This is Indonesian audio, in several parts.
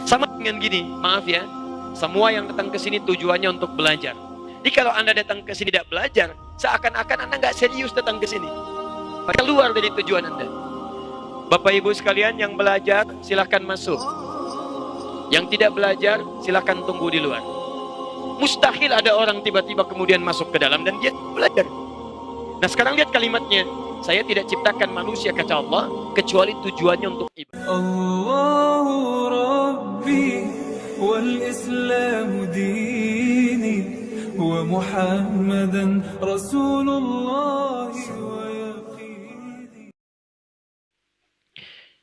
Sama dengan gini, maaf ya, semua yang datang ke sini tujuannya untuk belajar. Jadi kalau Anda datang ke sini tidak belajar, seakan-akan Anda nggak serius datang ke sini. Keluar dari tujuan Anda. Bapak Ibu sekalian yang belajar, silahkan masuk. Yang tidak belajar, silahkan tunggu di luar. Mustahil ada orang tiba-tiba kemudian masuk ke dalam dan dia belajar. Nah sekarang lihat kalimatnya. Saya tidak ciptakan manusia, kata Allah, kecuali tujuannya untuk ibadah. Allahu Rabbi wal Islam dini wa Muhammadan Rasulullah wa yaqini.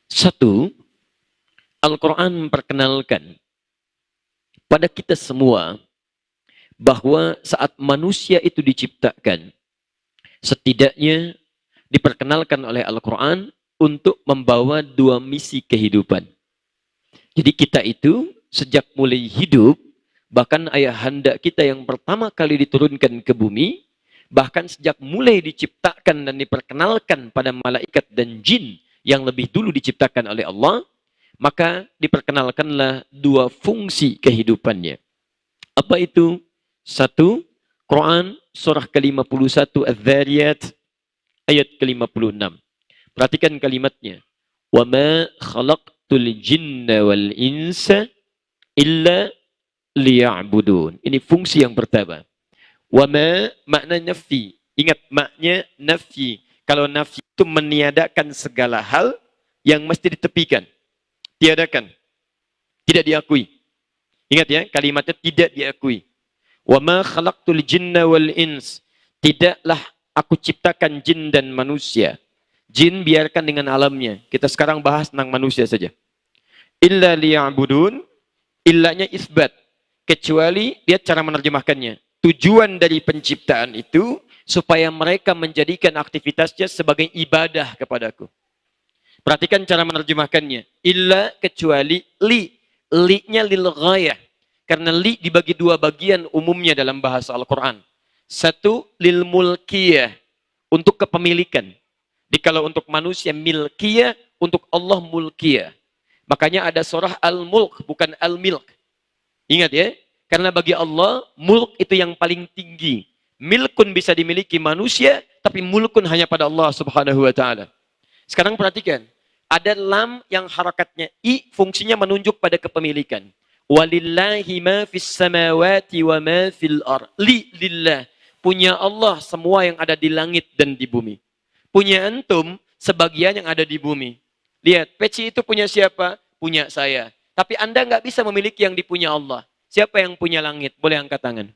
Satu, Al-Quran memperkenalkan pada kita semua bahwa saat manusia itu diciptakan, setidaknya diperkenalkan oleh Al-Quran untuk membawa dua misi kehidupan. Jadi kita itu sejak mulai hidup, bahkan ayahanda kita yang pertama kali diturunkan ke bumi, bahkan sejak mulai diciptakan dan diperkenalkan pada malaikat dan jin yang lebih dulu diciptakan oleh Allah, maka diperkenalkanlah dua fungsi kehidupannya. Apa itu? Satu, Quran surah ke-51 Adz-Dzariyat ayat ke-56. Perhatikan kalimatnya. Wa ma khalaqtul jinna wal insa illa liya'budun. Ini fungsi yang pertama. Wa ma makna nafi. Ingat maknya nafi. Kalau nafi itu meniadakan segala hal yang mesti ditepikan. Tiadakan. Tidak diakui. Ingat ya, kalimatnya tidak diakui. Wa ma khalaqtul jinna wal ins. Tidaklah aku ciptakan jin dan manusia. Jin biarkan dengan alamnya. Kita sekarang bahas tentang manusia saja. Illa liya'budun. Illanya isbat. Kecuali, lihat cara menerjemahkannya. Tujuan dari penciptaan itu, supaya mereka menjadikan aktivitasnya sebagai ibadah kepadaku. Perhatikan cara menerjemahkannya. Illa kecuali li. Li-nya lil ghayah. Karena li dibagi dua bagian umumnya dalam bahasa Al-Quran. Satu, lil mulkiyah, untuk kepemilikan. Jadi kalau untuk manusia milkiyah, untuk Allah mulkiyah. Makanya ada surah Al-Mulk, bukan Al-Milk. Ingat ya, karena bagi Allah, mulk itu yang paling tinggi. Milkun bisa dimiliki manusia, tapi mulkun hanya pada Allah subhanahu wa ta'ala. Sekarang perhatikan, ada lam yang harakatnya i, fungsinya menunjuk pada kepemilikan. Walillahi ma fis samawati wa ma fil ar. Lillah. Punya Allah semua yang ada di langit dan di bumi. Punya antum sebagian yang ada di bumi. Lihat, peci itu punya siapa? Punya saya. Tapi Anda nggak bisa memiliki yang dipunya Allah. Siapa yang punya langit? Boleh angkat tangan.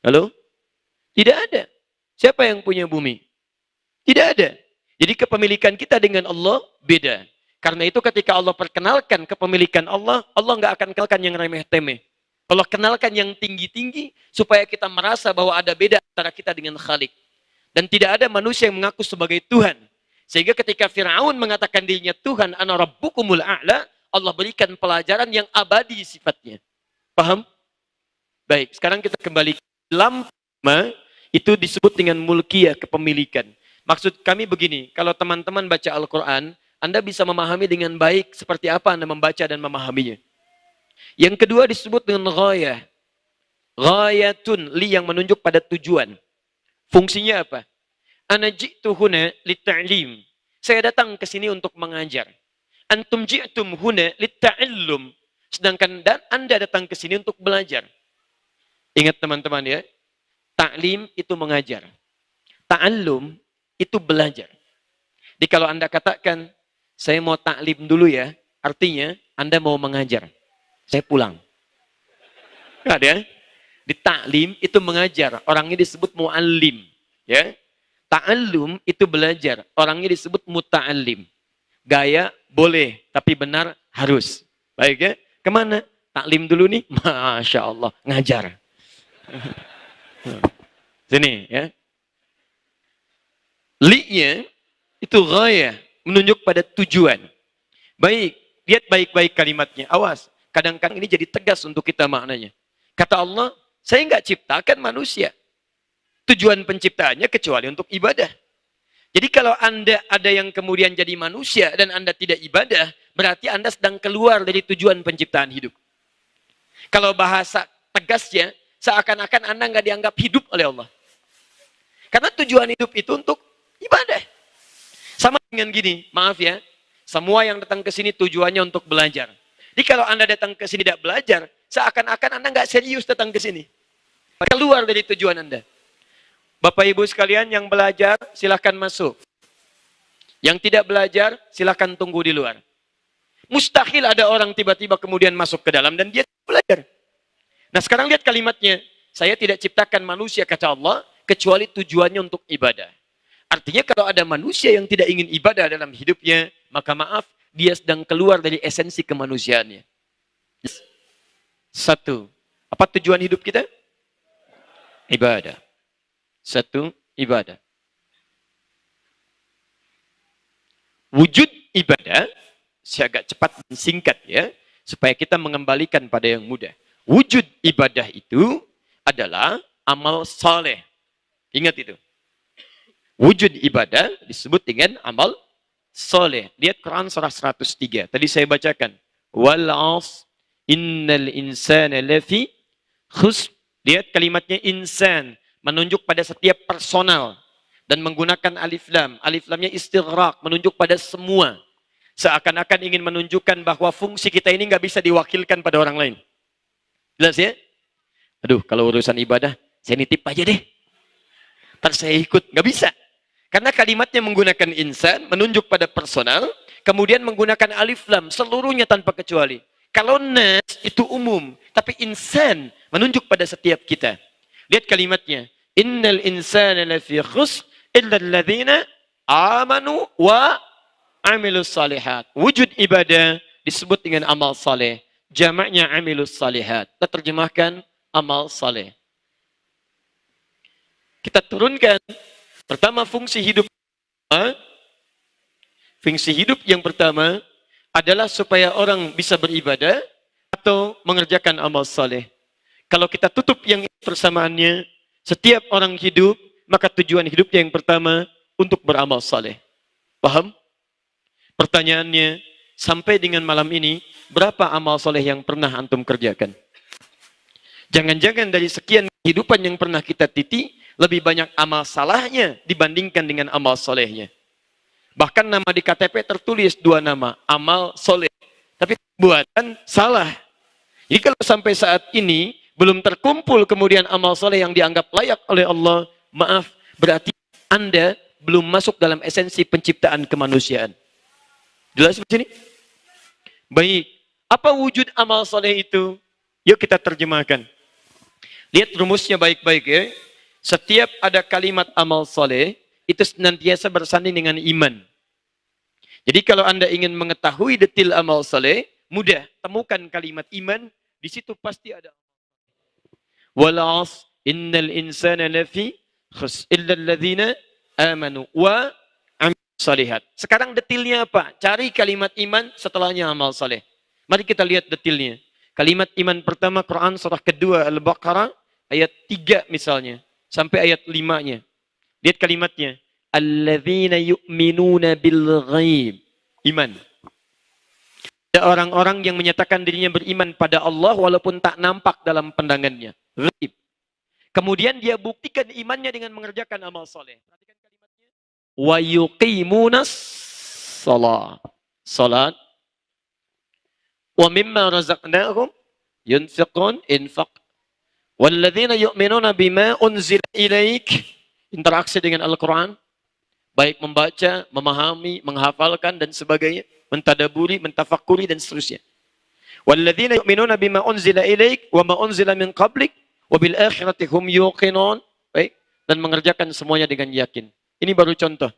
Halo? Tidak ada. Siapa yang punya bumi? Tidak ada. Jadi kepemilikan kita dengan Allah beda. Karena itu ketika Allah perkenalkan kepemilikan Allah, Allah nggak akan kenalkan yang remeh-temeh. Allah kenalkan yang tinggi-tinggi supaya kita merasa bahwa ada beda antara kita dengan Khalik. Dan tidak ada manusia yang mengaku sebagai Tuhan. Sehingga ketika Fir'aun mengatakan dirinya Tuhan, ana rabbukumul a'la, Allah berikan pelajaran yang abadi sifatnya. Paham? Baik, sekarang kita kembali. Lam itu disebut dengan mulkiyah, kepemilikan. Maksud kami begini, kalau teman-teman baca Al-Quran, Anda bisa memahami dengan baik seperti apa Anda membaca dan memahaminya. Yang kedua disebut dengan ghayah. Ghayatun, li yang menunjuk pada tujuan. Fungsinya apa? Ana ji'tu huna litta'lim. Saya datang ke sini untuk mengajar. Antum ji'tum huna litta'illum. Sedangkan Anda datang ke sini untuk belajar. Ingat teman-teman ya, ta'lim itu mengajar. Ta'allum itu belajar. Jadi kalau Anda katakan, saya mau ta'lim dulu ya, artinya Anda mau mengajar. Saya pulang. Enggak ada ya? Di ta'lim itu mengajar. Orangnya disebut mu'allim. Ya. Ta'allum itu belajar. Orangnya disebut muta'allim. Gaya boleh, tapi benar harus. Baik ya. Kemana? Ta'lim dulu nih. Masya Allah. Ngajar. Sini ya. Li-nya itu ghayah. Menunjuk pada tujuan. Baik. Lihat baik-baik kalimatnya. Awas. Kadang-kadang ini jadi tegas untuk kita maknanya. Kata Allah, saya nggak ciptakan manusia. Tujuan penciptaannya kecuali untuk ibadah. Jadi kalau Anda ada yang kemudian jadi manusia dan Anda tidak ibadah, berarti Anda sedang keluar dari tujuan penciptaan hidup. Kalau bahasa tegasnya, seakan-akan Anda nggak dianggap hidup oleh Allah. Karena tujuan hidup itu untuk ibadah. Sama dengan gini, maaf ya, semua yang datang ke sini tujuannya untuk belajar. Jadi kalau Anda datang ke sini tidak belajar, seakan-akan Anda nggak serius datang ke sini. Keluar dari tujuan Anda. Bapak Ibu sekalian yang belajar, silahkan masuk. Yang tidak belajar, silahkan tunggu di luar. Mustahil ada orang tiba-tiba kemudian masuk ke dalam dan dia belajar. Nah sekarang lihat kalimatnya. Saya tidak ciptakan manusia, kata Allah, kecuali tujuannya untuk ibadah. Artinya kalau ada manusia yang tidak ingin ibadah dalam hidupnya, maka maaf, dia sedang keluar dari esensi kemanusiaannya. Satu, apa tujuan hidup kita? Ibadah. Satu, ibadah. Wujud ibadah, saya agak cepat dan singkat ya, supaya kita mengembalikan pada yang mudah. Wujud ibadah itu adalah amal saleh. Ingat itu. Wujud ibadah disebut dengan amal saleh. Lihat Quran surah 103. Tadi saya bacakan. Wal 'asr innal insana lafi khusr. Lihat kalimatnya insan. Menunjuk pada setiap personal. Dan menggunakan alif lam. Alif lamnya istighraq. Menunjuk pada semua. Seakan-akan ingin menunjukkan bahwa fungsi kita ini nggak bisa diwakilkan pada orang lain. Jelas ya? Aduh, kalau urusan ibadah, saya nitip aja deh. Ntar saya ikut. Nggak bisa. Karena kalimatnya menggunakan insan, menunjuk pada personal, kemudian menggunakan alif lam, seluruhnya tanpa kecuali. Kalau nas itu umum, tapi insan menunjuk pada setiap kita. Lihat kalimatnya. Innal insana lafi khusr illa alladhina amanu wa amilus salihat. Wujud ibadah disebut dengan amal saleh. Jamaknya amilus salihat. Kita terjemahkan amal saleh. Kita turunkan pertama fungsi hidup. Fungsi hidup yang pertama adalah supaya orang bisa beribadah atau mengerjakan amal saleh. Kalau kita tutup yang persamaannya, setiap orang hidup, maka tujuan hidupnya yang pertama untuk beramal saleh. Paham? Pertanyaannya, sampai dengan malam ini, berapa amal saleh yang pernah antum kerjakan? Jangan-jangan dari sekian kehidupan yang pernah kita titi, lebih banyak amal salahnya dibandingkan dengan amal solehnya. Bahkan nama di KTP tertulis 2 nama, amal soleh. Tapi buatan salah. Jadi kalau sampai saat ini, belum terkumpul kemudian amal soleh yang dianggap layak oleh Allah, maaf, berarti Anda belum masuk dalam esensi penciptaan kemanusiaan. Jelas di sini? Baik, apa wujud amal soleh itu? Yuk kita terjemahkan. Lihat rumusnya baik-baik ya. Setiap ada kalimat amal soleh, itu senantiasa bersanding dengan iman. Jadi kalau Anda ingin mengetahui detail amal soleh, mudah, temukan kalimat iman, di situ pasti ada. Wal 'asr innal insana lafi khusr illa alladhina amanu wa amilus shalihat. Sekarang detailnya apa? Cari kalimat iman, setelahnya amal soleh. Mari kita lihat detailnya. Kalimat iman pertama Quran surah kedua Al-Baqarah ayat 3 misalnya sampai ayat 5-nya. Lihat kalimatnya. Alladzina yu'minuna bil ghaib. Iman. Ada orang-orang yang menyatakan dirinya beriman pada Allah walaupun tak nampak dalam pandangannya. Ghaib. Kemudian dia buktikan imannya dengan mengerjakan amal soleh. Perhatikan kalimatnya. Wa yuqimunas salat. Salat. Wa mimma razaqnahum yunfiqun infaq. Walladzina yu'minuna bima unzila ilaik. Interaksi dengan Al-Quran. Baik membaca, memahami, menghafalkan dan sebagainya. Mentadaburi, mentafakuri dan seterusnya. Walladzina yu'minuna bima unzila ilaik wa ma unzila min qablik wa bil akhirati hum yuqinun. Baik, dan mengerjakan semuanya dengan yakin. Ini baru contoh.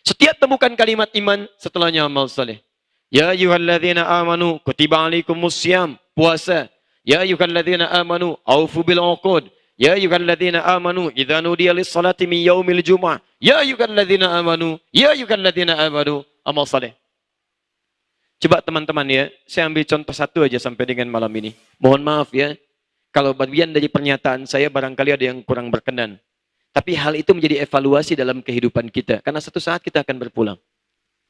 Setiap temukan kalimat iman, setelahnya amal saleh. Ya ayyuhalladzina amanu kutiba alaikumussyam, puasa. Ya ayyuhalladzina amanu aufu bil uqud. Ya ayyuhalladzina amanu idza nudiya lis-salati min yaumil jumu'ah. Ya ayyuhalladzina amanu, ya ayyuhalladzina amanu, amal saleh. Coba teman-teman ya, saya ambil contoh satu aja sampai dengan malam ini. Mohon maaf ya, kalau bagian dari pernyataan saya barangkali ada yang kurang berkenan. Tapi hal itu menjadi evaluasi dalam kehidupan kita. Karena satu saat kita akan berpulang.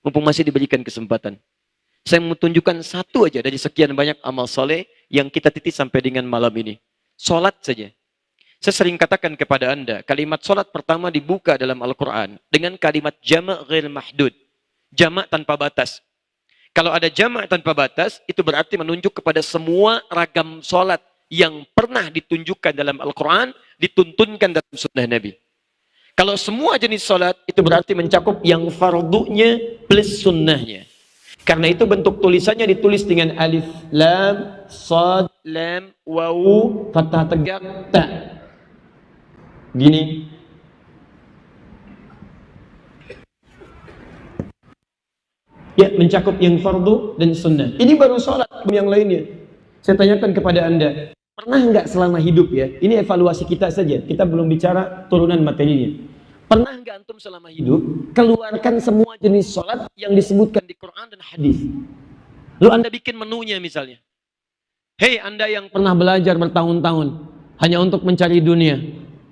Mumpung masih diberikan kesempatan. Saya mau tunjukkan satu aja dari sekian banyak amal soleh yang kita titik sampai dengan malam ini. Solat saja. Saya sering katakan kepada Anda, kalimat solat pertama dibuka dalam Al-Quran dengan kalimat jamak ghair mahdud. Jamak tanpa batas. Kalau ada jamak tanpa batas, itu berarti menunjuk kepada semua ragam solat yang pernah ditunjukkan dalam Al-Quran, dituntunkan dalam sunnah Nabi. Kalau semua jenis solat, itu berarti mencakup yang fardunya plus sunnahnya. Karena itu bentuk tulisannya ditulis dengan alif, lam, sad, lam, wawu, fathah tegak, ta. Gini. Ya, mencakup yang fardu dan sunnah. Ini baru solat, yang lainnya. Saya tanyakan kepada Anda, pernah nggak selama hidup ya, ini evaluasi kita saja, kita belum bicara turunan materinya. Pernah nggak antum selama hidup, keluarkan semua jenis sholat yang disebutkan di Quran dan hadis. Lalu Anda bikin menunya misalnya. Hei Anda yang pernah belajar bertahun-tahun, hanya untuk mencari dunia.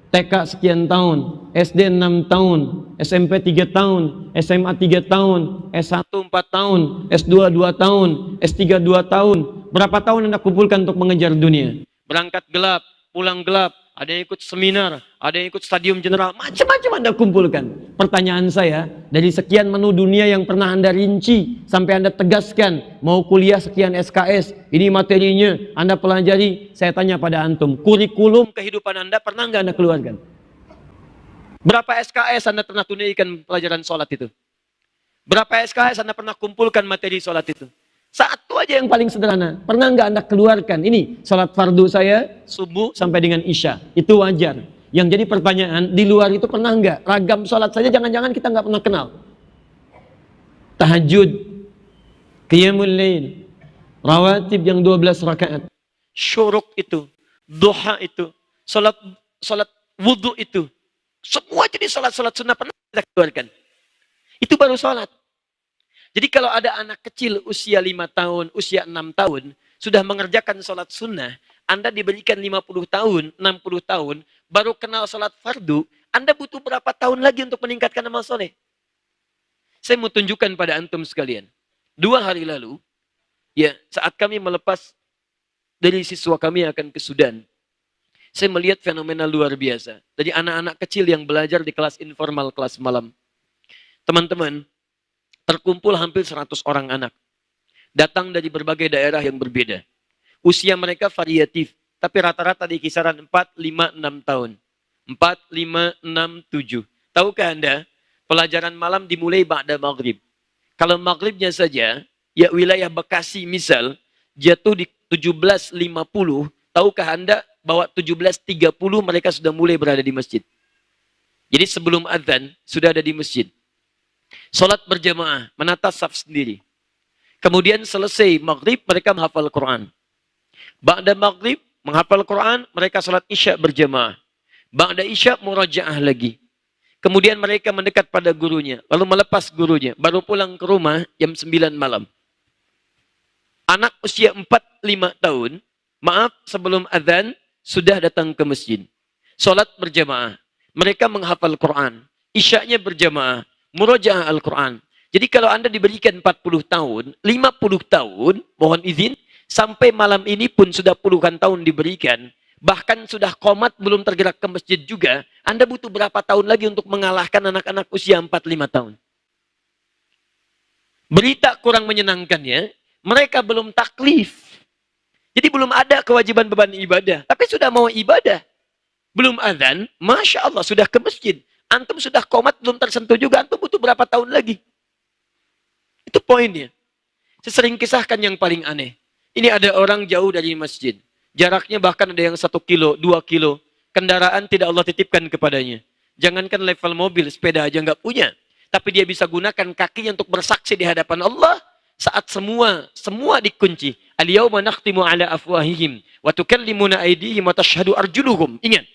TK sekian tahun, SD 6 tahun, SMP 3 tahun, SMA 3 tahun, S1 4 tahun, S2 2 tahun, S3 2 tahun. Berapa tahun Anda kumpulkan untuk mengejar dunia? Berangkat gelap, pulang gelap, ada yang ikut seminar, ada yang ikut stadium general, macam-macam Anda kumpulkan. Pertanyaan saya, dari sekian menu dunia yang pernah Anda rinci, sampai Anda tegaskan, mau kuliah sekian SKS, ini materinya, Anda pelajari, saya tanya pada antum, kurikulum kehidupan Anda pernah nggak Anda keluarkan? Berapa SKS Anda pernah tunaikan pelajaran sholat itu? Berapa SKS Anda pernah kumpulkan materi sholat itu? Satu aja yang paling sederhana. Pernah nggak Anda keluarkan? Ini sholat fardu saya subuh sampai dengan isya. Itu wajar. Yang jadi pertanyaan, di luar itu pernah nggak? Ragam sholat saja jangan-jangan kita nggak pernah kenal. Tahajud, qiyamul lail, rawatib yang 12 rakaat, syuruk itu, duha itu, sholat wudhu itu. Semua jenis sholat sunnah pernah kita keluarkan. Itu baru sholat. Jadi kalau ada anak kecil usia 5 tahun, usia 6 tahun, sudah mengerjakan sholat sunnah, Anda diberikan 50 tahun, 60 tahun, baru kenal sholat fardu, Anda butuh berapa tahun lagi untuk meningkatkan amal soleh? Saya mau tunjukkan pada antum sekalian. 2 hari lalu, ya saat kami melepas dari siswa kami yang akan ke Sudan, saya melihat fenomena luar biasa. Dari anak-anak kecil yang belajar di kelas informal, kelas malam. Teman-teman, terkumpul hampir 100 orang anak. Datang dari berbagai daerah yang berbeda. Usia mereka variatif. Tapi rata-rata di kisaran 4, 5, 6 tahun. 4, 5, 6, 7. Tahukah Anda? Pelajaran malam dimulai ba'da maghrib. Kalau maghribnya saja, ya wilayah Bekasi misal, jatuh di 17.50. Tahukah Anda bahwa 17.30 mereka sudah mulai berada di masjid. Jadi sebelum azan, sudah ada di masjid. Salat berjamaah, menata saf sendiri. Kemudian selesai maghrib, mereka menghafal Quran. Ba'da maghrib, menghafal Quran, mereka salat isya berjamaah. Ba'da isya, murajaah lagi. Kemudian mereka mendekat pada gurunya, lalu melepas gurunya, baru pulang ke rumah jam 9 malam. Anak usia 4-5 tahun, maaf sebelum azan, sudah datang ke masjid. Salat berjamaah. Mereka menghafal Quran. Isyanya berjamaah. Murajaah Al-Quran. Jadi kalau Anda diberikan 40 tahun, 50 tahun, mohon izin, sampai malam ini pun sudah puluhan tahun diberikan, bahkan sudah qomat belum tergerak ke masjid juga, Anda butuh berapa tahun lagi untuk mengalahkan anak-anak usia 4-5 tahun? Berita kurang menyenangkan ya, mereka belum taklif. Jadi belum ada kewajiban beban ibadah, tapi sudah mau ibadah. Belum azan, Masya Allah, sudah ke masjid. Antum sudah qomat belum tersentuh juga, antum butuh berapa tahun lagi? Itu poinnya. Saya sering kisahkan yang paling aneh. Ini ada orang jauh dari masjid. Jaraknya bahkan ada yang 1 kilo, 2 kilo. Kendaraan tidak Allah titipkan kepadanya. Jangankan level mobil, sepeda aja nggak punya. Tapi dia bisa gunakan kakinya untuk bersaksi di hadapan Allah saat semua dikunci. Al-yawma nakhtimu ala afwahihim wa tukallimuna aydihim wa tashhadu arjuluhum. Ingat.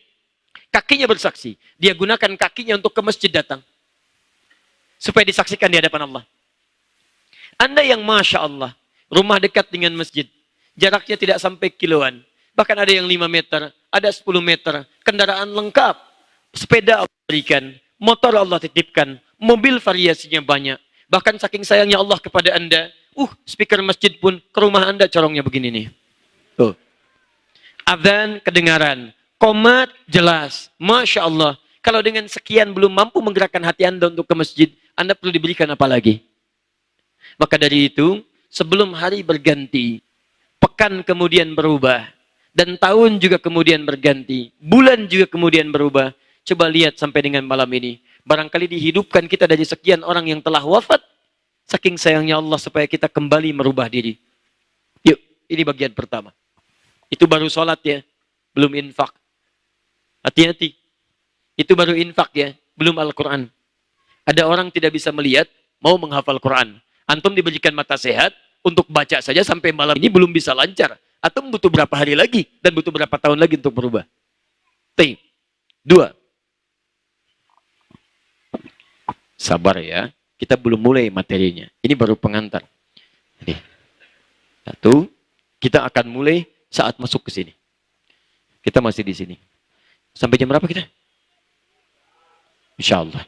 Kakinya bersaksi. Dia gunakan kakinya untuk ke masjid datang. Supaya disaksikan di hadapan Allah. Anda yang Masya Allah, rumah dekat dengan masjid. Jaraknya tidak sampai kiloan. Bahkan ada yang 5 meter, ada 10 meter. Kendaraan lengkap. Sepeda Allah berikan, motor Allah titipkan, mobil variasinya banyak. Bahkan saking sayangnya Allah kepada Anda, speaker masjid pun ke rumah Anda corongnya begini nih. Tuh. Adzan kedengaran, qomat jelas. Masya Allah. Kalau dengan sekian belum mampu menggerakkan hati Anda untuk ke masjid, Anda perlu diberikan apa lagi? Maka dari itu, sebelum hari berganti, pekan kemudian berubah, dan tahun juga kemudian berganti, bulan juga kemudian berubah. Coba lihat sampai dengan malam ini. Barangkali dihidupkan kita dari sekian orang yang telah wafat. Saking sayangnya Allah supaya kita kembali merubah diri. Yuk, ini bagian pertama. Itu baru sholat ya, belum infak. Hati-hati. Itu baru infak ya, belum Al-Quran. Ada orang tidak bisa melihat, mau menghafal Quran. Antum diberikan mata sehat, untuk baca saja sampai malam ini belum bisa lancar. Antum butuh berapa hari lagi, dan butuh berapa tahun lagi untuk berubah. Dua. Sabar ya, kita belum mulai materinya. Ini baru pengantar. Ini. Satu, kita akan mulai saat masuk ke sini. Kita masih di sini. Sampai jam berapa kita? Insya Allah.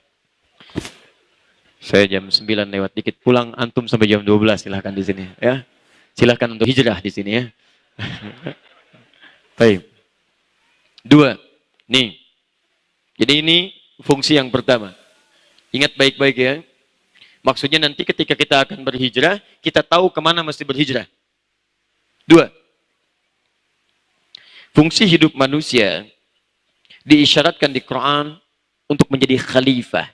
Saya jam 9 lewat dikit pulang, antum sampai jam 12 silahkan di sini ya. Silahkan untuk hijrah di sini ya. Baik. Dua. Nih. Jadi ini fungsi yang pertama. Ingat baik-baik ya. Maksudnya nanti ketika kita akan berhijrah, kita tahu kemana mesti berhijrah. Dua. Fungsi hidup manusia diisyaratkan di Quran untuk menjadi khalifah.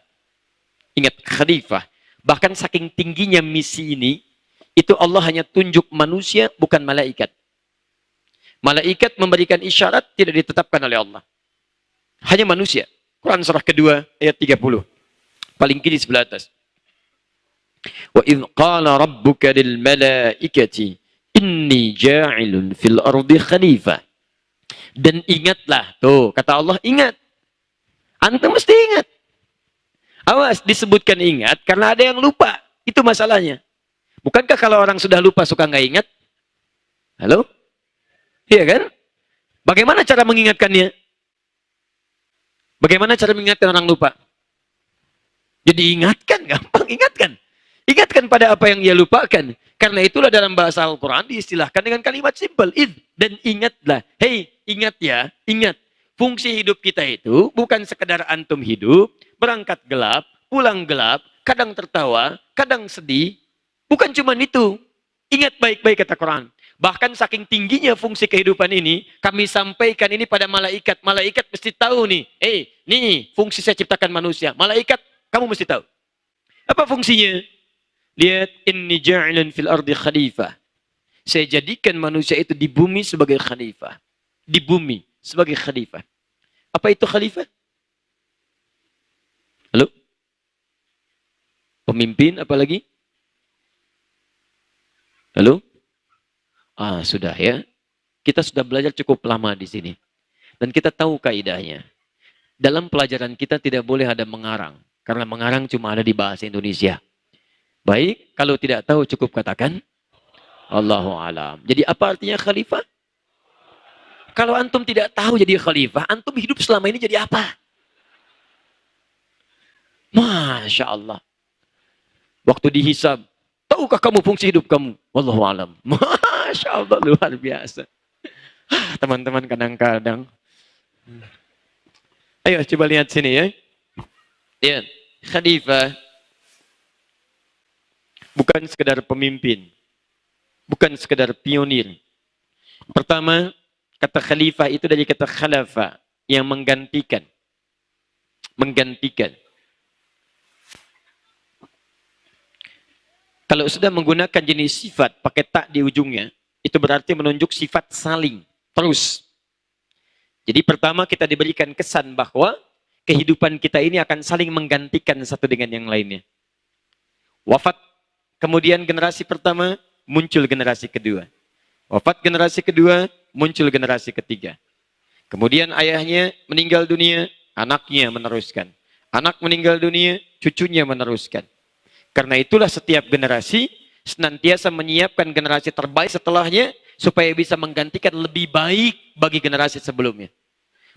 Ingat, khalifah. Bahkan saking tingginya misi ini, itu Allah hanya tunjuk manusia, bukan malaikat. Malaikat memberikan isyarat tidak ditetapkan oleh Allah. Hanya manusia. Quran surah kedua, ayat 30. Paling kiri sebelah atas. Wa idh qala rabbuka lil malaikati inni ja'ilun fil ardi khalifah. Dan ingatlah, tuh kata Allah, ingat. Antum mesti ingat. Awas, disebutkan ingat karena ada yang lupa. Itu masalahnya. Bukankah kalau orang sudah lupa suka nggak ingat? Halo? Iya kan? Bagaimana cara mengingatkannya? Bagaimana cara mengingatkan orang lupa? Jadi ingatkan, gampang ingatkan. Ingatkan pada apa yang ia lupakan. Karena itulah dalam bahasa Al-Quran diistilahkan dengan kalimat simpel. Dan ingatlah. Hei, ingat ya, ingat. Fungsi hidup kita itu bukan sekedar antum hidup, berangkat gelap, pulang gelap, kadang tertawa, kadang sedih. Bukan cuma itu. Ingat baik-baik kata Quran. Bahkan saking tingginya fungsi kehidupan ini, kami sampaikan ini pada malaikat. Malaikat mesti tahu nih. Nih fungsi saya ciptakan manusia. Malaikat, kamu mesti tahu. Apa fungsinya? Lihat, inni ja'ilun fil ardi khalifah. Saya jadikan manusia itu di bumi sebagai khalifah. Di bumi sebagai khalifah. Apa itu khalifah? Halo? Pemimpin apa lagi? Halo? Sudah ya. Kita sudah belajar cukup lama di sini. Dan kita tahu kaidahnya. Dalam pelajaran kita tidak boleh ada mengarang. Karena mengarang cuma ada di bahasa Indonesia. Baik, kalau tidak tahu cukup katakan Allahu alam. Jadi apa artinya khalifah? Kalau antum tidak tahu jadi khalifah, antum hidup selama ini jadi apa? Masya Allah. Waktu dihisab, tahukah kamu fungsi hidup kamu? Wallahu alam. Masya Allah, luar biasa. Teman-teman kadang-kadang. Ayo coba lihat sini ya. Lihat, khalifah bukan sekedar pemimpin. Bukan sekedar pionir. Pertama, kata khalifah itu dari kata khalafa, yang menggantikan. Menggantikan. Kalau sudah menggunakan jenis sifat, pakai tak di ujungnya, itu berarti menunjuk sifat saling, terus. Jadi pertama kita diberikan kesan bahwa kehidupan kita ini akan saling menggantikan satu dengan yang lainnya. Wafat, kemudian generasi pertama, muncul generasi kedua. Wafat generasi kedua, muncul generasi ketiga. Kemudian ayahnya meninggal dunia, anaknya meneruskan. Anak meninggal dunia, cucunya meneruskan. Karena itulah setiap generasi senantiasa menyiapkan generasi terbaik setelahnya supaya bisa menggantikan lebih baik bagi generasi sebelumnya.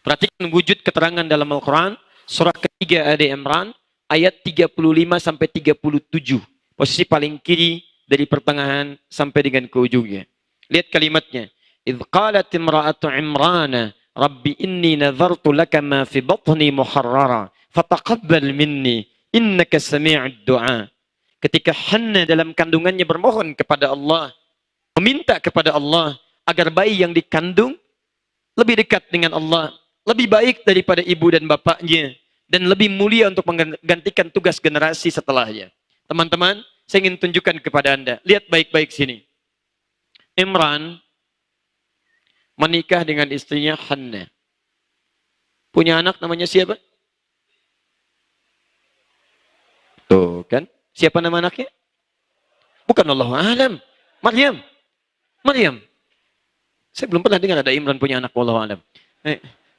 Perhatikan wujud keterangan dalam Al-Quran, Surah ketiga Ali Imran, ayat 35 sampai 37. Posisi paling kiri dari pertengahan sampai dengan ke ujungnya. Lihat kalimatnya. Idh qalat imra'atu Imrana, Rabbi inni nadhartu laka ma fi batni muharrara, fataqabbal minni, innaka sami'ud du'a. Ketika Hannah dalam kandungannya bermohon kepada Allah, meminta kepada Allah agar bayi yang dikandung lebih dekat dengan Allah, lebih baik daripada ibu dan bapaknya, dan lebih mulia untuk menggantikan tugas generasi setelahnya. Teman-teman, saya ingin tunjukkan kepada Anda. Lihat baik-baik sini. Imran menikah dengan istrinya Hannah. Punya anak namanya siapa? Tuh kan? Siapa nama anaknya? Bukan Allah alam. Maryam. Maryam. Saya belum pernah dengar ada Imran punya anak Allah alam.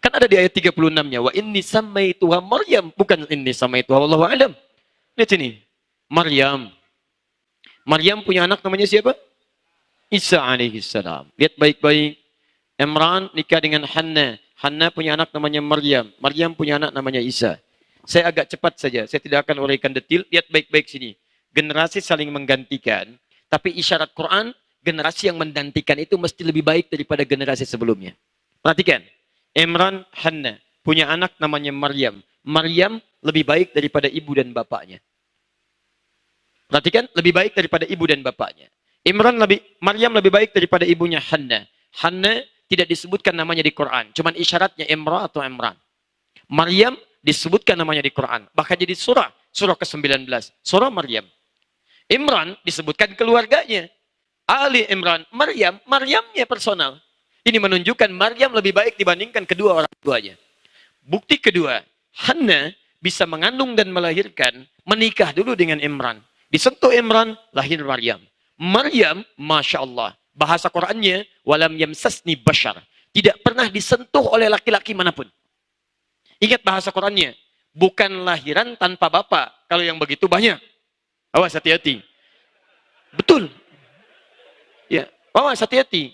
Kan ada di ayat 36-nya. Wa inni sammaituha Maryam. Bukan inni sammaituha Allah alam. Lihat sini. Maryam. Maryam punya anak namanya siapa? Isa alaihissalam. Lihat baik-baik. Imran nikah dengan Hannah. Hannah punya anak namanya Maryam. Maryam punya anak namanya Isa. Saya agak cepat saja. Saya tidak akan uraikan detail. Lihat baik-baik sini. Generasi saling menggantikan. Tapi isyarat Quran, generasi yang menggantikan itu mesti lebih baik daripada generasi sebelumnya. Perhatikan. Imran, Hannah. Punya anak namanya Maryam. Maryam lebih baik daripada ibu dan bapaknya. Perhatikan. Lebih baik daripada ibu dan bapaknya. Maryam lebih baik daripada ibunya Hannah. Hannah tidak disebutkan namanya di Quran. Cuman isyaratnya Imran atau Imran. Maryam disebutkan namanya di Quran. Bahkan jadi surah ke-19. Surah Maryam. Imran disebutkan keluarganya. Ali Imran, Maryamnya personal. Ini menunjukkan Maryam lebih baik dibandingkan kedua orang tuanya. Bukti kedua, Hannah bisa mengandung dan melahirkan, menikah dulu dengan Imran. Disentuh Imran, lahir Maryam. Maryam, Masya Allah. Bahasa Qurannya, walam yamsasni bashar. Tidak pernah disentuh oleh laki-laki manapun. Ingat bahasa Qurannya, bukan lahiran tanpa bapak. Kalau yang begitu banyak. Awas hati-hati. Betul. Ya, awas hati-hati.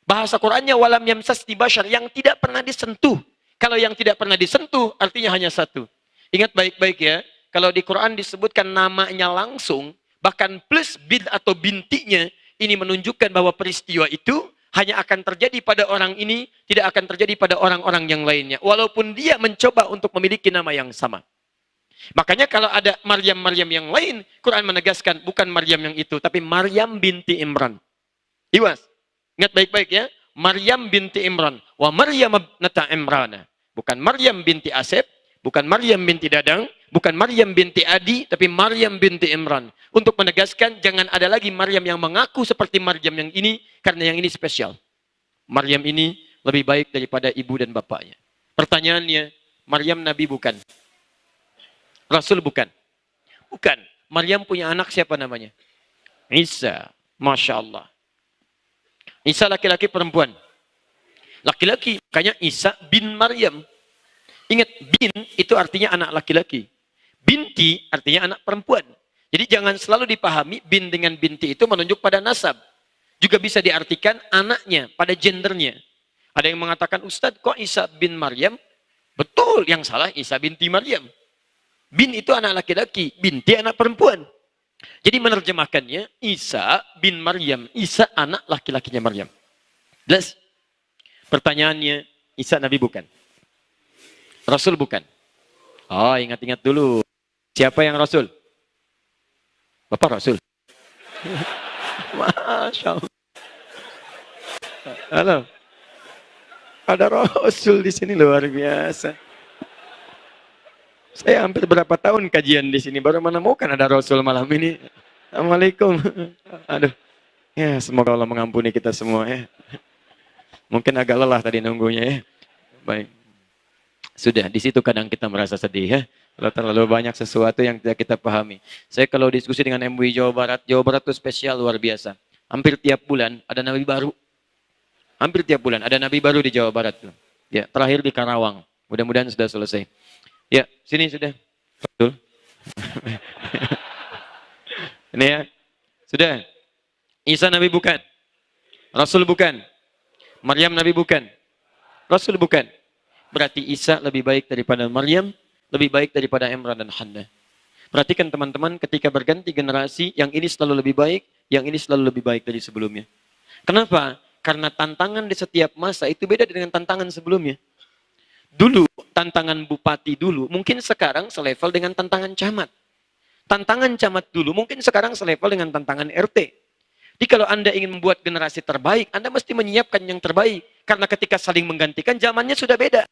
Bahasa Qurannya walam yamsasni bashar, yang tidak pernah disentuh. Kalau yang tidak pernah disentuh artinya hanya satu. Ingat baik-baik ya. Kalau di Quran disebutkan namanya langsung, bahkan plus bin atau bintinya, ini menunjukkan bahwa peristiwa itu hanya akan terjadi pada orang ini, tidak akan terjadi pada orang-orang yang lainnya. Walaupun dia mencoba untuk memiliki nama yang sama. Makanya kalau ada Maryam-Maryam yang lain, Quran menegaskan bukan Maryam yang itu, tapi Maryam binti Imran. Iwas, ingat baik-baik ya. Maryam binti Imran. Wa Maryam ibnata Imrana. Bukan Maryam binti Asep, bukan Maryam binti Dadang, bukan Maryam binti Adi, tapi Maryam binti Imran. Untuk menegaskan jangan ada lagi Maryam yang mengaku seperti Maryam yang ini, karena yang ini spesial. Maryam ini lebih baik daripada ibu dan bapaknya. Pertanyaannya, Maryam Nabi bukan? Rasul bukan? Bukan. Maryam punya anak siapa namanya? Isa. Masya Allah. Isa laki-laki perempuan? Laki-laki. Makanya Isa bin Maryam. Ingat, bin itu artinya anak laki-laki. Binti artinya anak perempuan. Jadi jangan selalu dipahami bin dengan binti itu menunjuk pada nasab. Juga bisa diartikan anaknya, pada gendernya. Ada yang mengatakan, Ustadz kok Isa bin Maryam? Betul, yang salah Isa binti Maryam. Bin itu anak laki-laki, binti anak perempuan. Jadi menerjemahkannya, Isa bin Maryam. Isa anak laki-lakinya Maryam. Jelas? Pertanyaannya, Isa Nabi bukan? Rasul bukan? Oh, ingat-ingat dulu. Siapa yang Rasul? Bapak Rasul. Masya Allah. Halo. Ada Rasul di sini luar biasa. Saya hampir berapa tahun kajian di sini baru menemukan ada Rasul malam ini. Assalamualaikum. Aduh. Ya, semoga Allah mengampuni kita semua ya. Mungkin agak lelah tadi nunggunya ya. Baik. Sudah, di situ kadang kita merasa sedih ya. Kalau terlalu banyak sesuatu yang tidak kita pahami. Saya kalau diskusi dengan MUI Jawa Barat itu spesial luar biasa. Hampir tiap bulan ada nabi baru. Hampir tiap bulan ada nabi baru di Jawa Barat. Ya, terakhir di Karawang. Mudah-mudahan sudah selesai. Ya, sini sudah. Betul. Ini ya. Sudah. Isa nabi bukan. Rasul bukan. Maryam nabi bukan. Rasul bukan. Berarti Isa lebih baik daripada Maryam, lebih baik daripada Imran dan Hannah. Perhatikan teman-teman, ketika berganti generasi, yang ini selalu lebih baik, yang ini selalu lebih baik dari sebelumnya. Kenapa? Karena tantangan di setiap masa itu beda dengan tantangan sebelumnya. Dulu, tantangan bupati dulu, mungkin sekarang selevel dengan tantangan camat. Tantangan camat dulu, mungkin sekarang selevel dengan tantangan RT. Jadi kalau Anda ingin membuat generasi terbaik, Anda mesti menyiapkan yang terbaik. Karena ketika saling menggantikan, zamannya sudah beda.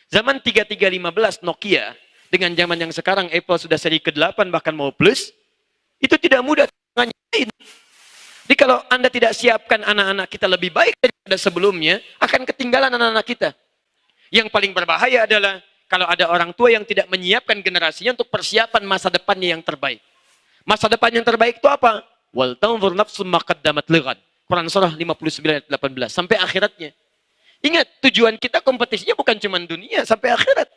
Zaman 3315 Nokia, dengan zaman yang sekarang Apple sudah seri ke-8 bahkan mau plus, itu tidak mudah. Jadi kalau Anda tidak siapkan anak-anak kita lebih baik daripada sebelumnya, akan ketinggalan anak-anak kita. Yang paling berbahaya adalah kalau ada orang tua yang tidak menyiapkan generasinya untuk persiapan masa depannya yang terbaik. Masa depan yang terbaik itu apa? Wal tanzur nafsum ma qaddamat lighad. Quran surah 59 ayat 18 sampai akhiratnya. Ingat, tujuan kita kompetisinya bukan cuma dunia, sampai akhirat.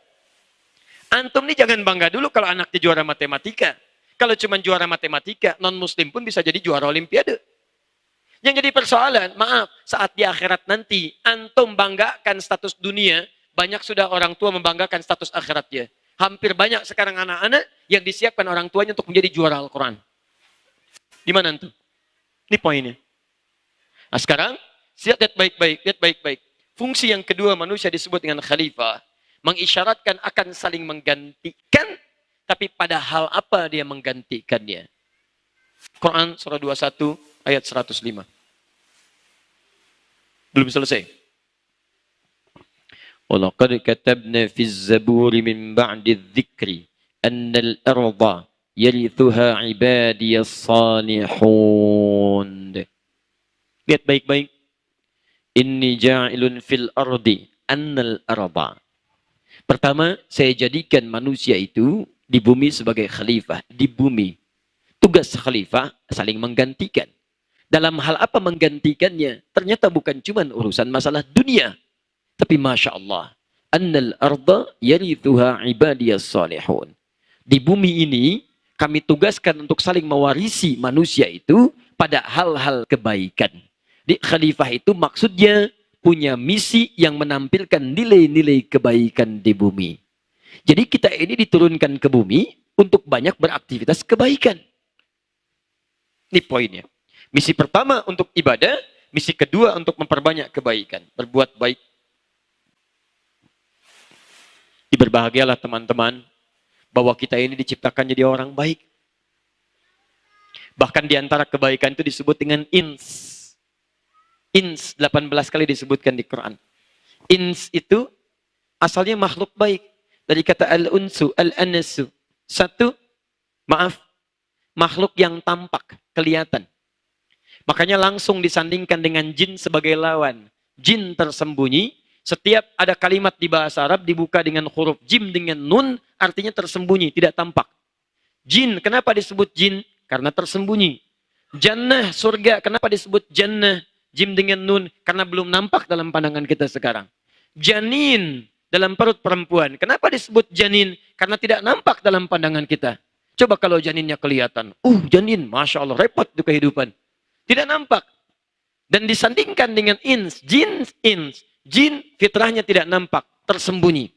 Antum nih jangan bangga dulu kalau anaknya juara matematika. Kalau cuma juara matematika, non-muslim pun bisa jadi juara olimpiade. Yang jadi persoalan, maaf, saat di akhirat nanti, antum banggakan status dunia, banyak sudah orang tua membanggakan status akhiratnya. Hampir banyak sekarang anak-anak yang disiapkan orang tuanya untuk menjadi juara Al-Quran. Di mana antum? Ini poinnya. Nah sekarang, lihat baik-baik, lihat baik-baik. Fungsi yang kedua manusia disebut dengan khalifah, mengisyaratkan akan saling menggantikan, tapi pada hal apa dia menggantikannya. Quran surah 21 ayat 105. Belum selesai. Walaqad katabna fi az-zabur min ba'di adh-dhikri anna al-arda yarithuha ibadiyas salihun. Lihat baik-baik. Inni ja'ilun fil ardi annal arda. Pertama, saya jadikan manusia itu di bumi sebagai khalifah. Di bumi. Tugas khalifah saling menggantikan. Dalam hal apa menggantikannya? Ternyata bukan cuma urusan masalah dunia. Tapi Masya Allah. Annal arda yarithuha ibadiyas salihun. Di bumi ini, kami tugaskan untuk saling mewarisi manusia itu pada hal-hal kebaikan. Di khalifah itu maksudnya punya misi yang menampilkan nilai-nilai kebaikan di bumi. Jadi kita ini diturunkan ke bumi untuk banyak beraktivitas kebaikan. Ini poinnya. Misi pertama untuk ibadah, misi kedua untuk memperbanyak kebaikan. Berbuat baik. Berbahagialah teman-teman bahwa kita ini diciptakan jadi orang baik. Bahkan di antara kebaikan itu disebut dengan ins. Ins 18 kali disebutkan di Quran. Ins itu asalnya makhluk baik. Dari kata al-unsu, al-anasu. Satu, makhluk yang tampak, kelihatan. Makanya langsung disandingkan dengan jin sebagai lawan. Jin tersembunyi, setiap ada kalimat di bahasa Arab dibuka dengan huruf jim dengan nun, artinya tersembunyi, tidak tampak. Jin, kenapa disebut jin? Karena tersembunyi. Jannah, surga, kenapa disebut jannah? Jim dengan nun, karena belum nampak dalam pandangan kita sekarang. Janin, dalam perut perempuan. Kenapa disebut janin? Karena tidak nampak dalam pandangan kita. Coba kalau janinnya kelihatan. Janin, Masya Allah, repot itu kehidupan. Tidak nampak. Dan disandingkan dengan ins. Jin, ins. Jin, fitrahnya tidak nampak, tersembunyi.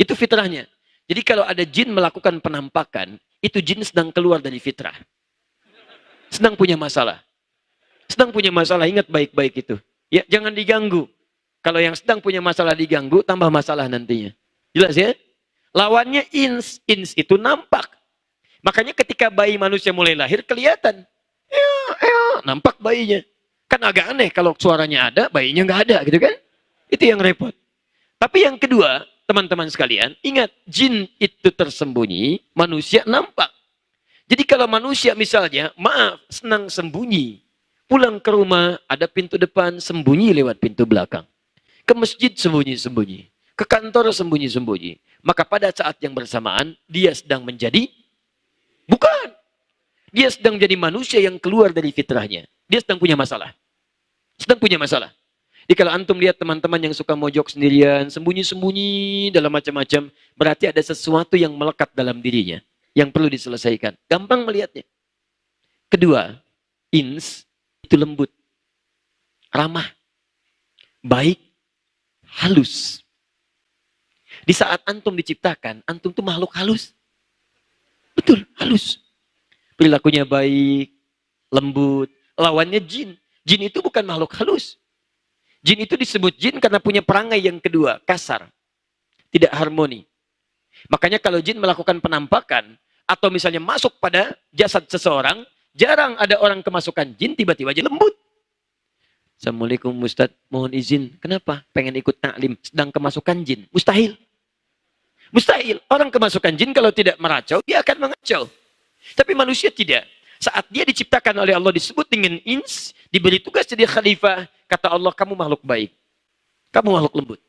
Itu fitrahnya. Jadi kalau ada jin melakukan penampakan, itu jin sedang keluar dari fitrah. Sedang punya masalah. Sedang punya masalah, ingat baik-baik itu. Ya, jangan diganggu. Kalau yang sedang punya masalah diganggu, tambah masalah nantinya. Jelas ya? Lawannya ins. Ins itu nampak. Makanya ketika bayi manusia mulai lahir, kelihatan. Nampak bayinya. Kan agak aneh kalau suaranya ada, bayinya nggak ada, gitu kan? Itu yang repot. Tapi yang kedua, teman-teman sekalian, ingat, jin itu tersembunyi, manusia nampak. Jadi kalau manusia misalnya, senang sembunyi. Pulang ke rumah, ada pintu depan, sembunyi lewat pintu belakang. Ke masjid, sembunyi-sembunyi. Ke kantor, sembunyi-sembunyi. Maka pada saat yang bersamaan, dia sedang menjadi, bukan. Dia sedang jadi manusia yang keluar dari fitrahnya. Dia sedang punya masalah. Sedang punya masalah. Jadi kalau antum lihat teman-teman yang suka mojok sendirian, sembunyi-sembunyi dalam macam-macam, berarti ada sesuatu yang melekat dalam dirinya. Yang perlu diselesaikan. Gampang melihatnya. Kedua, ins, itu lembut, ramah, baik, halus. Di saat antum diciptakan, antum tuh makhluk halus. Betul, halus. Perilakunya baik, lembut. Lawannya jin. Jin itu bukan makhluk halus. Jin itu disebut jin karena punya perangai yang kedua, kasar. Tidak harmoni. Makanya kalau jin melakukan penampakan, atau misalnya masuk pada jasad seseorang, jarang ada orang kemasukan jin, tiba-tiba aja lembut. Assalamualaikum Ustadz, mohon izin. Kenapa? Pengen ikut taklim, sedang kemasukan jin. Mustahil. Mustahil. Orang kemasukan jin kalau tidak meracau, dia akan mengacau. Tapi manusia tidak. Saat dia diciptakan oleh Allah disebut dengan ins, diberi tugas jadi khalifah, kata Allah, kamu makhluk baik. Kamu makhluk lembut.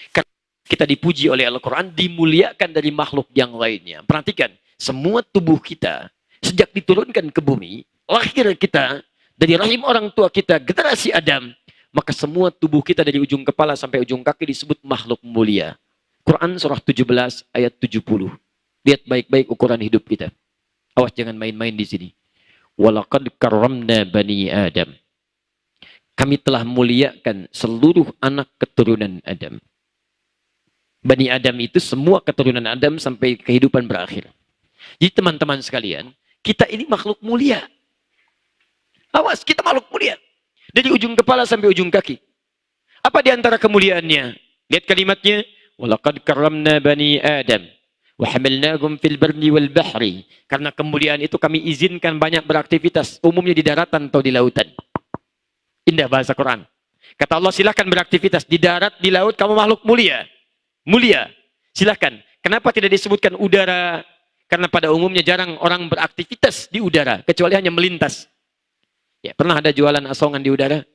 Karena kita dipuji oleh Al-Quran, dimuliakan dari makhluk yang lainnya. Perhatikan, semua tubuh kita, sejak diturunkan ke bumi, lahir kita, dari rahim orang tua kita, generasi Adam, maka semua tubuh kita dari ujung kepala sampai ujung kaki disebut makhluk mulia. Quran surah 17 ayat 70. Lihat baik-baik ukuran hidup kita. Awas jangan main-main di sini. Walaqad karramna bani Adam. Kami telah muliakan seluruh anak keturunan Adam. Bani Adam itu semua keturunan Adam sampai kehidupan berakhir. Jadi teman-teman sekalian, kita ini makhluk mulia. Awas, kita makhluk mulia. Dari ujung kepala sampai ujung kaki. Apa di antara kemuliaannya? Lihat kalimatnya. Walaqad karramna bani Adam. Wahamilnahum fil barri wal bahri. Karena kemuliaan itu kami izinkan banyak beraktivitas. Umumnya di daratan atau di lautan. Indah bahasa Quran. Kata Allah, silahkan beraktivitas. Di darat, di laut, kamu makhluk mulia. Mulia. Silahkan. Kenapa tidak disebutkan udara? Karena pada umumnya jarang orang beraktivitas di udara. Kecuali hanya melintas. Ya, pernah ada jualan asongan di udara?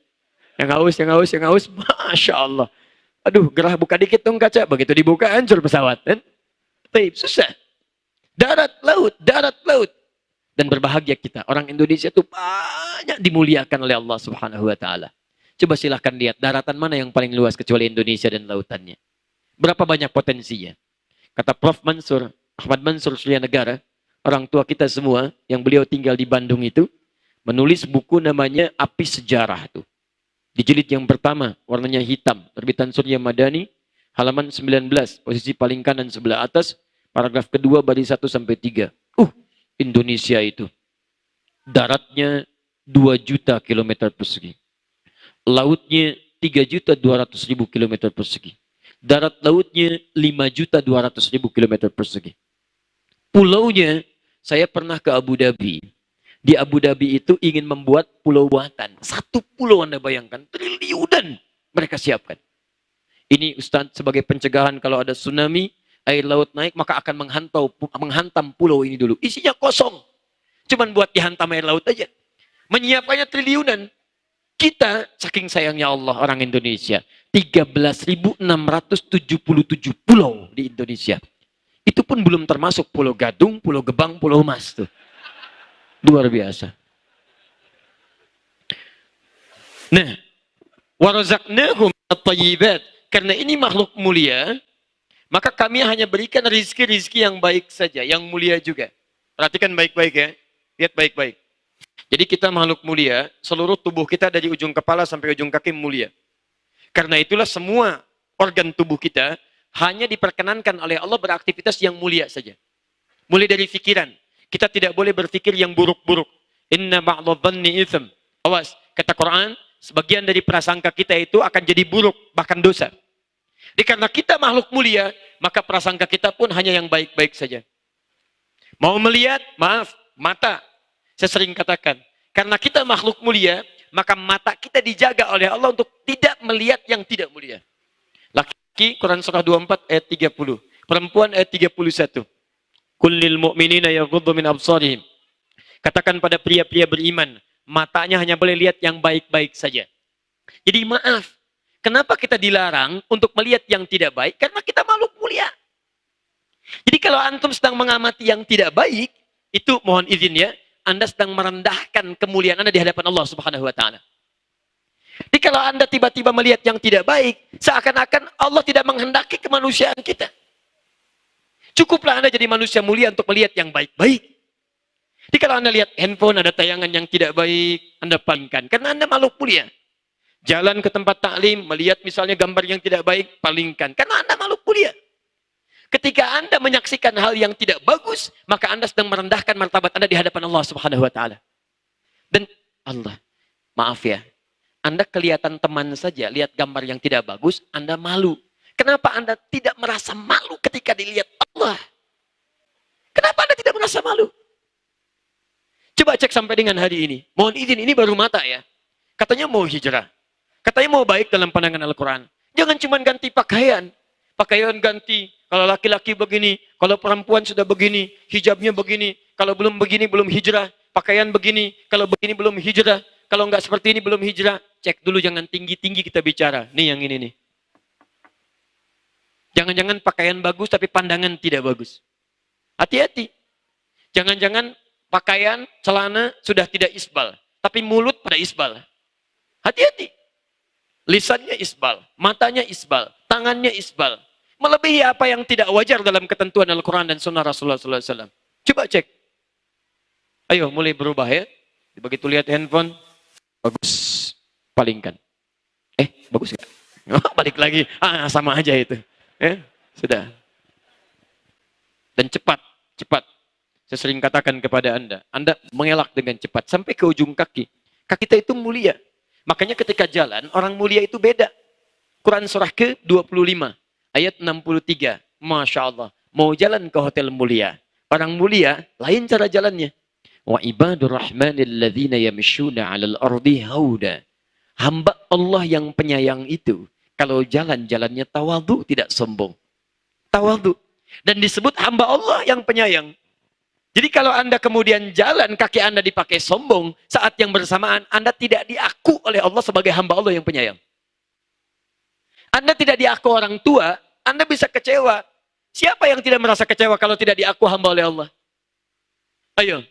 Yang haus, yang haus, yang haus. Masya Allah. Aduh, gerah buka dikit dong kaca. Begitu dibuka, hancur pesawat. Kan? Susah. Darat, laut, darat, laut. Dan berbahagia kita. Orang Indonesia itu banyak dimuliakan oleh Allah Subhanahu wa Ta'ala. Coba silahkan lihat daratan mana yang paling luas kecuali Indonesia dan lautannya. Berapa banyak potensinya. Kata Prof. Mansur, Ahmad Mansur Surya Negara, orang tua kita semua yang beliau tinggal di Bandung itu, menulis buku namanya Api Sejarah tuh. Di jilid yang pertama, warnanya hitam, terbitan Surya Madani, halaman 19, posisi paling kanan sebelah atas, paragraf kedua baris 1 sampai 3. Indonesia itu daratnya 2 juta kilometer persegi. Lautnya 3.200.000 kilometer persegi. Darat lautnya 5.200.000 kilometer persegi. Pulaunya, saya pernah ke Abu Dhabi. Di Abu Dhabi itu ingin membuat pulau buatan. Satu pulau Anda bayangkan, triliunan mereka siapkan. Ini Ustaz sebagai pencegahan kalau ada tsunami, air laut naik, maka akan menghantam pulau ini dulu. Isinya kosong. Cuman buat dihantam air laut aja. Menyiapkannya triliunan. Kita, saking sayangnya Allah orang Indonesia, 13.677 pulau di Indonesia. Itu pun belum termasuk Pulau Gadung, Pulau Gebang, Pulau Mas. Tuh. Luar biasa. Nah, warazaqnahum at-thayyibat. Karena ini makhluk mulia, maka kami hanya berikan rizki-rizki yang baik saja, yang mulia juga. Perhatikan baik-baik ya. Lihat baik-baik. Jadi kita makhluk mulia, seluruh tubuh kita dari ujung kepala sampai ujung kaki mulia. Karena itulah semua organ tubuh kita hanya diperkenankan oleh Allah beraktivitas yang mulia saja. Mulai dari pikiran. Kita tidak boleh berpikir yang buruk-buruk. Inna ba'dadhanni itsm. Awas, kata Quran, sebagian dari prasangka kita itu akan jadi buruk, bahkan dosa. Jadi karena kita makhluk mulia, maka prasangka kita pun hanya yang baik-baik saja. Mau melihat, maaf, mata. Saya sering katakan, karena kita makhluk mulia, maka mata kita dijaga oleh Allah untuk tidak melihat yang tidak mulia. Laki, Quran surah 24 ayat 30. Perempuan ayat 31. Kullil mu'minina yaghuddu min absarihim. Katakan pada pria-pria beriman, matanya hanya boleh lihat yang baik-baik saja. Jadi maaf, kenapa kita dilarang untuk melihat yang tidak baik? Karena kita makhluk mulia. Jadi kalau antum sedang mengamati yang tidak baik, itu mohon izin ya, Anda sedang merendahkan kemuliaan Anda di hadapan Allah Subhanahu wa Ta'ala. Jadi kalau Anda tiba-tiba melihat yang tidak baik, seakan-akan Allah tidak menghendaki kemanusiaan kita. Cukuplah Anda jadi manusia mulia untuk melihat yang baik-baik. Jadi kalau Anda lihat handphone ada tayangan yang tidak baik, Anda palingkan. Karena Anda makhluk mulia. Jalan ke tempat taklim, melihat misalnya gambar yang tidak baik, palingkan. Karena Anda makhluk mulia. Ketika Anda menyaksikan hal yang tidak bagus, maka Anda sedang merendahkan martabat Anda di hadapan Allah Subhanahu wa taala. Dan Allah, maaf ya, Anda kelihatan teman saja, lihat gambar yang tidak bagus, Anda malu. Kenapa Anda tidak merasa malu ketika dilihat Allah? Kenapa Anda tidak merasa malu? Coba cek sampai dengan hari ini. Mohon izin, ini baru mata ya. Katanya mau hijrah. Katanya mau baik dalam pandangan Al-Quran. Jangan cuma ganti pakaian. Pakaian ganti. Kalau laki-laki begini, kalau perempuan sudah begini, hijabnya begini. Kalau belum begini, belum hijrah. Pakaian begini, kalau begini belum hijrah. Kalau nggak seperti ini belum hijrah. Cek dulu, jangan tinggi-tinggi kita bicara. Nih yang ini nih. Jangan-jangan pakaian bagus tapi pandangan tidak bagus. Hati-hati. Jangan-jangan pakaian, celana sudah tidak isbal. Tapi mulut pada isbal. Hati-hati. Lisannya isbal, matanya isbal, tangannya isbal. Melebihi apa yang tidak wajar dalam ketentuan Al-Quran dan Sunnah Rasulullah SAW. Coba cek. Ayo mulai berubah ya. Begitu lihat handphone, bagus. Palingkan. Bagus gak? Balik lagi. Sama aja itu. Sudah. Dan cepat. Saya sering katakan kepada Anda mengelak dengan cepat. Sampai ke ujung kaki. Kaki kita itu mulia. Makanya ketika jalan, orang mulia itu beda. Quran surah ke-25. Ayat 63. Masya Allah. Mau jalan ke hotel mulia. Orang mulia, lain cara jalannya. Wa ibadur rahmanil ladzina yamshuna 'alal ardi hauda. Hamba Allah yang penyayang itu, kalau jalan-jalannya tawadhu, tidak sombong. Tawadhu. Dan disebut hamba Allah yang penyayang. Jadi kalau Anda kemudian jalan, kaki Anda dipakai sombong, saat yang bersamaan Anda tidak diaku oleh Allah sebagai hamba Allah yang penyayang. Anda tidak diaku orang tua, Anda bisa kecewa. Siapa yang tidak merasa kecewa kalau tidak diaku hamba oleh Allah? Ayo.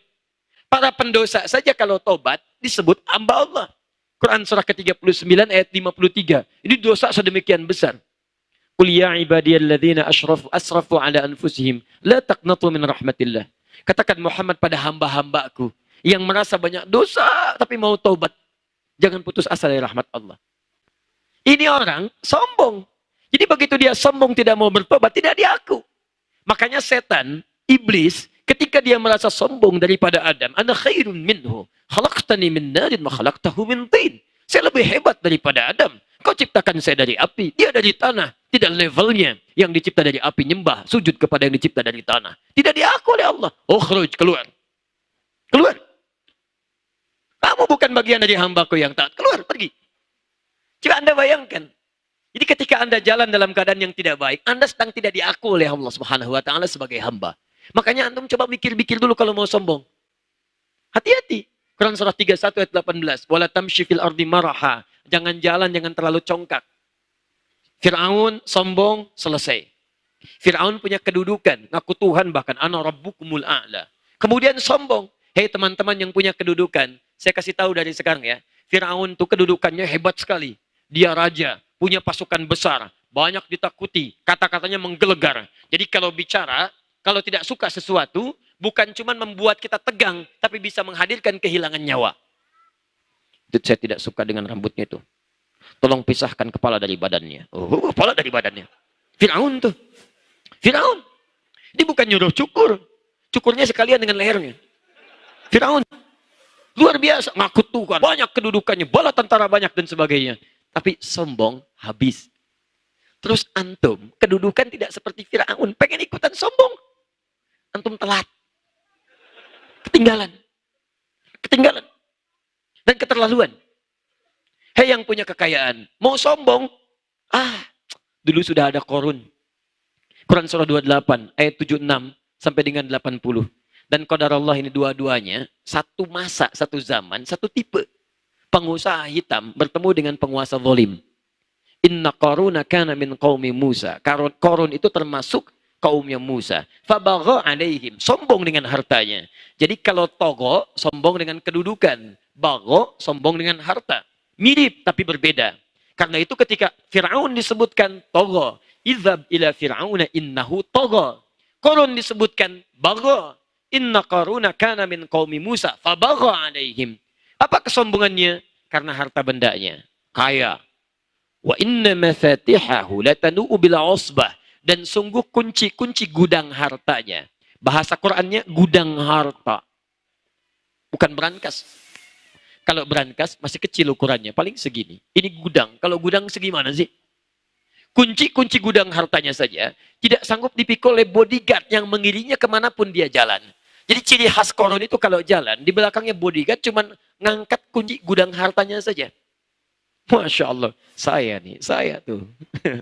Para pendosa saja kalau tobat disebut hamba Allah. Quran surah ke-39 ayat 53. Ini dosa sedemikian besar. Qul ya ibadiyalladzina asrafu ala anfusihim la taqnatu min rahmatillah. Katakan Muhammad pada hamba-hambaku yang merasa banyak dosa tapi mau taubat. Jangan putus asa dari rahmat Allah. Ini orang sombong. Jadi begitu dia sombong tidak mau bertobat, tidak diaku. Makanya setan, iblis, ketika dia merasa sombong daripada Adam, ana khairun minhu, khalaqtani min narin wa khalaqtahu min tin. Saya lebih hebat daripada Adam. Kau ciptakan saya dari api, dia dari tanah. Tidak levelnya yang dicipta dari api nyembah, sujud kepada yang dicipta dari tanah. Tidak diaku oleh Allah. Ukhruj, keluar. Keluar. Kamu bukan bagian dari hambaku yang taat. Keluar, pergi. Coba Anda bayangkan. Jadi ketika Anda jalan dalam keadaan yang tidak baik, Anda sedang tidak diaku oleh Allah Subhanahu wa taala sebagai hamba. Makanya antum coba mikir-mikir dulu kalau mau sombong. Hati-hati. Quran surah 31 ayat 18. Wala tamshi fil ardi maraha. Jangan jalan, jangan terlalu congkak. Fir'aun sombong, selesai. Fir'aun punya kedudukan, ngaku Tuhan bahkan, ana rabbukumul a'la. Kemudian sombong. Hei teman-teman yang punya kedudukan, saya kasih tahu dari sekarang ya. Fir'aun itu kedudukannya hebat sekali. Dia raja, punya pasukan besar, banyak ditakuti, kata-katanya menggelegar. Jadi kalau bicara, kalau tidak suka sesuatu, bukan cuma membuat kita tegang, tapi bisa menghadirkan kehilangan nyawa. Itu saya tidak suka dengan rambutnya itu. Tolong pisahkan kepala dari badannya. Oh, kepala dari badannya. Fir'aun tuh. Fir'aun. Dia bukan nyuruh cukur. Cukurnya sekalian dengan lehernya. Fir'aun. Luar biasa. Ngaku Tuhan. Banyak kedudukannya. Bala tentara banyak dan sebagainya. Tapi sombong habis. Terus antum, kedudukan tidak seperti Fir'aun. Pengen ikutan sombong. Antum telat. Ketinggalan. Ketinggalan. Dan keterlaluan. Hei yang punya kekayaan. Mau sombong. Dulu sudah ada Qarun. Quran surah 28 ayat 76 sampai dengan 80. Dan qadarullah ini dua-duanya. Satu masa, satu zaman, satu tipe. Pengusaha hitam bertemu dengan penguasa zalim. Inna Qaruna kana min qaumi Musa. Qarun itu termasuk kaumnya Musa. Fabagha alaihim. Sombong dengan hartanya. Jadi kalau togo, sombong dengan kedudukan. Bagho, sombong dengan harta. Mirip tapi berbeda. Karena itu ketika Fir'aun disebutkan togo. Izhab ila Fir'auna innahu togo. Qarun disebutkan bagha. Inna Qaruna kana min qaumi Musa. Fabagha alaihim. Apa kesombongannya? Karena harta bendanya. Kaya. Wa inna mafatihahu latanu'u bil usbah. Dan sungguh kunci gudang hartanya. Bahasa Qur'annya gudang harta. Bukan brankas. Kalau brankas masih kecil ukurannya, paling segini. Ini gudang. Kalau gudang segimana sih? Kunci gudang hartanya saja tidak sanggup dipikul oleh bodyguard yang mengiringinya kemanapun dia jalan. Jadi ciri khas Korun itu kalau jalan, di belakangnya bodyguard cuman ngangkat kunci gudang hartanya saja. Masya Allah, saya tuh.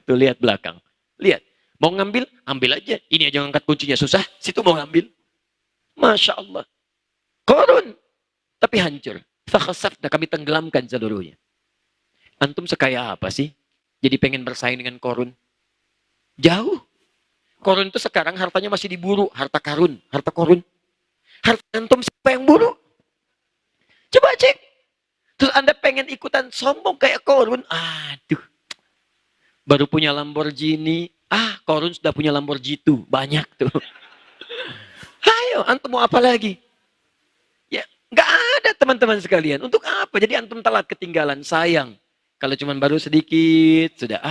Tuh lihat belakang. Lihat, mau ngambil, ambil aja. Ini aja ngangkat kuncinya susah, situ mau ngambil. Masya Allah. Korun, tapi hancur. Fakhasafna, kami tenggelamkan seluruhnya. Antum sekaya apa sih? Jadi pengen bersaing dengan Korun? Jauh. Korun itu sekarang hartanya masih diburu. Harta karun, harta Korun. Harta antum siapa yang buru? Coba cek. Terus Anda pengen ikutan sombong kayak Korun? Aduh. Baru punya Lamborghini. Korun sudah punya Lamborghini tuh. Banyak tuh. Ayo, antum mau apa lagi? Ya, nggak ada teman-teman sekalian. Untuk apa? Jadi antum telat ketinggalan. Sayang. Kalau cuma baru sedikit, sudah.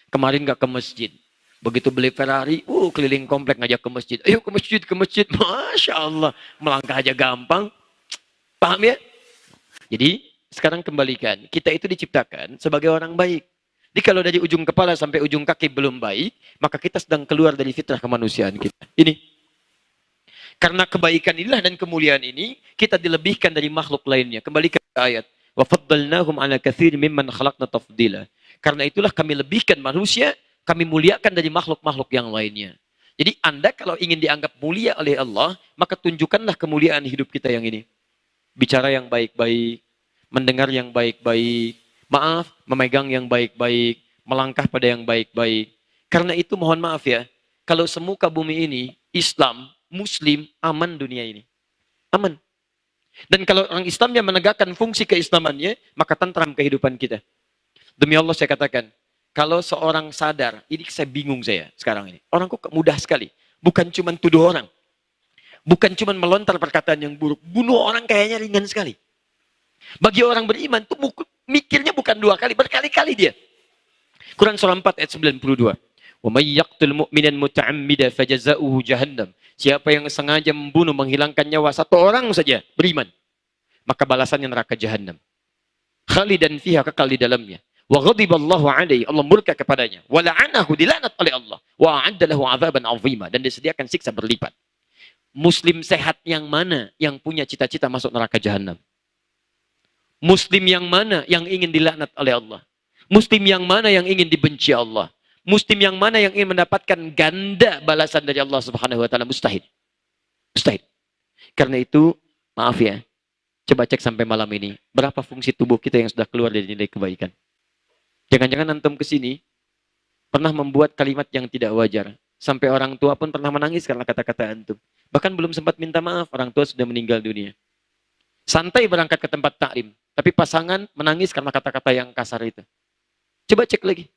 Kemarin nggak ke masjid. Begitu beli Ferrari, keliling komplek ngajak ke masjid. Ayo ke masjid, ke masjid. Masya Allah. Melangkah aja gampang. Paham ya? Jadi, sekarang kembalikan. Kita itu diciptakan sebagai orang baik. Jadi kalau dari ujung kepala sampai ujung kaki belum baik, maka kita sedang keluar dari fitrah kemanusiaan kita. Ini. Karena kebaikan inilah dan kemuliaan ini, kita dilebihkan dari makhluk lainnya. Kembali ke ayat. وَفَضَّلْنَاهُمْ عَلَى كَثِيرٍ مِمَّنْ خَلَقْنَا تَفْضِيلًا. Karena itulah kami lebihkan manusia, kami muliakan dari makhluk-makhluk yang lainnya. Jadi Anda kalau ingin dianggap mulia oleh Allah, maka tunjukkanlah kemuliaan hidup kita yang ini. Bicara yang baik-baik, mendengar yang baik-baik, maaf, memegang yang baik-baik, melangkah pada yang baik-baik. Karena itu mohon maaf ya, kalau semuka bumi ini, Islam, Muslim, aman dunia ini. Aman. Dan kalau orang Islam yang menegakkan fungsi keislamannya, maka tentram kehidupan kita. Demi Allah saya katakan, kalau seorang sadar, ini saya bingung saya sekarang ini. Orang kok mudah sekali. Bukan cuma tuduh orang. Bukan cuma melontar perkataan yang buruk. Bunuh orang kayaknya ringan sekali. Bagi orang beriman, itu mikirnya bukan 2 kali, berkali-kali dia. Quran surah 4 ayat 92. وَمَنْ يَقْتُلْ مُؤْمِنًا مُتَعَمِّدًا فَجَزَاؤُهُ جَهَنَّمُ. Siapa yang sengaja membunuh, menghilangkan nyawa satu orang saja, beriman, maka balasannya neraka Jahannam. Khalidan fiha, kekal di dalamnya. Wa ghadiballahu alaihi, Allah murka kepadanya. Wa la'anahu, dilaknat oleh Allah. Wa a'adda lahu 'adzaban 'azima, dan disediakan siksa berlipat. Muslim sehat yang mana yang punya cita-cita masuk neraka Jahannam? Muslim yang mana yang ingin dilaknat oleh Allah? Muslim yang mana yang ingin dibenci Allah? Muslim yang mana yang ingin mendapatkan ganda balasan dari Allah Subhanahu wa taala? Mustahil. Mustahil. Karena itu, maaf ya. Coba cek sampai malam ini, berapa fungsi tubuh kita yang sudah keluar dari nilai kebaikan? Jangan-jangan antum ke sini pernah membuat kalimat yang tidak wajar. Sampai orang tua pun pernah menangis karena kata-kata antum. Bahkan belum sempat minta maaf, orang tua sudah meninggal dunia. Santai berangkat ke tempat taklim, tapi pasangan menangis karena kata-kata yang kasar itu. Coba cek lagi.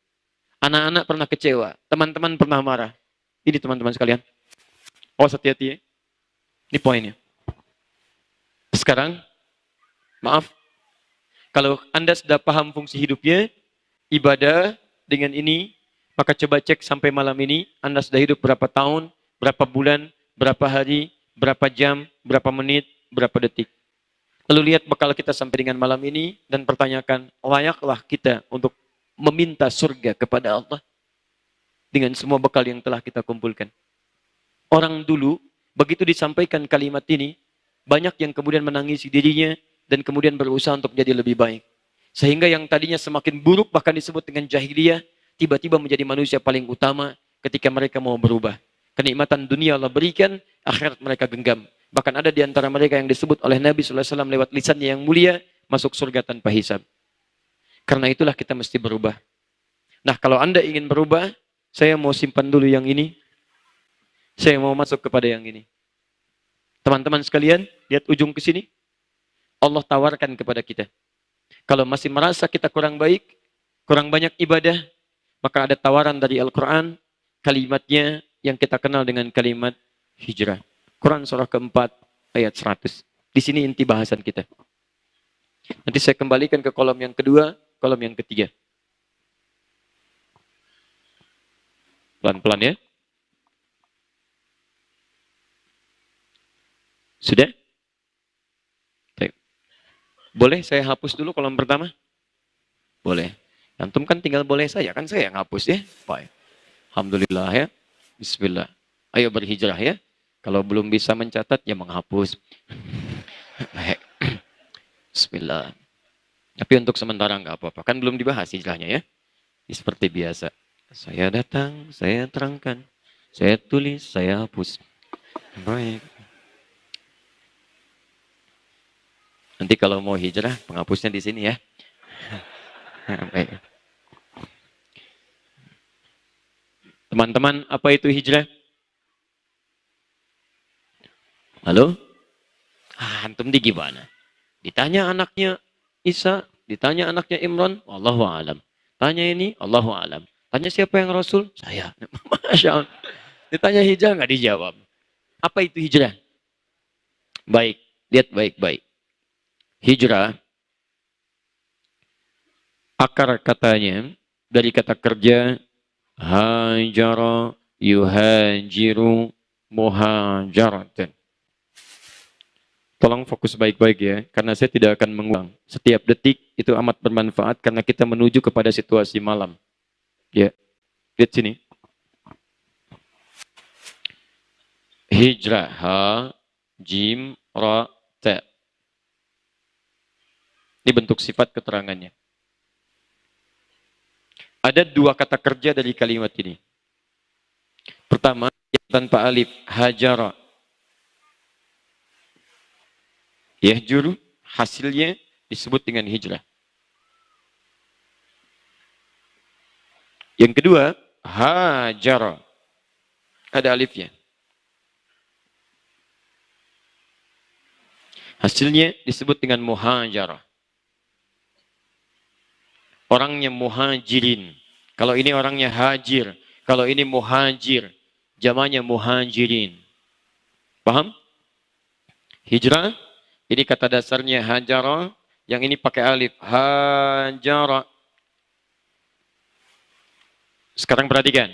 Anak-anak pernah kecewa, teman-teman pernah marah. Ini teman-teman sekalian. Hati-hati ya. Ini poinnya. Sekarang, maaf, kalau Anda sudah paham fungsi hidupnya, ibadah dengan ini, maka coba cek sampai malam ini, Anda sudah hidup berapa tahun, berapa bulan, berapa hari, berapa jam, berapa menit, berapa detik. Lalu lihat bekal kita sampai dengan malam ini, dan pertanyakan, layaklah kita untuk meminta surga kepada Allah dengan semua bekal yang telah kita kumpulkan. Orang dulu, begitu disampaikan kalimat ini, banyak yang kemudian menangisi dirinya, dan kemudian berusaha untuk menjadi lebih baik. Sehingga yang tadinya semakin buruk, bahkan disebut dengan jahiliyah, tiba-tiba menjadi manusia paling utama ketika mereka mau berubah. Kenikmatan dunia Allah berikan, akhirat mereka genggam. Bahkan ada di antara mereka yang disebut oleh Nabi SAW lewat lisannya yang mulia, masuk surga tanpa hisab. Karena itulah kita mesti berubah. Nah, kalau Anda ingin berubah, saya mau simpan dulu yang ini. Saya mau masuk kepada yang ini. Teman-teman sekalian, lihat ujung ke sini. Allah tawarkan kepada kita. Kalau masih merasa kita kurang baik, kurang banyak ibadah, maka ada tawaran dari Al-Quran, kalimatnya yang kita kenal dengan kalimat hijrah. Quran surah keempat, ayat 100. Di sini inti bahasan kita. Nanti saya kembalikan ke kolom yang kedua, kolom yang ketiga. Pelan-pelan ya. Sudah? Baik. Boleh saya hapus dulu kolom pertama? Boleh. Antum kan tinggal boleh saya, kan saya yang hapus ya. Baik. Alhamdulillah ya. Bismillah. Ayo berhijrah ya. Kalau belum bisa mencatat ya menghapus. Baik. Bismillah. Tapi untuk sementara nggak apa-apa. Kan belum dibahas hijrahnya ya. Seperti biasa. Saya datang, saya terangkan. Saya tulis, saya hapus. Baik. Nanti kalau mau hijrah, penghapusnya di sini ya. Baik. Teman-teman, apa itu hijrah? Halo? Antum di gimana? Ditanya anaknya Isa, ditanya anaknya Imran, Allahu a'lam. Tanya ini, Allahu a'lam. Tanya siapa yang Rasul? Saya. Masya Allah. Ditanya hijrah, nggak dijawab. Apa itu hijrah? Baik, lihat baik-baik. Hijrah, akar katanya dari kata kerja hajara yuhajiru muhajaratan. Tolong fokus baik-baik ya, karena saya tidak akan mengulang. Setiap detik itu amat bermanfaat karena kita menuju kepada situasi malam. Ya, lihat sini. Hijrah, ha, jim, ra, ta. Ini bentuk sifat keterangannya. Ada dua kata kerja dari kalimat ini. Pertama, tanpa alif, hajara. Yahjuru, hasilnya disebut dengan hijrah. Yang kedua, hajara. Ada alifnya. Hasilnya disebut dengan muhajarah. Orangnya muhajirin. Kalau ini orangnya hajir. Kalau ini muhajir. Jamanya muhajirin. Paham? Hijrah. Ini kata dasarnya hajara. Yang ini pakai alif. Hajara. Sekarang perhatikan.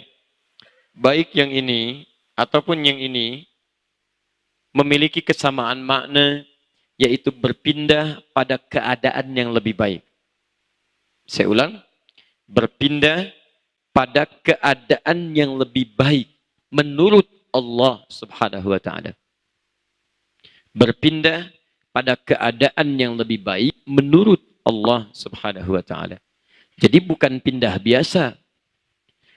Baik yang ini ataupun yang ini memiliki kesamaan makna, yaitu berpindah pada keadaan yang lebih baik. Saya ulang, berpindah pada keadaan yang lebih baik menurut Allah Subhanahu wa taala. Berpindah pada keadaan yang lebih baik menurut Allah Subhanahu wa taala. Jadi bukan pindah biasa.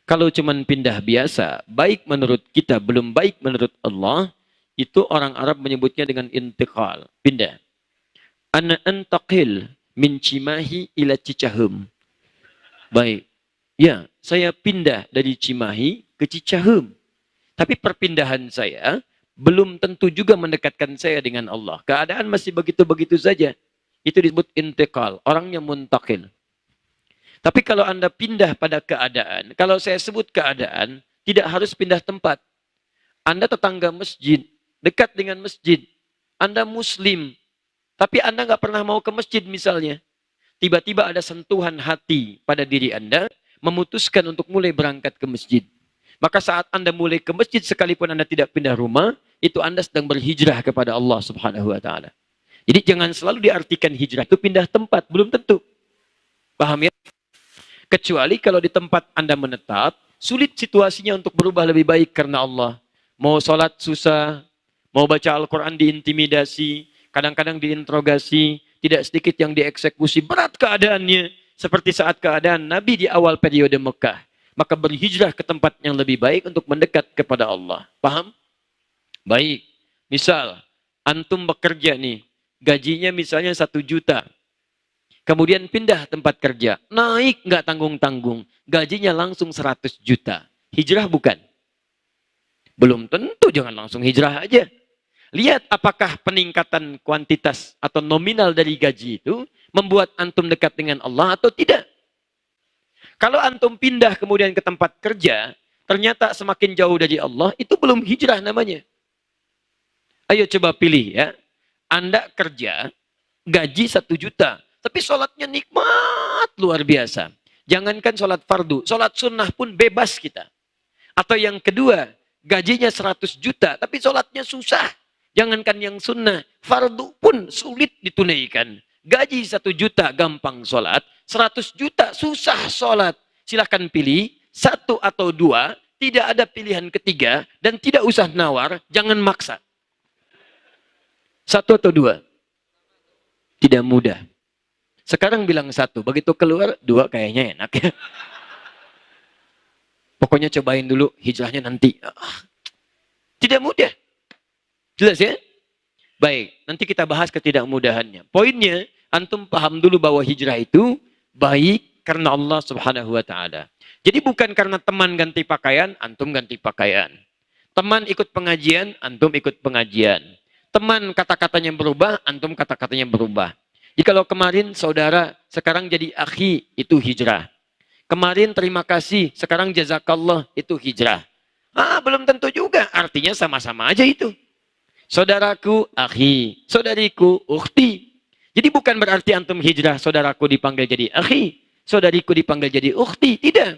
Kalau cuman pindah biasa, baik menurut kita, belum baik menurut Allah, itu orang Arab menyebutnya dengan intiqal, pindah. Ana antaqil min Cimahi ila Cicahem. Baik. Ya, saya pindah dari Cimahi ke Cicahem. Tapi perpindahan saya belum tentu juga mendekatkan saya dengan Allah. Keadaan masih begitu-begitu saja. Itu disebut intiqal. Orangnya muntaqil. Tapi kalau Anda pindah pada keadaan, kalau saya sebut keadaan, tidak harus pindah tempat. Anda tetangga masjid, dekat dengan masjid. Anda muslim, tapi Anda nggak pernah mau ke masjid misalnya. Tiba-tiba ada sentuhan hati pada diri Anda, memutuskan untuk mulai berangkat ke masjid. Maka saat Anda mulai ke masjid, sekalipun Anda tidak pindah rumah, itu Anda sedang berhijrah kepada Allah Subhanahu wa taala. Jadi jangan selalu diartikan hijrah itu pindah tempat, belum tentu. Paham ya? Kecuali kalau di tempat Anda menetap, sulit situasinya untuk berubah lebih baik karena Allah. Mau sholat susah, mau baca Al-Quran diintimidasi, kadang-kadang diinterogasi, tidak sedikit yang dieksekusi, berat keadaannya. Seperti saat keadaan Nabi di awal periode Mekah. Maka berhijrah ke tempat yang lebih baik untuk mendekat kepada Allah. Paham? Baik. Misal, antum bekerja nih, gajinya misalnya 1 juta. Kemudian pindah tempat kerja, naik nggak tanggung-tanggung, gajinya langsung 100 juta. Hijrah bukan? Belum tentu, jangan langsung hijrah aja. Lihat apakah peningkatan kuantitas atau nominal dari gaji itu membuat antum dekat dengan Allah atau tidak. Kalau antum pindah kemudian ke tempat kerja, ternyata semakin jauh dari Allah, itu belum hijrah namanya. Ayo coba pilih ya. Anda kerja, gaji 1 juta, tapi sholatnya nikmat luar biasa. Jangankan sholat fardu, sholat sunnah pun bebas kita. Atau yang kedua, gajinya 100 juta, tapi sholatnya susah. Jangankan yang sunnah, fardu pun sulit ditunaikan. Gaji 1 juta gampang sholat, 100 juta susah sholat. Silahkan pilih, 1 atau 2, tidak ada pilihan ketiga, dan tidak usah nawar, jangan maksa. 1 atau 2? Tidak mudah. Sekarang bilang 1, begitu keluar 2 kayaknya enak ya. Pokoknya cobain dulu, hijrahnya nanti. Tidak mudah. Jelas ya? Baik, nanti kita bahas ketidakmudahannya. Poinnya, antum paham dulu bahwa hijrah itu baik karena Allah Subhanahu wa taala. Jadi bukan karena teman ganti pakaian, antum ganti pakaian. Teman ikut pengajian, antum ikut pengajian. Teman kata-katanya berubah, antum kata-katanya berubah. Jadi kalau kemarin saudara, sekarang jadi akhi, itu hijrah. Kemarin terima kasih, sekarang jazakallah, itu hijrah. Belum tentu juga, artinya sama-sama aja itu. Saudaraku, akhi. Saudariku, ukhti. Jadi bukan berarti antum hijrah, saudaraku dipanggil jadi akhi. Saudariku dipanggil jadi ukhti. Tidak.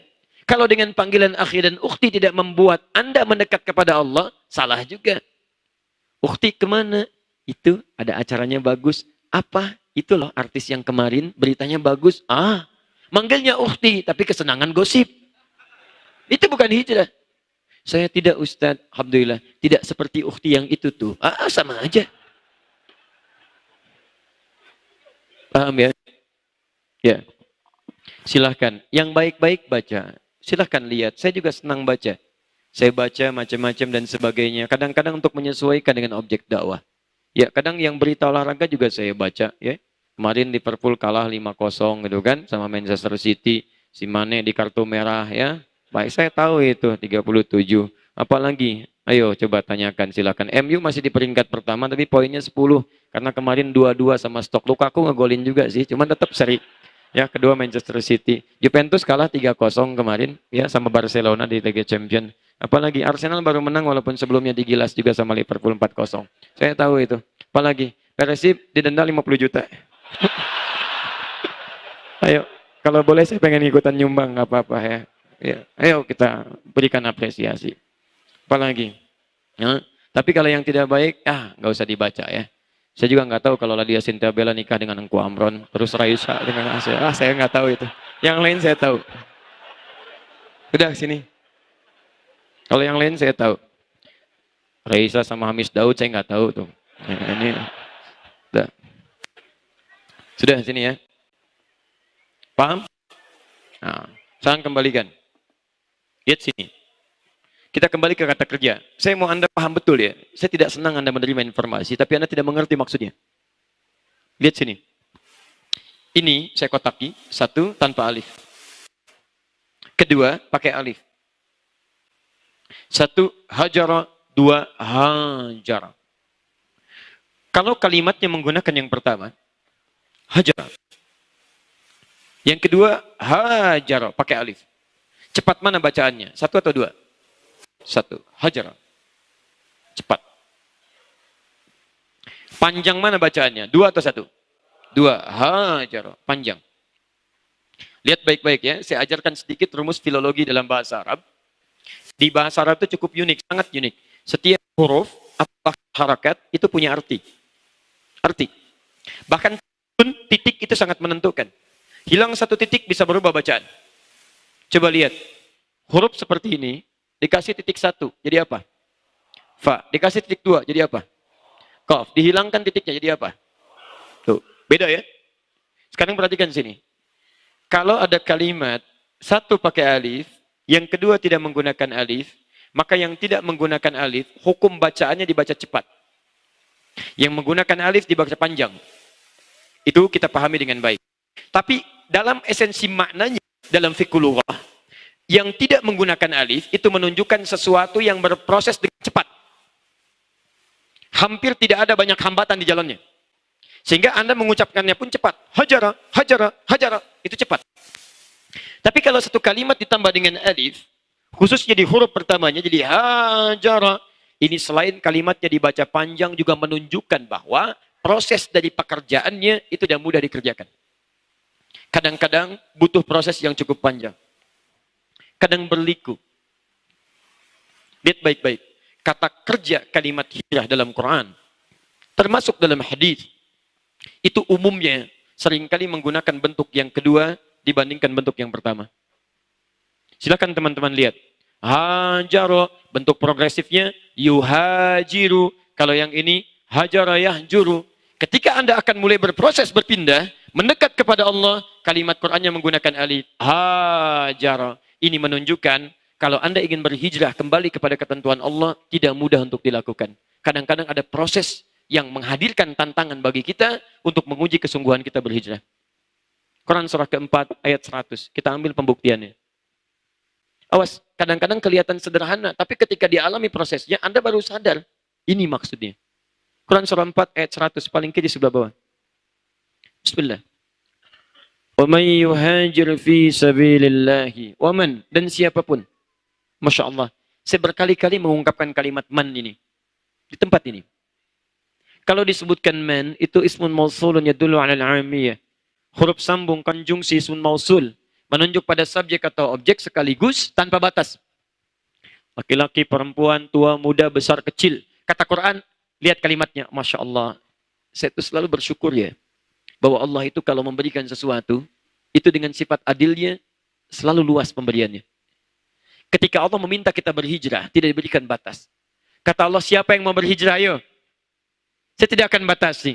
Kalau dengan panggilan akhi dan ukhti tidak membuat Anda mendekat kepada Allah, salah juga. Ukhti kemana? Itu ada acaranya bagus. Apa? Itu loh artis yang kemarin beritanya bagus. Manggilnya ukhti, tapi kesenangan gosip. Itu bukan hijrah. Saya tidak Ustadz, alhamdulillah, tidak seperti ukhti yang itu tuh. Sama aja. Paham ya? Ya. Silahkan. Yang baik-baik baca. Silahkan lihat. Saya juga senang baca. Saya baca macam-macam dan sebagainya. Kadang-kadang untuk menyesuaikan dengan objek dakwah. Ya, kadang yang berita olahraga juga saya baca. Ya. Kemarin Liverpool kalah 5-0 gitu kan sama Manchester City. Si Mane di kartu merah ya. Baik, saya tahu itu 37. Apalagi? Ayo coba tanyakan silakan. MU masih di peringkat pertama tapi poinnya 10 karena kemarin 2-2 sama Stoke. Lukaku ngegolin juga sih, cuman tetap seri. Ya, kedua Manchester City. Juventus kalah 3-0 kemarin ya sama Barcelona di Liga Champions. Apalagi Arsenal baru menang walaupun sebelumnya digilas juga sama Liverpool 4-0. Saya tahu itu. Apalagi Persib didenda 50 juta. Ayo, kalau boleh saya pengen ikutan nyumbang, nggak apa-apa ya. Ya, ayo kita berikan apresiasi. Apalagi, ya. Tapi kalau yang tidak baik, nggak usah dibaca ya. Saya juga nggak tahu kalau Ladia Cynthia Bella nikah dengan Engku Amron, terus Raisa dengan Asia. Saya nggak tahu itu. Yang lain saya tahu. Udah sini. Kalau yang lain saya tahu. Raisa sama Hamis Daud saya nggak tahu tuh. Ya, ini, udah. Sudah sini ya. Paham? Nah, saya kembalikan. Lihat sini. Kita kembali ke kata kerja. Saya mau Anda paham betul ya. Saya tidak senang Anda menerima informasi, tapi Anda tidak mengerti maksudnya. Lihat sini. Ini saya kotaki. 1 tanpa alif. Kedua pakai alif. 1 hajara, 2 hajara. Kalau kalimatnya menggunakan yang pertama, hajara. Yang kedua, hajara, pakai alif. Cepat mana bacaannya? 1 atau 2? 1, hajara. Cepat. Panjang mana bacaannya? 2 atau 1? 2, hajara, panjang. Lihat baik-baik ya, saya ajarkan sedikit rumus filologi dalam bahasa Arab. Di bahasa Arab itu cukup unik, sangat unik. Setiap huruf atau harakat itu punya arti. Arti. Bahkan titik itu sangat menentukan. Hilang 1 titik bisa berubah bacaan. Coba lihat. Huruf seperti ini, dikasih titik 1, jadi apa? Fa. Dikasih titik 2, jadi apa? Qaf. Dihilangkan titiknya, jadi apa? Tuh, beda ya? Sekarang perhatikan sini. Kalau ada kalimat, 1 pakai alif, yang kedua tidak menggunakan alif, maka yang tidak menggunakan alif, hukum bacaannya dibaca cepat. Yang menggunakan alif dibaca panjang. Itu kita pahami dengan baik. Tapi dalam esensi maknanya, dalam fikul lughah, yang tidak menggunakan alif itu menunjukkan sesuatu yang berproses dengan cepat. Hampir tidak ada banyak hambatan di jalannya. Sehingga Anda mengucapkannya pun cepat. Hajara, hajara, hajara. Itu cepat. Tapi kalau satu kalimat ditambah dengan alif, khususnya di huruf pertamanya jadi hajara. Ini selain kalimatnya dibaca panjang juga menunjukkan bahwa proses dari pekerjaannya itu tidak mudah dikerjakan. Kadang-kadang butuh proses yang cukup panjang. Kadang berliku. Lihat baik-baik. Kata kerja kalimat hijrah dalam Quran, termasuk dalam hadis, itu umumnya seringkali menggunakan bentuk yang kedua dibandingkan bentuk yang pertama. Silakan teman-teman lihat. Hajaro, bentuk progresifnya, yuhajiru. Kalau yang ini, hajara yahjuru. Ketika Anda akan mulai berproses berpindah, mendekat kepada Allah, kalimat Qur'annya menggunakan alif. Hajara. Ini menunjukkan, kalau Anda ingin berhijrah kembali kepada ketentuan Allah, tidak mudah untuk dilakukan. Kadang-kadang ada proses yang menghadirkan tantangan bagi kita untuk menguji kesungguhan kita berhijrah. Quran surah keempat ayat 100. Kita ambil pembuktiannya. Awas, kadang-kadang kelihatan sederhana, tapi ketika dialami prosesnya, Anda baru sadar. Ini maksudnya. Quran surah 4 ayat 100, paling kiri sebelah bawah. Bismillah. Wa man yuhajir fi sabilillahi. Wa man, dan siapapun. Masya Allah. Saya berkali-kali mengungkapkan kalimat man ini. Di tempat ini. Kalau disebutkan man, itu ismun mausulun yadullu ala al-amiyah. Huruf sambung konjungsi ismun mausul. Menunjuk pada subjek atau objek sekaligus tanpa batas. Laki-laki, perempuan, tua, muda, besar, kecil. Kata Quran, lihat kalimatnya. Masya Allah. Saya itu selalu bersyukur ya. Bahwa Allah itu kalau memberikan sesuatu, itu dengan sifat adilnya, selalu luas pemberiannya. Ketika Allah meminta kita berhijrah, tidak diberikan batas. Kata Allah, siapa yang mau berhijrah, ayo. Saya tidak akan batasi.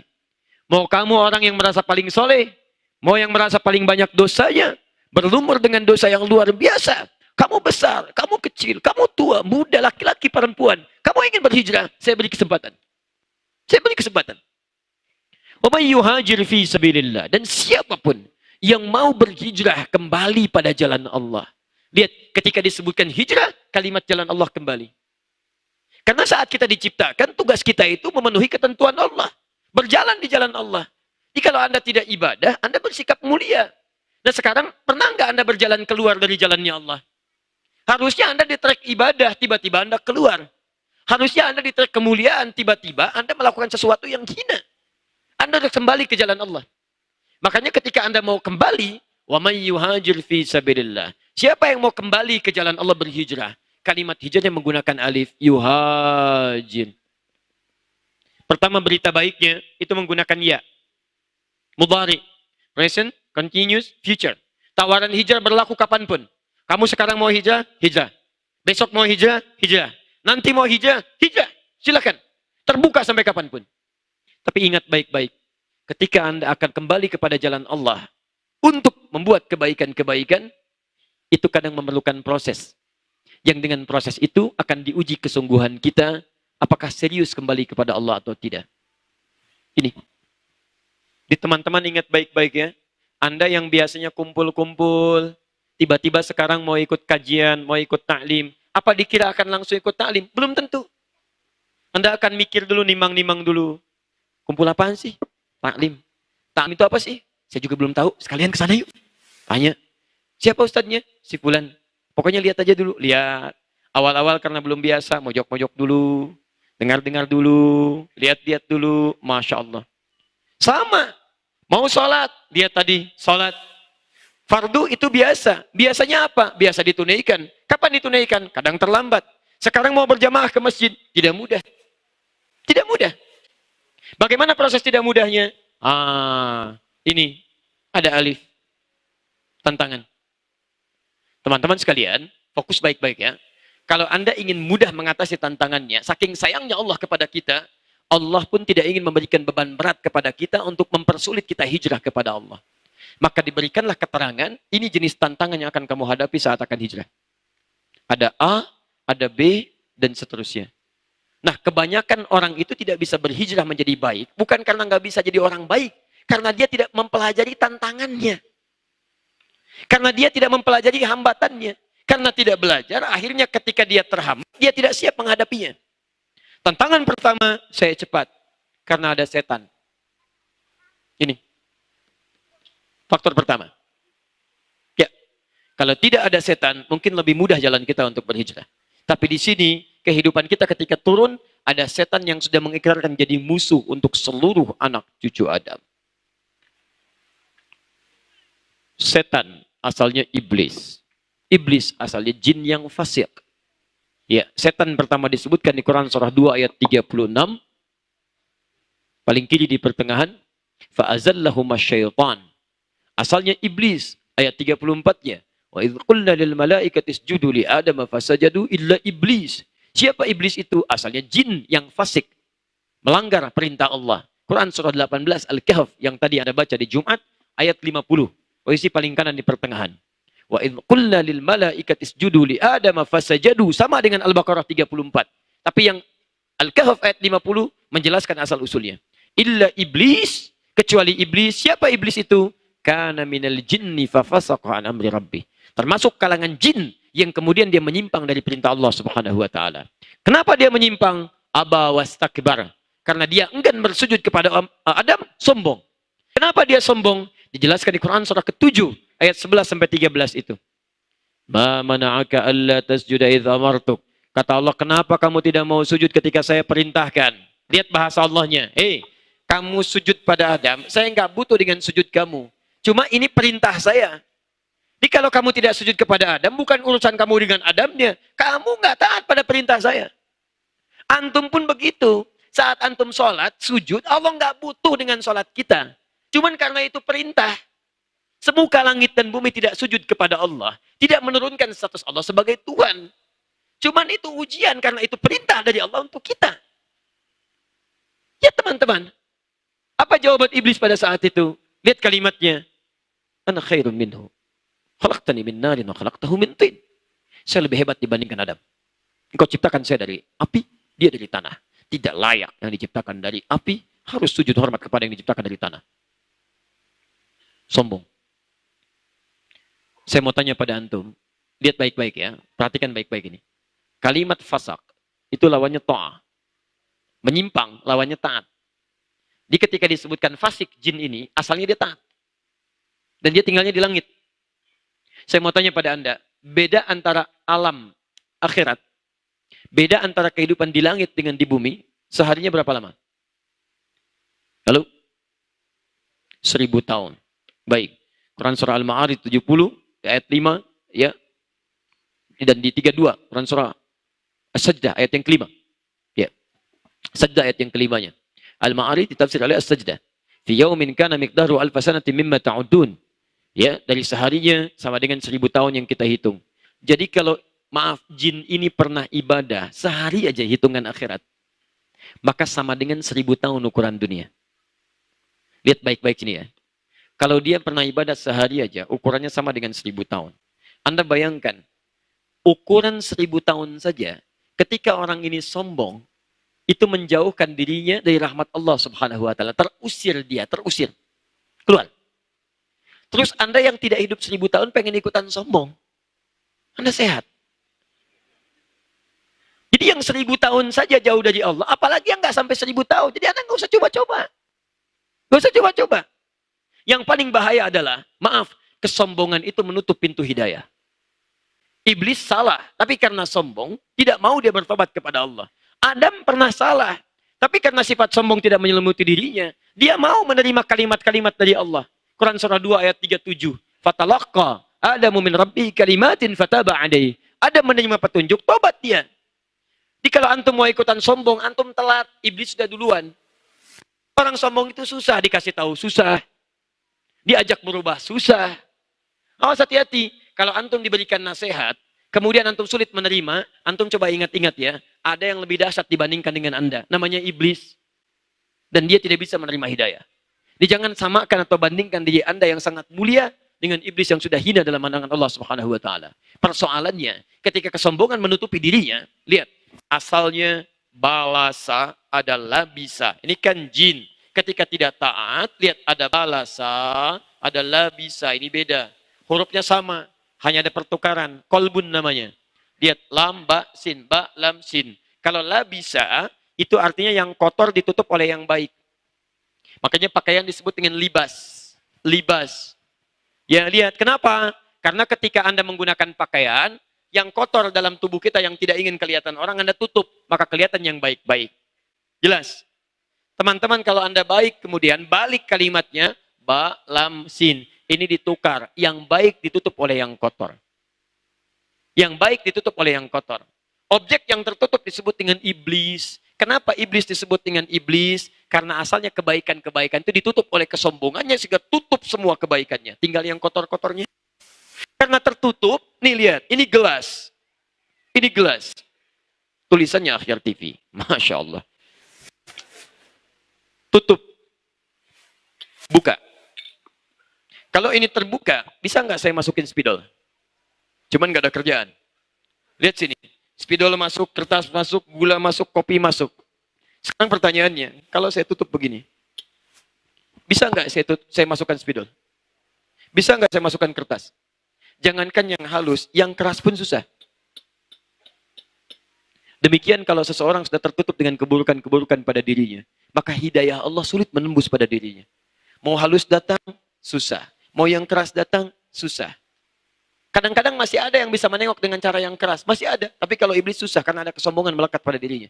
Mau kamu orang yang merasa paling soleh, mau yang merasa paling banyak dosanya, berlumur dengan dosa yang luar biasa. Kamu besar, kamu kecil, kamu tua, muda, laki-laki, perempuan. Kamu ingin berhijrah, saya beri kesempatan. Saya beri kesempatan. Wa may yuhajir fi sabilillah. Dan siapapun yang mau berhijrah kembali pada jalan Allah. Lihat, ketika disebutkan hijrah, kalimat jalan Allah kembali. Karena saat kita diciptakan, tugas kita itu memenuhi ketentuan Allah. Berjalan di jalan Allah. Jadi kalau Anda tidak ibadah, Anda bersikap mulia. Nah sekarang, pernah nggak Anda berjalan keluar dari jalannya Allah? Harusnya Anda di track ibadah, tiba-tiba Anda keluar. Harusnya Anda di track kemuliaan, tiba-tiba Anda melakukan sesuatu yang hina. Anda harus kembali ke jalan Allah. Makanya ketika Anda mau kembali, wa may yuhajir fi sabilillah. Siapa yang mau kembali ke jalan Allah berhijrah? Kalimat hijrahnya menggunakan alif, yuhajir. Pertama berita baiknya, itu menggunakan ya. Mudhari. Present, continuous, future. Tawaran hijrah berlaku kapanpun. Kamu sekarang mau hijrah, hijrah. Besok mau hijrah, hijrah. Nanti mau hijrah, hijrah. Silakan. Terbuka sampai kapanpun. Tapi ingat baik-baik. Ketika Anda akan kembali kepada jalan Allah untuk membuat kebaikan-kebaikan, itu kadang memerlukan proses. Yang dengan proses itu akan diuji kesungguhan kita, apakah serius kembali kepada Allah atau tidak. Ini. Di teman-teman ingat baik-baik ya. Anda yang biasanya kumpul-kumpul, tiba-tiba sekarang mau ikut kajian, mau ikut taklim. Apa dikira akan langsung ikut taklim? Belum tentu. Anda akan mikir dulu, nimang-nimang dulu. Kumpul apaan sih? Taklim. Taklim itu apa sih? Saya juga belum tahu. Sekalian ke sana yuk. Tanya. Siapa ustadznya? Si fulan. Pokoknya lihat aja dulu. Lihat. Awal-awal karena belum biasa, mojok-mojok dulu. Dengar-dengar dulu. Lihat-lihat dulu. Masya Allah. Sama. Mau sholat. Lihat tadi. Sholat. Fardu itu biasa. Biasanya apa? Biasa ditunaikan. Kapan ditunaikan? Kadang terlambat. Sekarang mau berjamaah ke masjid. Tidak mudah. Tidak mudah. Bagaimana proses tidak mudahnya? Ini. Ada alif. Tantangan. Teman-teman sekalian, fokus baik-baik ya. Kalau Anda ingin mudah mengatasi tantangannya, saking sayangnya Allah kepada kita, Allah pun tidak ingin memberikan beban berat kepada kita untuk mempersulit kita hijrah kepada Allah. Maka diberikanlah keterangan, ini jenis tantangan yang akan kamu hadapi saat akan hijrah. Ada A, ada B, dan seterusnya. Nah, kebanyakan orang itu tidak bisa berhijrah menjadi baik, bukan karena nggak bisa jadi orang baik, karena dia tidak mempelajari tantangannya. Karena dia tidak mempelajari hambatannya. Karena tidak belajar, akhirnya ketika dia terhambat, dia tidak siap menghadapinya. Tantangan pertama, saya cepat. Karena ada setan. Ini. Faktor pertama. Ya, kalau tidak ada setan, mungkin lebih mudah jalan kita untuk berhijrah. Tapi di sini, kehidupan kita ketika turun, ada setan yang sudah mengikrarkan jadi musuh untuk seluruh anak cucu Adam. Setan asalnya iblis. Iblis asalnya jin yang fasik. Ya, setan pertama disebutkan di Quran surah 2 ayat 36. Paling kiri di pertengahan. Fa'azallahuma syaitan. Asalnya iblis. Ayat 34-nya. Wa idh qulna lil malaikati isjudu li Adam fasajadu illa iblis. Siapa iblis itu? Asalnya jin yang fasik. Melanggar perintah Allah. Quran surah 18 Al-Kahf yang tadi Anda baca di Jumat. Ayat 50. Posisi paling kanan di pertengahan. Wa idh qulna lil malaikati isjudu li Adam fasajadu. Sama dengan Al-Baqarah 34. Tapi yang Al-Kahf ayat 50 menjelaskan asal usulnya. Illa iblis, kecuali iblis. Siapa iblis itu? Kana minal jinni fafasaqa an amri rabbi. Termasuk kalangan jin yang kemudian dia menyimpang dari perintah Allah Subhanahu wa taala. Kenapa dia menyimpang? Aba wastakbar. Karena dia enggan bersujud kepada Adam, sombong. Kenapa dia sombong? Dijelaskan di Quran surah ke-7 ayat 11 sampai 13 itu. Ma mana'aka alla tasjuda idz amartuk. Kata Allah, kenapa kamu tidak mau sujud ketika saya perintahkan? Lihat bahasa Allahnya. Kamu sujud pada Adam, saya nggak butuh dengan sujud kamu. Cuma ini perintah saya. Jadi kalau kamu tidak sujud kepada Adam, bukan urusan kamu dengan Adamnya. Kamu nggak taat pada perintah saya. Antum pun begitu. Saat antum sholat, sujud, Allah nggak butuh dengan sholat kita. Cuman karena itu perintah. Semuka langit dan bumi tidak sujud kepada Allah. Tidak menurunkan status Allah sebagai Tuhan. Cuman itu ujian karena itu perintah dari Allah untuk kita. Ya teman-teman. Apa jawaban iblis pada saat itu? Lihat kalimatnya. Ana khairun minhu. Khalaqtani min narin wa khalaqtahu min tin. Saya lebih hebat dibandingkan Adam. Engkau ciptakan saya dari api, dia dari tanah. Tidak layak yang diciptakan dari api, harus sujud hormat kepada yang diciptakan dari tanah. Sombong. Saya mau tanya pada antum. Lihat baik-baik ya. Perhatikan baik-baik ini. Kalimat fasak, itu lawannya ta'ah. Menyimpang, lawannya taat. Di ketika disebutkan fasik jin ini, asalnya dia taat. Dan dia tinggalnya di langit. Saya mau tanya pada Anda, beda antara alam akhirat, beda antara kehidupan di langit dengan di bumi, seharinya berapa lama? Lalu? 1000 tahun. Baik. Quran surah Al-Ma'arij 70, ayat 5, ya. Dan di 32, Quran surah As-Sajdah, ayat yang kelima. Ya. Sajdah ayat yang kelimanya. Al-Ma'arij ditafsir oleh As-Sajdah. Fi yaumin kana miqdaru alf sanatin mimma ta'udun. Ya, dari seharinya sama dengan 1000 tahun yang kita hitung. Jadi kalau maaf jin ini pernah ibadah sehari aja hitungan akhirat, maka sama dengan 1000 tahun ukuran dunia. Lihat baik-baik sini ya. Kalau dia pernah ibadah sehari aja, ukurannya sama dengan 1000 tahun. Anda bayangkan, ukuran 1000 tahun saja, ketika orang ini sombong, itu menjauhkan dirinya dari rahmat Allah Subhanahu wa taala. Terusir dia, terusir. Keluar. Terus Anda yang tidak hidup 1000 tahun pengen ikutan sombong. Anda sehat. Jadi yang 1000 tahun saja jauh dari Allah, apalagi yang nggak sampai 1000 tahun. Jadi Anda nggak usah coba-coba. Nggak usah coba-coba. Yang paling bahaya adalah, maaf, kesombongan itu menutup pintu hidayah. Iblis salah, tapi karena sombong, tidak mau dia bertobat kepada Allah. Adam pernah salah, tapi karena sifat sombong tidak menyelimuti dirinya, dia mau menerima kalimat-kalimat dari Allah. Quran surah 2 ayat 37. Fatalaqqa Adamu min rabbihi kalimatin fataba alaihi. Adam menerima petunjuk, tobat dia. Jadi kalau antum mau ikutan sombong, antum telat, iblis sudah duluan. Orang sombong itu susah dikasih tahu, susah. Diajak berubah, susah. Awas hati-hati. Kalau antum diberikan nasihat, kemudian antum sulit menerima, antum coba ingat-ingat ya, ada yang lebih dahsyat dibandingkan dengan Anda. Namanya iblis. Dan dia tidak bisa menerima hidayah. Jadi jangan samakan atau bandingkan diri Anda yang sangat mulia dengan iblis yang sudah hina dalam pandangan Allah Subhanahu wa taala. Persoalannya, ketika kesombongan menutupi dirinya, lihat, asalnya balasa adalah bisa. Ini kan jin. Ketika tidak taat, lihat ada balasa, adalah bisa. Ini beda. Hurufnya sama. Hanya ada pertukaran. Kolbun namanya. Lihat, lam, ba, sin, ba, lam, sin. Kalau la bisa, itu artinya yang kotor ditutup oleh yang baik. Makanya pakaian disebut dengan libas. Libas. Ya, lihat. Kenapa? Karena ketika Anda menggunakan pakaian, yang kotor dalam tubuh kita yang tidak ingin kelihatan orang, Anda tutup. Maka kelihatan yang baik-baik. Jelas? Teman-teman, kalau Anda baik, kemudian balik kalimatnya, ba, lam, sin. Ini ditukar. Yang baik ditutup oleh yang kotor. Yang baik ditutup oleh yang kotor. Objek yang tertutup disebut dengan iblis. Kenapa iblis disebut dengan iblis? Karena asalnya kebaikan-kebaikan itu ditutup oleh kesombongannya sehingga tutup semua kebaikannya. Tinggal yang kotor-kotornya. Karena tertutup, nih lihat, ini gelas. Ini gelas. Tulisannya Akhyar TV. Masya Allah. Tutup. Buka. Kalau ini terbuka, bisa nggak saya masukin spidol? Cuman nggak ada kerjaan. Lihat sini. Spidol masuk, kertas masuk, gula masuk, kopi masuk. Sekarang pertanyaannya, kalau saya tutup begini, bisa nggak saya masukkan spidol? Bisa nggak saya masukkan kertas? Jangankan yang halus, yang keras pun susah. Demikian kalau seseorang sudah tertutup dengan keburukan-keburukan pada dirinya, maka hidayah Allah sulit menembus pada dirinya. Mau halus datang, susah. Mau yang keras datang, susah. Kadang-kadang masih ada yang bisa menengok dengan cara yang keras. Masih ada. Tapi kalau iblis susah karena ada kesombongan melekat pada dirinya.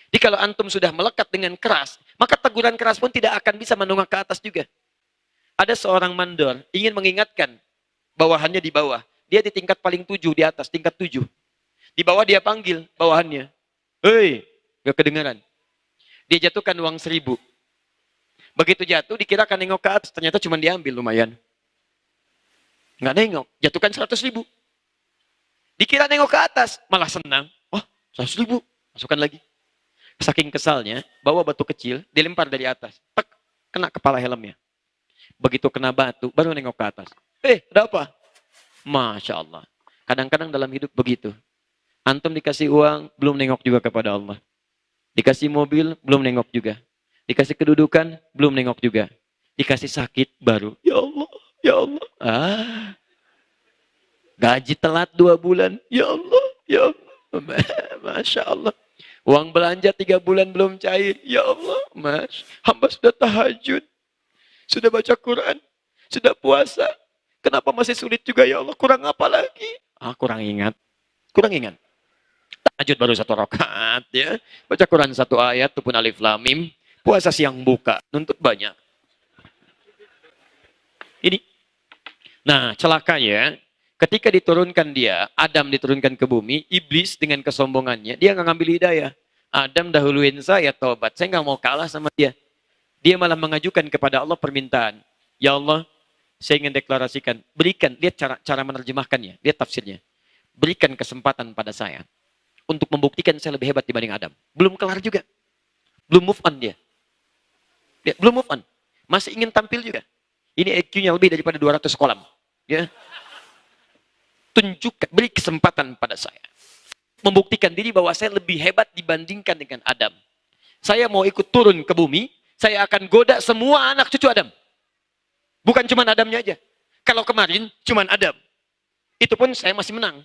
Jadi kalau antum sudah melekat dengan keras, maka teguran keras pun tidak akan bisa menengok ke atas juga. Ada seorang mandor ingin mengingatkan bawahannya di bawah. Dia di tingkat paling 7 di atas, tingkat 7. Di bawah dia panggil bawahannya. Hei, gak kedengaran. Dia jatuhkan uang 1.000. Begitu jatuh, dikira akan nengok ke atas. Ternyata cuma diambil lumayan. Nggak nengok, jatuhkan 100.000. Dikira nengok ke atas, malah senang. Wah, 100.000, masukkan lagi. Saking kesalnya, bawa batu kecil, dilempar dari atas. Tek, kena kepala helmnya. Begitu kena batu, baru nengok ke atas. Ada apa? Masya Allah. Kadang-kadang dalam hidup begitu. Antum dikasih uang, belum nengok juga kepada Allah. Dikasih mobil, belum nengok juga. Dikasih kedudukan, belum nengok juga. Dikasih sakit, baru. Ya Allah. Ya Allah. Gaji telat 2 bulan. Ya Allah. Ya Allah. Masya Allah. Uang belanja 3 bulan belum cair. Ya Allah. Hamba sudah tahajud. Sudah baca Quran. Sudah puasa. Kenapa masih sulit juga ya Allah? Kurang apa lagi? Kurang ingat. Kurang ingat. Tahajud baru 1 rakaat ya. Baca Quran 1 ayat. Itu pun alif lam mim. Puasa siang buka. Nuntut banyak. Ini. Nah, celakanya, ketika diturunkan dia, Adam diturunkan ke bumi, iblis dengan kesombongannya, dia nggak ngambil hidayah. Adam dahuluin saya, tobat. Saya nggak mau kalah sama dia. Dia malah mengajukan kepada Allah permintaan. Ya Allah, saya ingin deklarasikan, berikan, lihat cara menerjemahkannya, lihat tafsirnya. Berikan kesempatan pada saya untuk membuktikan saya lebih hebat dibanding Adam. Belum kelar juga. Belum move on dia. Belum move on. Masih ingin tampil juga. Ini IQ-nya lebih daripada 200 kolam. Ya. Tunjukkan, beri kesempatan pada saya. Membuktikan diri bahwa saya lebih hebat dibandingkan dengan Adam. Saya mau ikut turun ke bumi, saya akan goda semua anak cucu Adam. Bukan cuma Adamnya aja. Kalau kemarin cuma Adam, itu pun saya masih menang.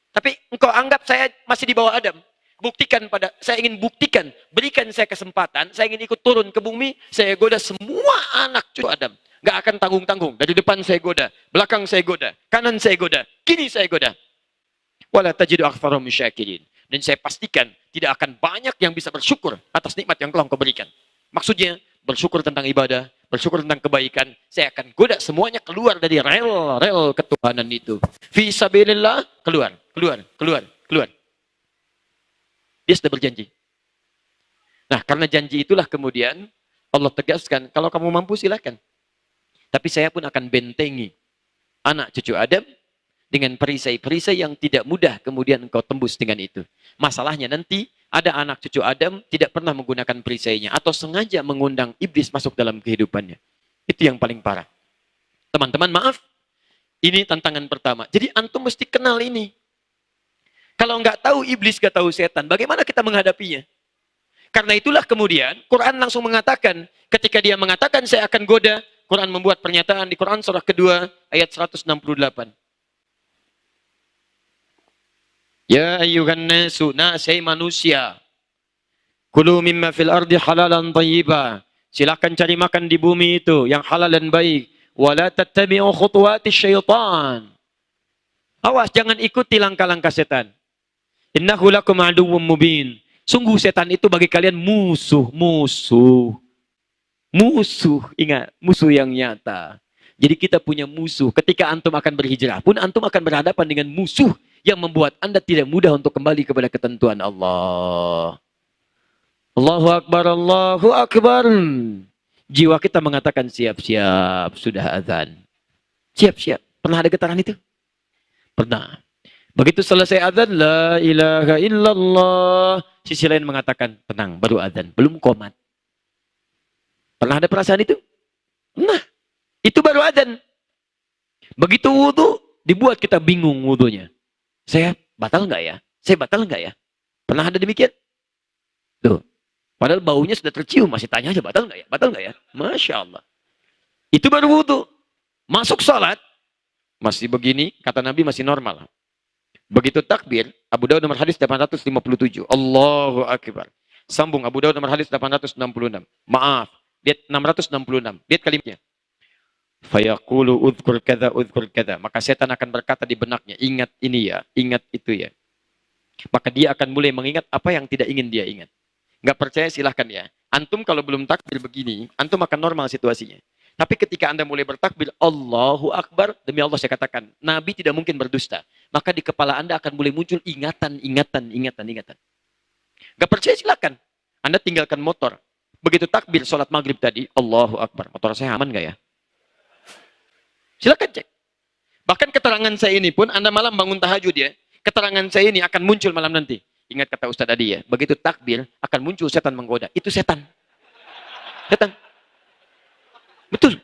Tapi engkau anggap saya masih di bawah Adam. Saya ingin buktikan, berikan saya kesempatan, saya ingin ikut turun ke bumi, saya goda semua anak cucu Adam. Gak akan tanggung-tanggung. Dari depan saya goda, belakang saya goda, kanan saya goda, kiri saya goda. Wala tajidu aktsarahum syakirin. Dan saya pastikan tidak akan banyak yang bisa bersyukur atas nikmat yang telah Engkau berikan. Maksudnya bersyukur tentang ibadah, bersyukur tentang kebaikan. Saya akan goda semuanya keluar dari rel ketuhanan itu. Fi sabilillah, keluar. Dia sudah berjanji. Nah, karena janji itulah kemudian Allah tegaskan, kalau kamu mampu silakan. Tapi saya pun akan bentengi anak cucu Adam dengan perisai-perisai yang tidak mudah kemudian engkau tembus dengan itu. Masalahnya nanti ada anak cucu Adam tidak pernah menggunakan perisainya atau sengaja mengundang iblis masuk dalam kehidupannya. Itu yang paling parah. Teman-teman maaf, ini tantangan pertama. Jadi antum mesti kenal ini. Kalau nggak tahu iblis, nggak tahu setan, bagaimana kita menghadapinya? Karena itulah kemudian Quran langsung mengatakan, ketika dia mengatakan saya akan goda, Quran membuat pernyataan di Quran surah kedua ayat 168. Ya ayyuhan nasu, nasai manusia. Kulu mimma fil ardi halalan thayyiba. Silakan cari makan di bumi itu yang halal dan baik. Wala tattabi'u khutuwati syaitan. Awas, jangan ikuti langkah-langkah setan. Innahu lakum aduwwum mubin. Sungguh setan itu bagi kalian musuh. Musuh, ingat, musuh yang nyata. Jadi kita punya musuh. Ketika antum akan berhijrah pun, antum akan berhadapan dengan musuh yang membuat Anda tidak mudah untuk kembali kepada ketentuan Allah. Allahu Akbar, Allahu Akbar. Jiwa kita mengatakan siap-siap, sudah azan. Siap-siap. Pernah ada getaran itu? Pernah. Begitu selesai azan, la ilaha illallah. Sisi lain mengatakan, tenang, baru azan, belum qomat. Pernah ada perasaan itu? Nah, itu baru azan. Begitu wudu, dibuat kita bingung wudunya. Saya batal nggak ya? Saya batal nggak ya? Pernah ada demikian? Tuh. Padahal baunya sudah tercium, masih tanya aja, batal nggak ya? Batal nggak ya? Masya Allah. Itu baru wudu. Masuk salat, masih begini, kata Nabi masih normal. Begitu takbir, Abu Daud nomor hadis 857. Allahu Akbar. Sambung, Abu Daud nomor hadis 866. Maaf, dia 666. Lihat kalimatnya. Fayaqulu udhkur kada, udhkur kada. Maka setan akan berkata di benaknya, ingat ini ya, ingat itu ya. Maka dia akan mulai mengingat apa yang tidak ingin dia ingat. Nggak percaya silahkan ya. Antum kalau belum takbir begini, antum akan normal situasinya. Tapi ketika Anda mulai bertakbir, Allahu Akbar, demi Allah saya katakan, Nabi tidak mungkin berdusta. Maka di kepala Anda akan mulai muncul ingatan. Nggak percaya silahkan. Anda tinggalkan motor. Begitu takbir sholat maghrib tadi, Allahu Akbar. Motor saya aman nggak ya? Silahkan cek. Bahkan keterangan saya ini pun, Anda malam bangun tahajud ya. Keterangan saya ini akan muncul malam nanti. Ingat kata Ustaz tadi ya, begitu takbir akan muncul setan menggoda. Itu setan. Setan. Betul.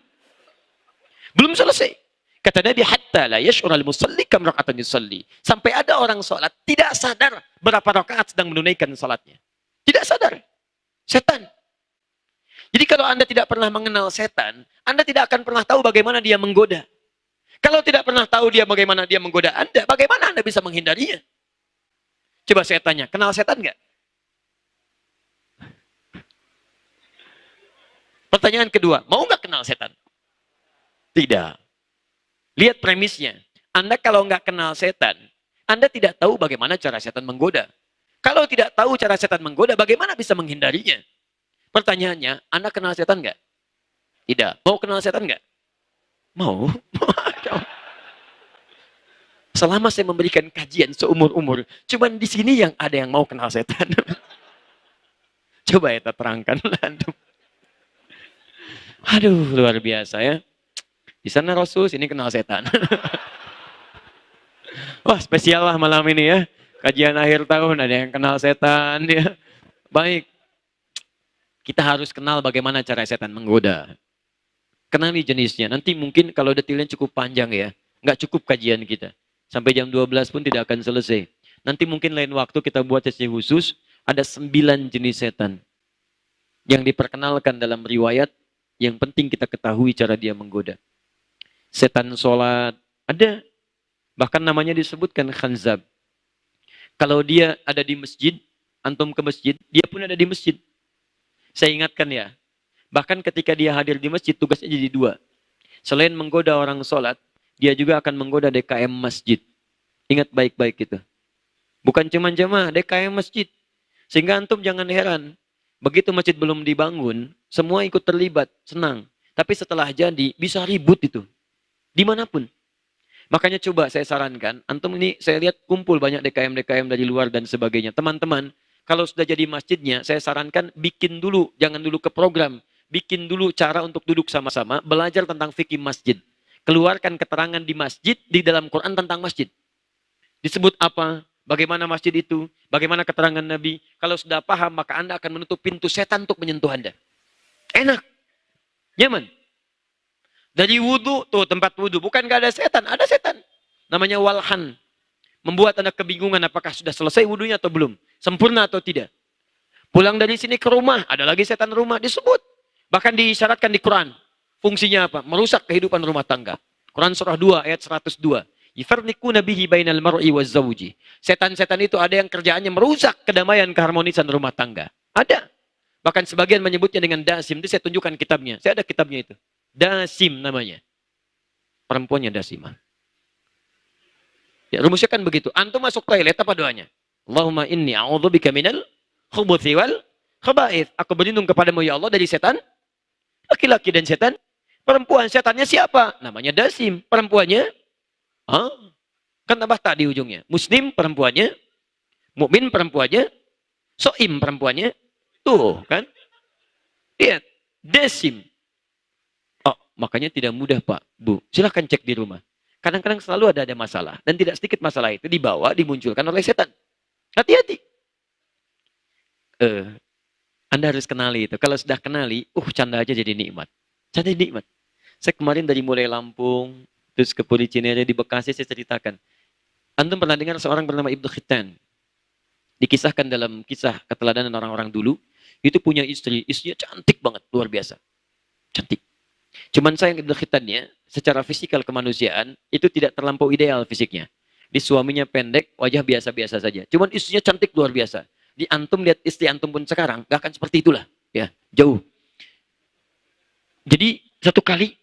Belum selesai. Kata Nabi, hatta la yash'ural musalli kam raka'atan yusalli. Sampai ada orang sholat tidak sadar berapa rakaat sedang menunaikan salatnya. Tidak sadar. Setan. Jadi kalau Anda tidak pernah mengenal setan, Anda tidak akan pernah tahu bagaimana dia menggoda. Kalau tidak pernah tahu dia bagaimana dia menggoda Anda, bagaimana Anda bisa menghindarinya? Coba saya tanya, kenal setan nggak? Pertanyaan kedua, mau nggak kenal setan? Tidak. Lihat premisnya. Anda kalau nggak kenal setan, Anda tidak tahu bagaimana cara setan menggoda. Kalau tidak tahu cara setan menggoda, bagaimana bisa menghindarinya? Pertanyaannya, Anda kenal setan nggak? Tidak. Mau kenal setan nggak? Mau. Selama saya memberikan kajian seumur-umur, cuman di sini yang ada yang mau kenal setan. Coba ya terangkan. Aduh, luar biasa ya. Di sana Rasul, sini kenal setan. Wah, spesial lah malam ini ya. Kajian akhir tahun, ada yang kenal setan ya. Baik. Kita harus kenal bagaimana cara setan menggoda. Kenali jenisnya. Nanti mungkin kalau detailnya cukup panjang ya. Nggak cukup kajian kita. Sampai jam 12 pun tidak akan selesai. Nanti mungkin lain waktu kita buat sesi khusus. Ada 9 jenis setan. Yang diperkenalkan dalam riwayat. Yang penting kita ketahui cara dia menggoda. Setan sholat. Ada. Bahkan namanya disebutkan khanzab. Kalau dia ada di masjid. Antum ke masjid. Dia pun ada di masjid. Saya ingatkan ya. Bahkan ketika dia hadir di masjid. Tugasnya jadi 2. Selain menggoda orang sholat. Dia juga akan menggoda DKM masjid. Ingat baik-baik itu. Bukan cuma jemaah, DKM masjid. Sehingga antum jangan heran. Begitu masjid belum dibangun, semua ikut terlibat, senang. Tapi setelah jadi, bisa ribut itu. Dimanapun. Makanya coba saya sarankan, antum ini saya lihat kumpul banyak DKM-DKM dari luar dan sebagainya. Teman-teman, kalau sudah jadi masjidnya, saya sarankan bikin dulu, jangan dulu ke program. Bikin dulu cara untuk duduk sama-sama, belajar tentang fikih masjid. Keluarkan keterangan di masjid, di dalam Quran tentang masjid. Disebut apa? Bagaimana masjid itu? Bagaimana keterangan Nabi? Kalau sudah paham, maka Anda akan menutup pintu setan untuk menyentuh Anda. Enak. Nyaman. Dari wudhu, tuh tempat wudhu. Bukan gak ada setan, ada setan. Namanya walhan. Membuat Anda kebingungan apakah sudah selesai wudhunya atau belum. Sempurna atau tidak. Pulang dari sini ke rumah, ada lagi setan rumah. Disebut. Bahkan diisyaratkan di Quran. Fungsinya apa? Merusak kehidupan rumah tangga. Quran surah 2 ayat 102. Yufarriquna bihi bainal mar'i waz zawji. Setan-setan itu ada yang kerjaannya merusak kedamaian keharmonisan rumah tangga. Ada. Bahkan sebagian menyebutnya dengan dasim. Itu saya tunjukkan kitabnya. Saya ada kitabnya itu. Dasim namanya. Perempuannya dasimah. Ya, rumusnya kan begitu. Antum masuk toilet apa doanya? Allahumma inni a'udzubika minal khubuthi wal khaba'ith. Aku berlindung kepadamu ya Allah dari setan. Laki-laki dan setan. Perempuan, setannya siapa? Namanya dasim. Perempuannya? Kan tambah tak di ujungnya. Muslim perempuannya, mukmin perempuannya, soim perempuannya. Tuh kan. Lihat. Desim. Oh, makanya tidak mudah Pak, Bu. Silahkan cek di rumah. Kadang-kadang selalu ada masalah. Dan tidak sedikit masalah itu dibawa, dimunculkan oleh setan. Hati-hati. Anda harus kenali itu. Kalau sudah kenali, canda aja jadi nikmat. Canda nikmat. Saya kemarin dari mulai Lampung, terus ke Policinere di Bekasi, saya ceritakan. Antum pernah dengar seorang bernama Ibnu Khitan? Dikisahkan dalam kisah keteladanan orang-orang dulu, itu punya istri, istrinya cantik banget, luar biasa. Cantik. Cuman sayang Ibnu Khitannya, secara fisikal kemanusiaan, itu tidak terlampau ideal fisiknya. Di suaminya pendek, wajah biasa-biasa saja. Cuman istrinya cantik luar biasa. Di antum lihat istri antum pun sekarang, gak akan seperti itulah. Ya, jauh. Jadi, satu kali,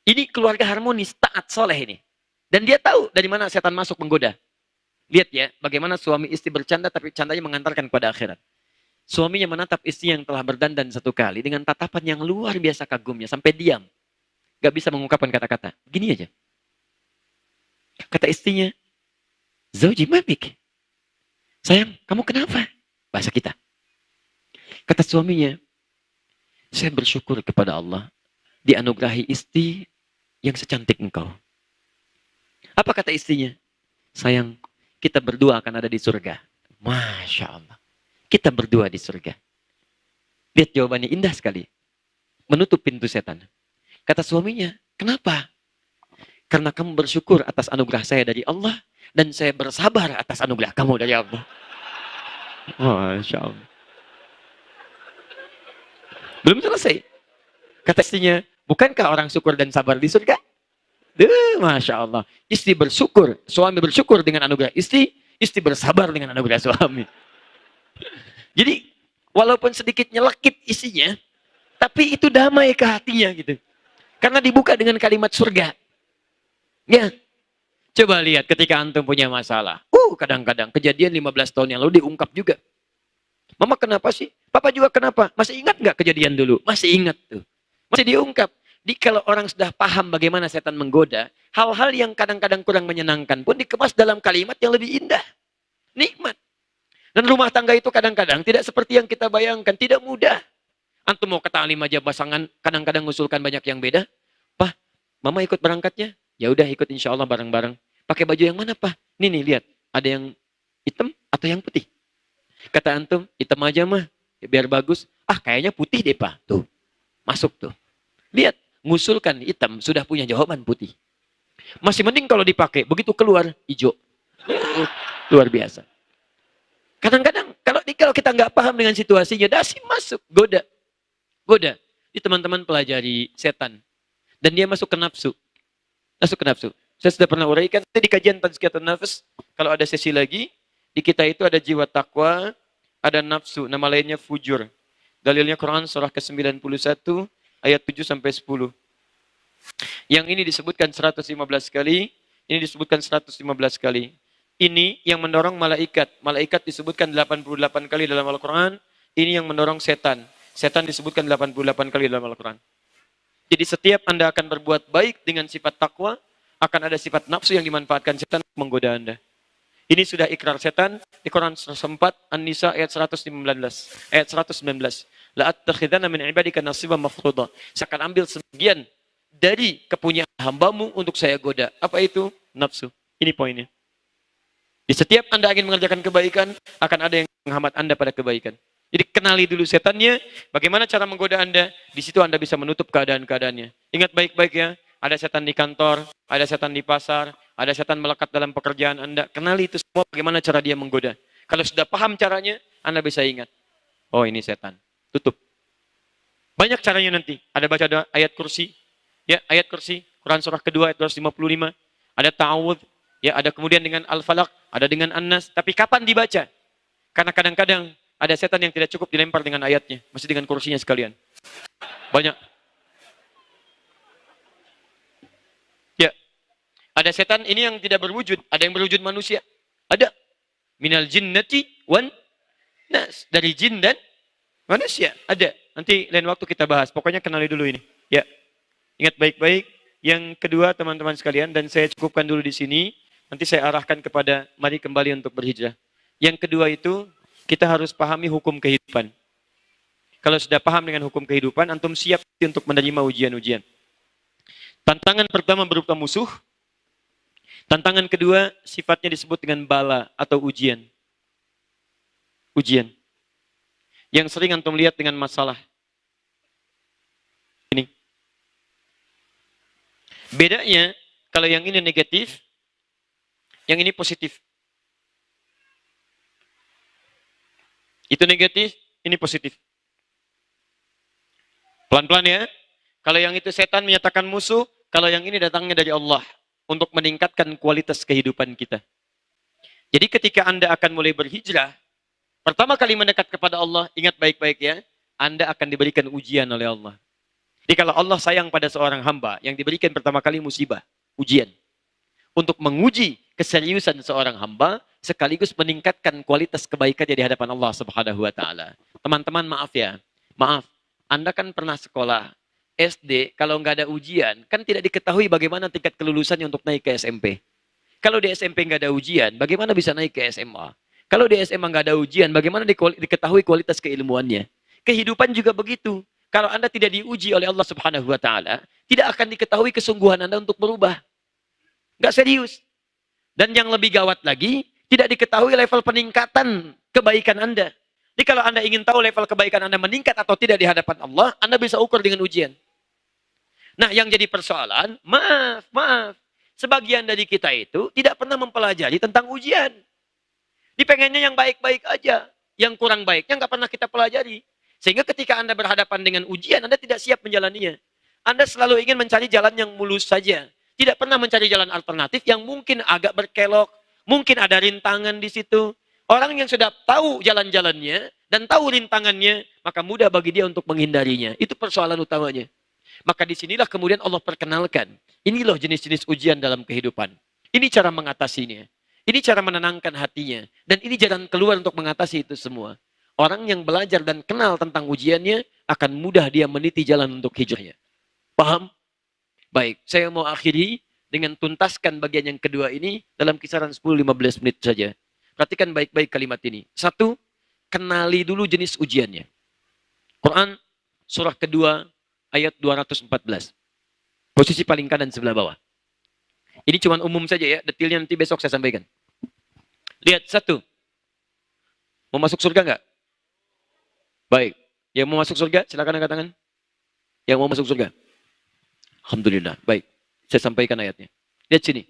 ini keluarga harmonis, taat, soleh ini. Dan dia tahu dari mana setan masuk menggoda. Lihat ya, bagaimana suami istri bercanda, tapi candanya mengantarkan kepada akhirat. Suaminya menatap istri yang telah berdandan satu kali dengan tatapan yang luar biasa kagumnya, sampai diam. Gak bisa mengungkapkan kata-kata. Gini aja. Kata istrinya, Zauji mamik. Sayang, kamu kenapa? Bahasa kita. Kata suaminya, saya bersyukur kepada Allah dianugerahi istri yang secantik engkau. Apa kata istrinya? Sayang, kita berdua akan ada di surga. Masya Allah. Kita berdua di surga. Lihat jawabannya indah sekali. Menutup pintu setan. Kata suaminya, kenapa? Karena kamu bersyukur atas anugerah saya dari Allah. Dan saya bersabar atas anugerah kamu dari Allah. Masya Allah. Belum selesai. Kata istrinya, bukankah orang syukur dan sabar di surga? Masya Allah. Istri bersyukur, suami bersyukur dengan anugerah istri, istri bersabar dengan anugerah suami. Jadi, walaupun sedikit nyelekit isinya, tapi itu damai ke hatinya gitu. Karena dibuka dengan kalimat surga. Ya. Coba lihat ketika antum punya masalah. Kadang-kadang kejadian 15 tahun yang lalu diungkap juga. Mama kenapa sih? Papa juga kenapa? Masih ingat nggak kejadian dulu? Masih ingat tuh. Masih diungkap. Kalau orang sudah paham bagaimana setan menggoda, hal-hal yang kadang-kadang kurang menyenangkan pun dikemas dalam kalimat yang lebih indah. Nikmat. Dan rumah tangga itu kadang-kadang tidak seperti yang kita bayangkan. Tidak mudah. Antum mau ke ta'lim aja pasangan, kadang-kadang ngusulkan banyak yang beda. Pah, mama ikut berangkatnya? Ya udah ikut insya Allah bareng-bareng. Pakai baju yang mana, Pak? Nih, lihat. Ada yang hitam atau yang putih? Kata antum, hitam aja mah. Biar bagus. Kayaknya putih deh, Pak. Tuh. Masuk tuh. Lihat. Ngusulkan hitam. Sudah punya jawaban putih. Masih mending kalau dipakai. Begitu keluar, hijau. Luar biasa. Kadang-kadang, kalau kita nggak paham dengan situasinya, dasi masuk. Goda. Di teman-teman pelajari setan. Dan dia masuk ke nafsu. Saya sudah pernah uraikan di kajian Tazkiyatun Nafs. Kalau ada sesi lagi, di kita itu ada jiwa takwa, ada nafsu, nama lainnya fujur. Dalilnya Quran surah ke-91 ayat 7 sampai 10. Yang ini disebutkan 115 kali, ini disebutkan 115 kali. Ini yang mendorong malaikat. Malaikat disebutkan 88 kali dalam Al-Quran. Ini yang mendorong setan. Setan disebutkan 88 kali dalam Al-Quran. Jadi setiap Anda akan berbuat baik dengan sifat takwa, akan ada sifat nafsu yang dimanfaatkan setan untuk menggoda Anda. Ini sudah ikrar setan di Quran surah 4 An-Nisa ayat 119. Ayat 119. La attakhidana min ibadika nasiban mafruḍa. Saya akan ambil sebagian dari kepunyaan hambamu untuk saya goda. Apa itu? Nafsu. Ini poinnya. Di setiap Anda ingin mengerjakan kebaikan, akan ada yang menghambat Anda pada kebaikan. Jadi kenali dulu setannya, bagaimana cara menggoda Anda, di situ Anda bisa menutup keadaan-keadaannya. Ingat baik-baik ya, ada setan di kantor, ada setan di pasar, ada setan melekat dalam pekerjaan Anda. Kenali itu semua bagaimana cara dia menggoda. Kalau sudah paham caranya, Anda bisa ingat. Oh ini setan, tutup. Banyak caranya nanti. Ada baca ayat kursi, ya ayat kursi, Quran surah kedua ayat 255. Ada ta'awudz, ya ada kemudian dengan Al-Falaq, ada dengan An-Nas. Tapi kapan dibaca? Karena kadang-kadang ada setan yang tidak cukup dilempar dengan ayatnya. Mesti dengan kursinya sekalian. Banyak. Ya. Ada setan ini yang tidak berwujud. Ada yang berwujud manusia. Ada. Minal jinnati wan nas. Dari jin dan manusia. Ada. Nanti lain waktu kita bahas. Pokoknya kenali dulu ini. Ya. Ingat baik-baik. Yang kedua teman-teman sekalian. Dan saya cukupkan dulu di sini. Nanti saya arahkan kepada mari kembali untuk berhijrah. Yang kedua itu, kita harus pahami hukum kehidupan. Kalau sudah paham dengan hukum kehidupan, antum siap untuk menerima ujian-ujian. Tantangan pertama berupa musuh. Tantangan kedua sifatnya disebut dengan bala atau ujian. Ujian. Yang sering antum lihat dengan masalah. Ini. Bedanya, kalau yang ini negatif, yang ini positif. Itu negatif, ini positif. Pelan-pelan ya. Kalau yang itu setan menyatakan musuh, kalau yang ini datangnya dari Allah untuk meningkatkan kualitas kehidupan kita. Jadi ketika Anda akan mulai berhijrah, pertama kali mendekat kepada Allah, ingat baik-baik ya, Anda akan diberikan ujian oleh Allah. Jadi kalau Allah sayang pada seorang hamba, yang diberikan pertama kali musibah, ujian. Untuk menguji keseriusan seorang hamba, sekaligus meningkatkan kualitas kebaikannya di hadapan Allah Subhanahu wa Ta'ala. Teman-teman, maaf ya, maaf. Anda kan pernah sekolah SD, kalau nggak ada ujian, kan tidak diketahui bagaimana tingkat kelulusannya untuk naik ke SMP. Kalau di SMP nggak ada ujian, bagaimana bisa naik ke SMA? Kalau di SMA nggak ada ujian, bagaimana diketahui kualitas keilmuannya? Kehidupan juga begitu. Kalau Anda tidak diuji oleh Allah Subhanahu wa Ta'ala, tidak akan diketahui kesungguhan Anda untuk berubah. Nggak serius. Dan yang lebih gawat lagi, tidak diketahui level peningkatan kebaikan Anda. Jadi kalau Anda ingin tahu level kebaikan Anda meningkat atau tidak di hadapan Allah, Anda bisa ukur dengan ujian. Nah, yang jadi persoalan, maaf. Sebagian dari kita itu tidak pernah mempelajari tentang ujian. Dipengennya yang baik-baik aja. Yang kurang baiknya nggak pernah kita pelajari. Sehingga ketika Anda berhadapan dengan ujian, Anda tidak siap menjalaninya. Anda selalu ingin mencari jalan yang mulus saja. Tidak pernah mencari jalan alternatif yang mungkin agak berkelok. Mungkin ada rintangan di situ. Orang yang sudah tahu jalan-jalannya dan tahu rintangannya, maka mudah bagi dia untuk menghindarinya. Itu persoalan utamanya. Maka disinilah kemudian Allah perkenalkan. Ini loh jenis-jenis ujian dalam kehidupan. Ini cara mengatasinya. Ini cara menenangkan hatinya. Dan ini jalan keluar untuk mengatasi itu semua. Orang yang belajar dan kenal tentang ujiannya, akan mudah dia meniti jalan untuk hijrahnya. Paham? Baik, saya mau akhiri dengan tuntaskan bagian yang kedua ini dalam kisaran 10-15 menit saja. Perhatikan baik-baik kalimat ini. Satu, kenali dulu jenis ujiannya. Quran, surah kedua, ayat 214. Posisi paling kanan sebelah bawah. Ini cuma umum saja ya, detailnya nanti besok saya sampaikan. Lihat, satu. Mau masuk surga enggak? Baik. Yang mau masuk surga, silakan angkat tangan. Yang mau masuk surga. Alhamdulillah. Baik. Saya sampaikan ayatnya. Lihat sini.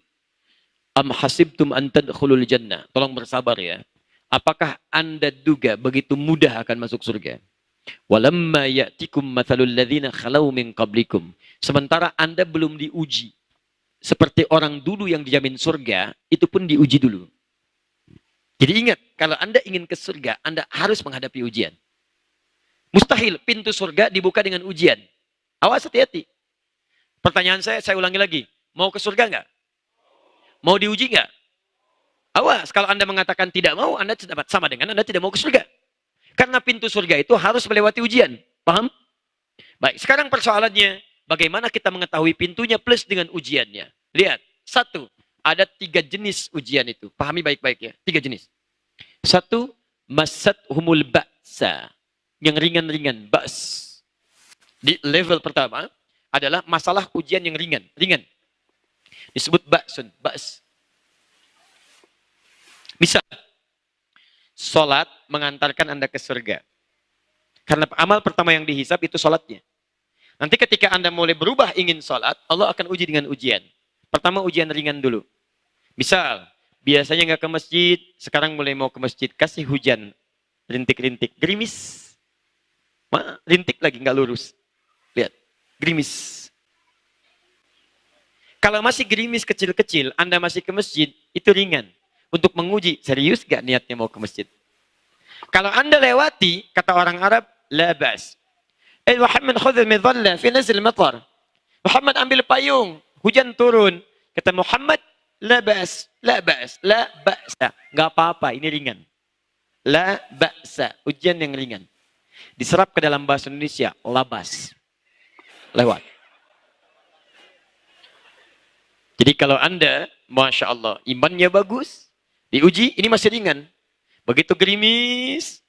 Am hasibtum an tadkhulul jannah. Tolong bersabar ya. Apakah Anda duga begitu mudah akan masuk surga? Walamma ya'tikum mathalul ladzina khalau min qablikum. Sementara Anda belum diuji. Seperti orang dulu yang dijamin surga, itu pun diuji dulu. Jadi ingat, kalau Anda ingin ke surga, Anda harus menghadapi ujian. Mustahil pintu surga dibuka dengan ujian. Awas hati-hati. Pertanyaan saya ulangi lagi. Mau ke surga enggak? Mau diuji enggak? Awas, kalau Anda mengatakan tidak mau, Anda sama dengan Anda tidak mau ke surga. Karena pintu surga itu harus melewati ujian. Paham? Baik, sekarang persoalannya, bagaimana kita mengetahui pintunya plus dengan ujiannya? Lihat, satu, ada 3 jenis ujian itu. Pahami baik-baik ya, 3 jenis. Satu, masat humul ba'sa. Yang ringan-ringan, ba's. Di level pertama, adalah masalah ujian yang ringan. Disebut ba'sun, ba's. Bisa. Sholat mengantarkan Anda ke surga. Karena amal pertama yang dihisab itu sholatnya. Nanti ketika Anda mulai berubah ingin sholat, Allah akan uji dengan ujian. Pertama ujian ringan dulu. Misal, biasanya nggak ke masjid, sekarang mulai mau ke masjid, kasih hujan. Rintik-rintik, gerimis. Rintik lagi, nggak lurus. Lihat, gerimis. Kalau masih gerimis kecil-kecil, Anda masih ke masjid, itu ringan. Untuk menguji, serius gak niatnya mau ke masjid? Kalau Anda lewati, kata orang Arab, la bas. Muhammad khudh midhalla fi nazil matar. Muhammad ambil payung, hujan turun. Kata Muhammad, la bas, la bas, la ba'sa. Gak apa-apa, ini ringan. La ba'sa, ujian yang ringan. Diserap ke dalam bahasa Indonesia, labas. Lewat. Jadi kalau Anda, Masya Allah, imannya bagus, diuji, ini masih ringan. Begitu gerimis,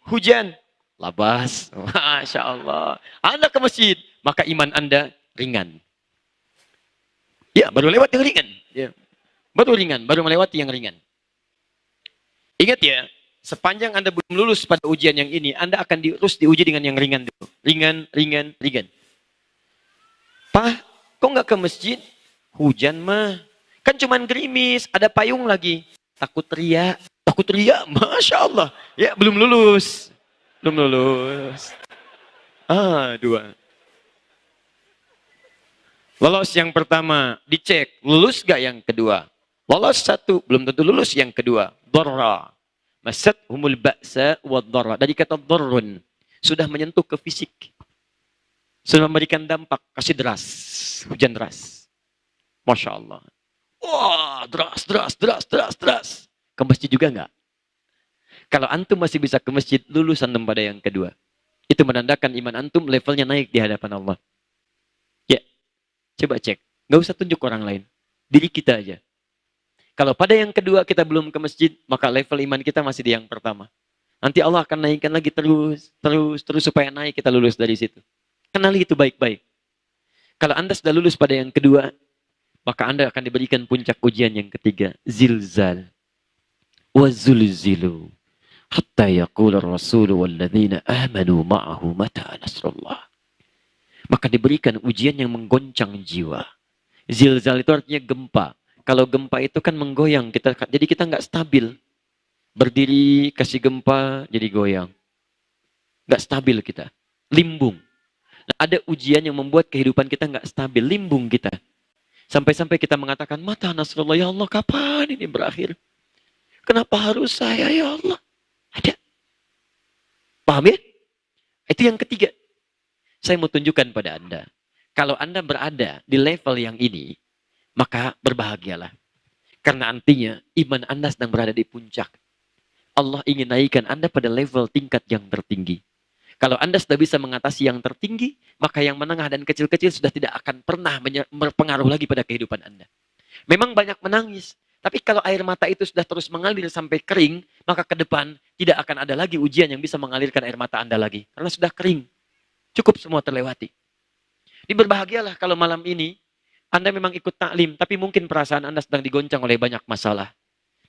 hujan, labas, Masya Allah. Anda ke masjid, maka iman Anda ringan. Ya, baru lewat yang ringan. Ya. Baru ringan, baru melewati yang ringan. Ingat ya, sepanjang Anda belum lulus pada ujian yang ini, Anda akan terus diuji dengan yang ringan dulu. Ringan, ringan, ringan. Pak, kok nggak ke masjid? Hujan mah. Kan cuman gerimis, ada payung lagi. Takut teriak, Masya Allah. Ya, belum lulus. Belum lulus. Dua. Lolos yang pertama, dicek. Lulus gak yang kedua? Lolos satu, belum tentu lulus yang kedua. Dharra. Masat humul ba'sa wa dharra. Dari kata dharrun. Sudah menyentuh ke fisik. Sudah memberikan dampak. Kasih deras. Hujan deras. Masya Allah. Wah, deras. Ke masjid juga enggak? Kalau antum masih bisa ke masjid, lulus antum pada yang kedua. Itu menandakan iman antum levelnya naik di hadapan Allah. Ya, coba cek. Nggak usah tunjuk orang lain. Diri kita aja. Kalau pada yang kedua kita belum ke masjid, maka level iman kita masih di yang pertama. Nanti Allah akan naikkan lagi terus supaya naik kita lulus dari situ. Kenali itu baik-baik. Kalau Anda sudah lulus pada yang kedua, maka Anda akan diberikan puncak ujian yang ketiga. Zilzal. Wa zulzilu. Hatta yaqul ar-rasulu walladzina amanu ma'ahu mata nasrullah. Maka diberikan ujian yang menggoncang jiwa. Zilzal itu artinya gempa. Kalau gempa itu kan menggoyang. Jadi kita nggak stabil. Berdiri, kasih gempa, jadi goyang. Nggak stabil kita. Limbung. Nah, ada ujian yang membuat kehidupan kita nggak stabil. Limbung kita. Sampai-sampai kita mengatakan, mata nasrullah, ya Allah, kapan ini berakhir? Kenapa harus saya, ya Allah? Ada. Paham ya? Itu yang ketiga. Saya mau tunjukkan pada Anda. Kalau Anda berada di level yang ini, maka berbahagialah. Karena artinya iman Anda sedang berada di puncak. Allah ingin naikkan Anda pada level tingkat yang tertinggi. Kalau Anda sudah bisa mengatasi yang tertinggi, maka yang menengah dan kecil-kecil sudah tidak akan pernah berpengaruh lagi pada kehidupan Anda. Memang banyak menangis. Tapi kalau air mata itu sudah terus mengalir sampai kering, maka ke depan tidak akan ada lagi ujian yang bisa mengalirkan air mata Anda lagi. Karena sudah kering. Cukup semua terlewati. Berbahagialah kalau malam ini Anda memang ikut taklim, tapi mungkin perasaan Anda sedang digoncang oleh banyak masalah.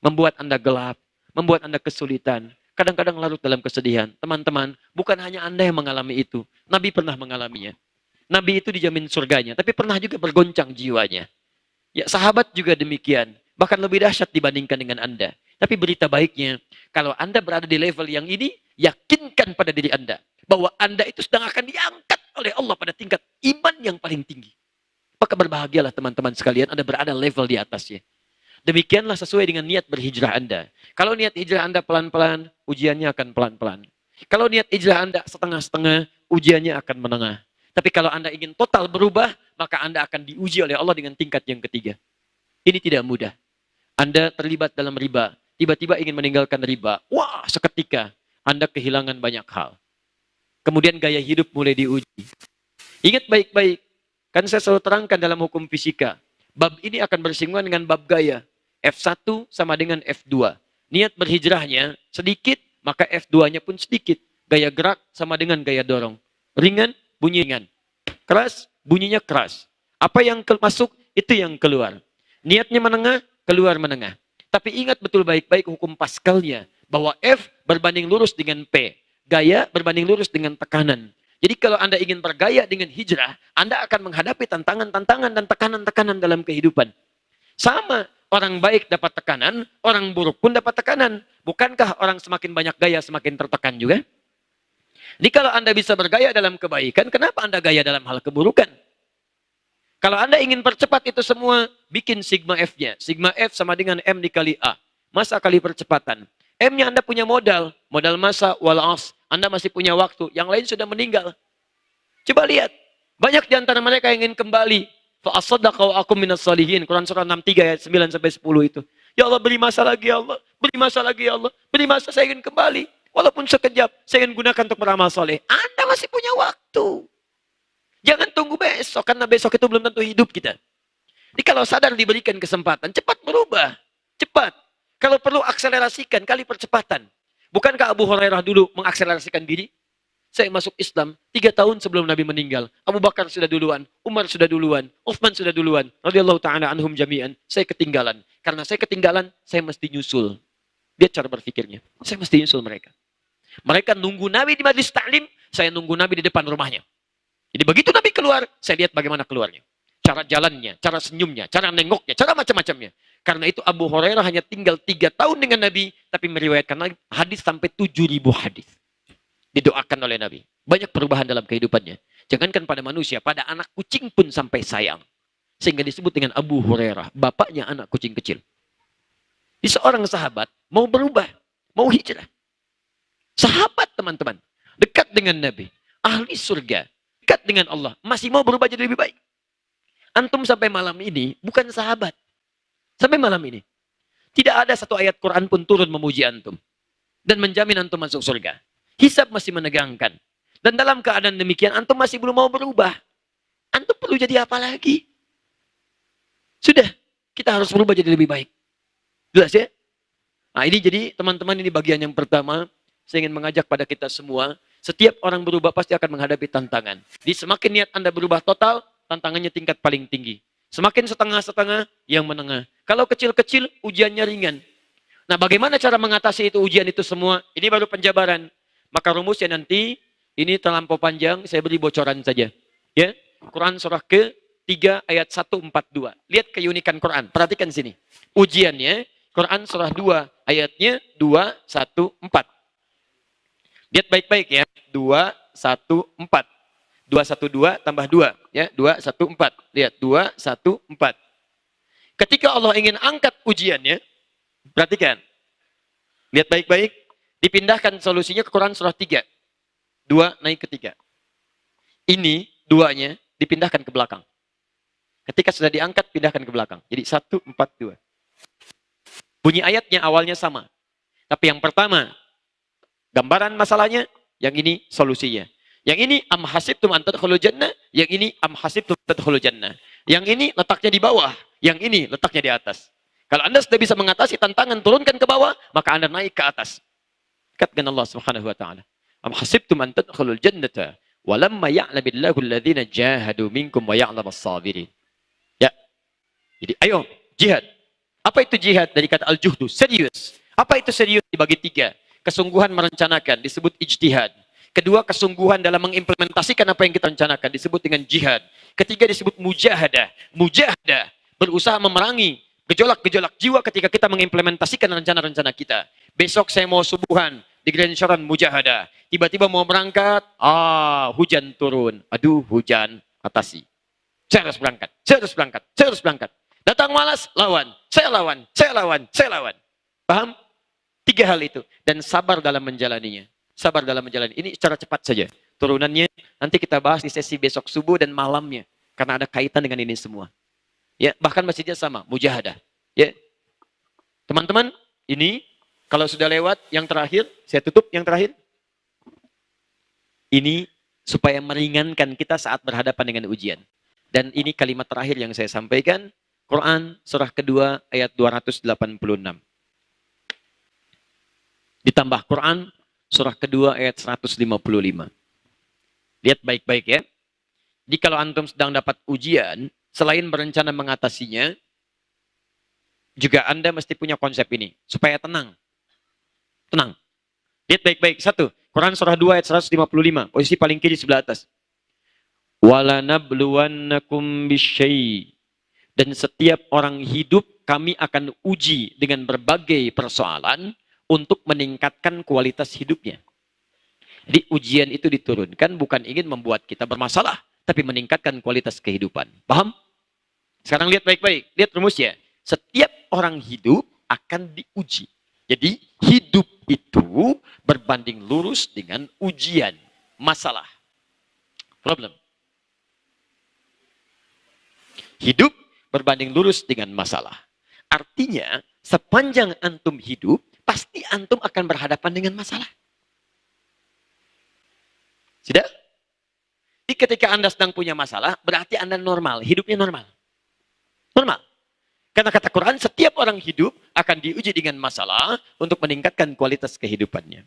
Membuat Anda gelap, membuat Anda kesulitan. Kadang-kadang larut dalam kesedihan. Teman-teman, bukan hanya Anda yang mengalami itu. Nabi pernah mengalaminya. Nabi itu dijamin surganya, tapi pernah juga bergoncang jiwanya. Ya, sahabat juga demikian. Bahkan lebih dahsyat dibandingkan dengan Anda. Tapi berita baiknya, kalau Anda berada di level yang ini, yakinkan pada diri Anda bahwa Anda itu sedang akan diangkat oleh Allah pada tingkat iman yang paling tinggi. Maka berbahagialah teman-teman sekalian, Anda berada level di atasnya. Demikianlah sesuai dengan niat berhijrah Anda. Kalau niat hijrah Anda pelan-pelan, ujiannya akan pelan-pelan. Kalau niat hijrah Anda setengah-setengah, ujiannya akan menengah. Tapi kalau Anda ingin total berubah, maka Anda akan diuji oleh Allah dengan tingkat yang ketiga. Ini tidak mudah. Anda terlibat dalam riba, tiba-tiba ingin meninggalkan riba. Wah, seketika Anda kehilangan banyak hal. Kemudian gaya hidup mulai diuji. Ingat baik-baik, kan saya selalu terangkan dalam hukum fisika. Bab ini akan bersinggungan dengan bab gaya. F1 sama dengan F2. Niat berhijrahnya sedikit, maka F2-nya pun sedikit. Gaya gerak sama dengan gaya dorong. Ringan, bunyi ringan. Keras, bunyinya keras. Apa yang masuk, itu yang keluar. Niatnya menengah, keluar menengah. Tapi ingat betul baik-baik hukum Pascalnya. Bahwa F berbanding lurus dengan P. Gaya berbanding lurus dengan tekanan. Jadi kalau Anda ingin bergaya dengan hijrah, Anda akan menghadapi tantangan-tantangan dan tekanan-tekanan dalam kehidupan. Sama, orang baik dapat tekanan, orang buruk pun dapat tekanan. Bukankah orang semakin banyak gaya semakin tertekan juga? Jadi kalau Anda bisa bergaya dalam kebaikan, kenapa Anda gaya dalam hal keburukan? Kalau Anda ingin percepat itu semua, bikin sigma F-nya. Sigma F sama dengan M dikali A. Masa kali percepatan. M-nya Anda punya modal. Modal masa wal as. Anda masih punya waktu. Yang lain sudah meninggal. Coba lihat. Banyak di antara mereka yang ingin kembali. Fa'asaddaqa wa akum minas salihin. Quran surah 63 ayat 9-10 itu. Ya Allah, beri masa lagi ya Allah. Beri masa lagi ya Allah. Beri masa, saya ingin kembali. Walaupun sekejap, saya ingin gunakan untuk beramal soleh. Anda masih punya waktu. Jangan tunggu besok, karena besok itu belum tentu hidup kita. Jadi kalau sadar diberikan kesempatan, cepat berubah. Cepat. Kalau perlu akselerasikan, kali percepatan. Bukankah Abu Hurairah dulu mengakselerasikan diri? Saya masuk Islam 3 tahun sebelum Nabi meninggal. Abu Bakar sudah duluan, Umar sudah duluan, Uthman sudah duluan. Radhiyallahu ta'ala anhum jami'an. Saya ketinggalan. Karena saya ketinggalan, saya mesti nyusul. Dia cara berpikirnya. Saya mesti nyusul mereka. Mereka nunggu Nabi di majlis ta'lim, saya nunggu Nabi di depan rumahnya. Jadi begitu Nabi keluar, saya lihat bagaimana keluarnya. Cara jalannya, cara senyumnya, cara nengoknya, cara macam-macamnya. Karena itu Abu Hurairah hanya tinggal 3 tahun dengan Nabi, tapi meriwayatkan hadis sampai 7.000 hadis. Didoakan oleh Nabi. Banyak perubahan dalam kehidupannya. Jangankan pada manusia, pada anak kucing pun sampai sayang. Sehingga disebut dengan Abu Hurairah, bapaknya anak kucing kecil. Di seorang sahabat mau berubah, mau hijrah. Sahabat teman-teman, dekat dengan Nabi, ahli surga, dekat dengan Allah, masih mau berubah jadi lebih baik. Antum sampai malam ini bukan sahabat. Sampai malam ini. Tidak ada satu ayat Quran pun turun memuji antum. Dan menjamin antum masuk surga. Hisab masih menegangkan. Dan dalam keadaan demikian, antum masih belum mau berubah. Antum perlu jadi apa lagi? Sudah, kita harus berubah jadi lebih baik. Jelas ya? Nah ini jadi teman-teman, ini bagian yang pertama. Saya ingin mengajak pada kita semua. Setiap orang berubah pasti akan menghadapi tantangan. Jadi semakin niat Anda berubah total, tantangannya tingkat paling tinggi. Semakin setengah-setengah, yang menengah. Kalau kecil-kecil, ujiannya ringan. Nah bagaimana cara mengatasi itu ujian itu semua? Ini baru penjabaran. Maka rumusnya nanti, ini terlampau panjang, saya beri bocoran saja. Ya, Quran surah ke-3 ayat 142. Lihat keunikan Quran, perhatikan sini. Ujiannya, Quran surah 2 ayatnya 214. Lihat baik-baik ya, 214. 212 tambah 2, ya, 214. Lihat, 214. Ketika Allah ingin angkat ujiannya, perhatikan. Lihat baik-baik. Dipindahkan solusinya ke Quran surah 3. 2 naik ke 3. Ini duanya dipindahkan ke belakang. Ketika sudah diangkat, pindahkan ke belakang. Jadi 142. Bunyi ayatnya awalnya sama. Tapi yang pertama, gambaran masalahnya, yang ini solusinya. Yang ini am hasibtum an tadkhulul jannah, yang ini am hasibtum tadkhulul jannah. Yang ini letaknya di bawah, yang ini letaknya di atas. Kalau Anda sudah bisa mengatasi tantangan turunkan ke bawah, maka Anda naik ke atas. Katakan Allah Subhanahu wa taala, am hasibtum an tadkhulul jannata wa lamma ya'lamillahu alladhina jahadu minkum wa ya'lamas sabirin. Ya. Jadi ayo jihad. Apa itu jihad? Dari kata al-juhdu, serius. Apa itu serius? Dibagi 3. Kesungguhan merencanakan disebut ijtihad. Kedua, kesungguhan dalam mengimplementasikan apa yang kita rencanakan disebut dengan jihad. Ketiga disebut mujahadah. Mujahadah, berusaha memerangi gejolak-gejolak jiwa ketika kita mengimplementasikan rencana-rencana kita. Besok saya mau subuhan di Grand Sharon mujahadah. Tiba-tiba mau berangkat, hujan turun. Aduh, hujan, atasi. Saya harus berangkat, saya harus berangkat, saya harus berangkat. Datang malas, lawan. Saya lawan, saya lawan, saya lawan. Paham? 3 hal itu. Dan sabar dalam menjalaninya. Sabar dalam menjalani. Ini secara cepat saja. Turunannya nanti kita bahas di sesi besok subuh dan malamnya. Karena ada kaitan dengan ini semua. Ya, bahkan masjidnya sama, mujahadah. Ya. Teman-teman, ini kalau sudah lewat yang terakhir, saya tutup yang terakhir. Ini supaya meringankan kita saat berhadapan dengan ujian. Dan ini kalimat terakhir yang saya sampaikan. Quran surah kedua ayat 286. Ditambah Quran surah kedua ayat 155. Lihat baik-baik ya. Jadi kalau antum sedang dapat ujian, selain berencana mengatasinya, juga Anda mesti punya konsep ini. Supaya tenang. Tenang. Lihat baik-baik. 1. Quran surah 2 ayat 155. Posisi paling kiri sebelah atas. وَلَنَبْلُوَنَّكُمْ بِالشَّيْءِ. Dan setiap orang hidup kami akan uji dengan berbagai persoalan untuk meningkatkan kualitas hidupnya. Jadi ujian itu diturunkan bukan ingin membuat kita bermasalah, tapi meningkatkan kualitas kehidupan. Paham? Sekarang lihat baik-baik. Lihat rumusnya. Setiap orang hidup akan diuji. Jadi hidup itu berbanding lurus dengan ujian. Masalah. Problem. Hidup berbanding lurus dengan masalah. Artinya, sepanjang antum hidup, pasti antum akan berhadapan dengan masalah. Sudah? Jadi ketika Anda sedang punya masalah, berarti Anda normal, hidupnya normal. Normal. Karena kata Quran, setiap orang hidup akan diuji dengan masalah untuk meningkatkan kualitas kehidupannya.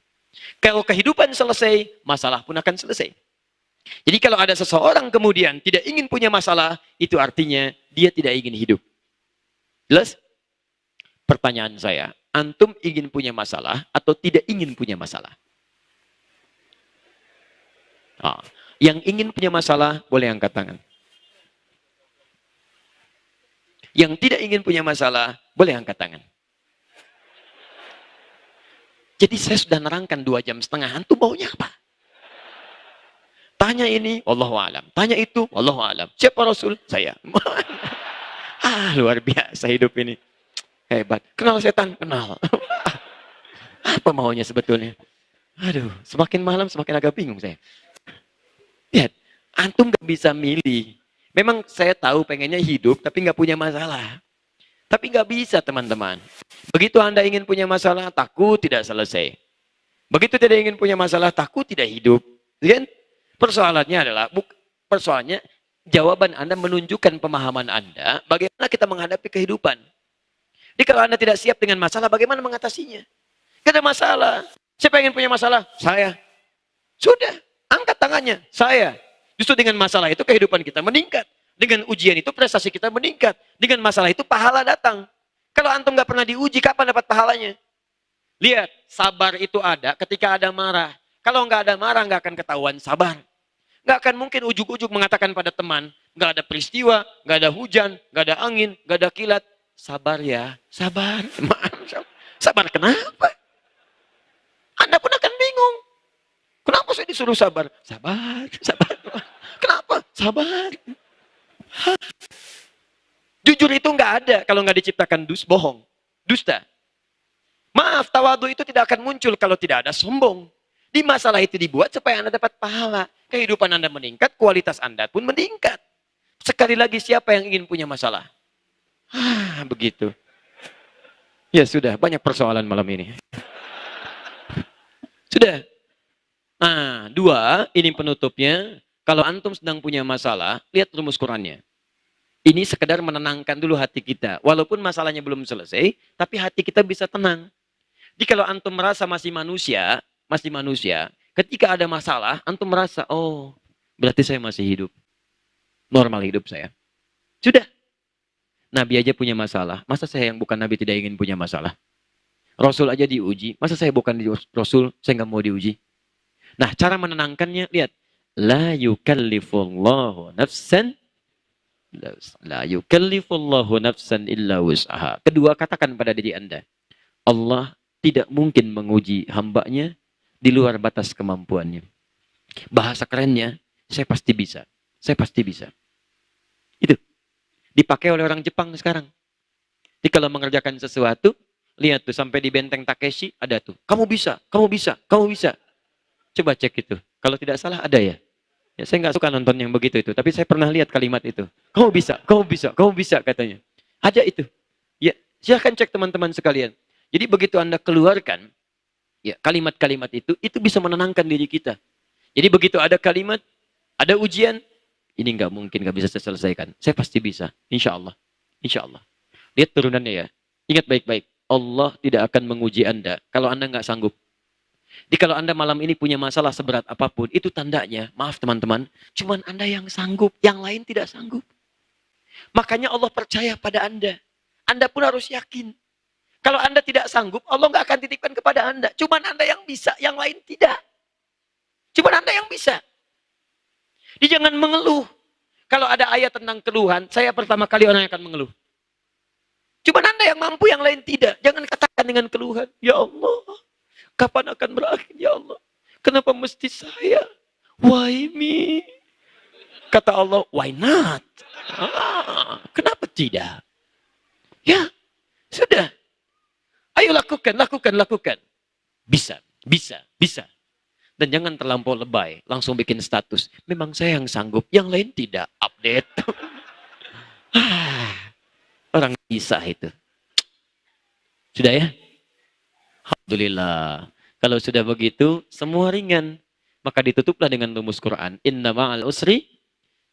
Kalau kehidupan selesai, masalah pun akan selesai. Jadi kalau ada seseorang kemudian tidak ingin punya masalah, itu artinya dia tidak ingin hidup. Jelas? Pertanyaan saya, antum ingin punya masalah atau tidak ingin punya masalah? Ah, yang ingin punya masalah, boleh angkat tangan. Yang tidak ingin punya masalah, boleh angkat tangan. Jadi saya sudah nerangkan 2,5 jam, antum maunya apa? Tanya ini, wallahu a'lam. Tanya itu, wallahu a'lam. Siapa Rasul? Saya. Luar biasa hidup ini. Hebat. Kenal setan? Kenal. Apa maunya sebetulnya? Aduh, semakin malam semakin agak bingung saya. Lihat, antum gak bisa milih. Memang saya tahu pengennya hidup, tapi gak punya masalah. Tapi gak bisa teman-teman. Begitu Anda ingin punya masalah, takut tidak selesai. Begitu tidak ingin punya masalah, takut tidak hidup. Kan? Persoalannya adalah, persoalannya jawaban Anda menunjukkan pemahaman Anda, bagaimana kita menghadapi kehidupan. Jadi kalau Anda tidak siap dengan masalah, bagaimana mengatasinya? Gak ada masalah. Siapa yang ingin punya masalah? Saya. Sudah, angkat tangannya. Saya. Justru dengan masalah itu kehidupan kita meningkat. Dengan ujian itu prestasi kita meningkat. Dengan masalah itu pahala datang. Kalau antum gak pernah diuji, kapan dapat pahalanya? Lihat, sabar itu ada ketika ada marah. Kalau nggak ada marah, nggak akan ketahuan sabar. Nggak akan mungkin ujuk-ujuk mengatakan pada teman, nggak ada peristiwa, nggak ada hujan, nggak ada angin, nggak ada kilat. Sabar ya, sabar. Sabar kenapa? Anda pun akan bingung. Kenapa saya disuruh sabar? Sabar, sabar. Kenapa? Sabar. Jujur itu nggak ada kalau nggak diciptakan bohong, dusta. Maaf, tawadu itu tidak akan muncul kalau tidak ada sombong. Di masalah itu dibuat supaya Anda dapat pahala. Kehidupan Anda meningkat, kualitas Anda pun meningkat. Sekali lagi, siapa yang ingin punya masalah? Begitu. Ya sudah, banyak persoalan malam ini. Sudah. Nah, 2, ini penutupnya. Kalau antum sedang punya masalah, lihat rumus Qurannya. Ini sekedar menenangkan dulu hati kita. Walaupun masalahnya belum selesai, tapi hati kita bisa tenang. Jadi kalau antum merasa masih manusia, ketika ada masalah, antum merasa, oh, berarti saya masih hidup. Normal hidup saya. Sudah. Nabi aja punya masalah. Masa saya yang bukan Nabi tidak ingin punya masalah? Rasul aja diuji. Masa saya bukan Rasul, saya nggak mau diuji? Nah, cara menenangkannya, lihat. La yukallifullahu nafsan. La yukallifullahu nafsan illa wus'aha. Kedua, katakan pada diri Anda. Allah tidak mungkin menguji hambanya di luar batas kemampuannya. Bahasa kerennya, saya pasti bisa. Saya pasti bisa. Itu. Dipakai oleh orang Jepang sekarang. Jadi kalau mengerjakan sesuatu, lihat tuh sampai di benteng Takeshi ada tuh. Kamu bisa, kamu bisa, kamu bisa. Coba cek itu. Kalau tidak salah ada ya. Ya saya nggak suka nonton yang begitu itu. Tapi saya pernah lihat kalimat itu. Kamu bisa, kamu bisa, kamu bisa katanya. Ada itu. Ya, silahkan cek teman-teman sekalian. Jadi begitu Anda keluarkan, ya kalimat-kalimat itu bisa menenangkan diri kita. Jadi begitu ada kalimat, ada ujian, ini nggak mungkin, nggak bisa saya selesaikan. Saya pasti bisa, insya Allah. Insya Allah. Lihat turunannya ya. Ingat baik-baik, Allah tidak akan menguji Anda kalau Anda nggak sanggup. Jadi kalau Anda malam ini punya masalah seberat apapun, itu tandanya, maaf teman-teman, cuman Anda yang sanggup, yang lain tidak sanggup. Makanya Allah percaya pada Anda. Anda pun harus yakin. Kalau Anda tidak sanggup, Allah nggak akan titipkan kepada Anda. Cuman Anda yang bisa, yang lain tidak. Cuman Anda yang bisa. Jadi jangan mengeluh. Kalau ada ayat tentang keluhan, saya pertama kali orang yang akan mengeluh. Cuman Anda yang mampu, yang lain tidak. Jangan katakan dengan keluhan. Ya Allah, kapan akan berakhir ya Allah? Kenapa mesti saya? Why me? Kata Allah, why not? Kenapa tidak? Ya, sudah. Ayo lakukan, lakukan, lakukan. Bisa, bisa, bisa. Dan jangan terlampau lebay, langsung bikin status. Memang saya yang sanggup, yang lain tidak. Update. Orang bisa itu. Sudah ya? Alhamdulillah. Kalau sudah begitu, semua ringan. Maka ditutuplah dengan rumus Quran. Inna ma'al usri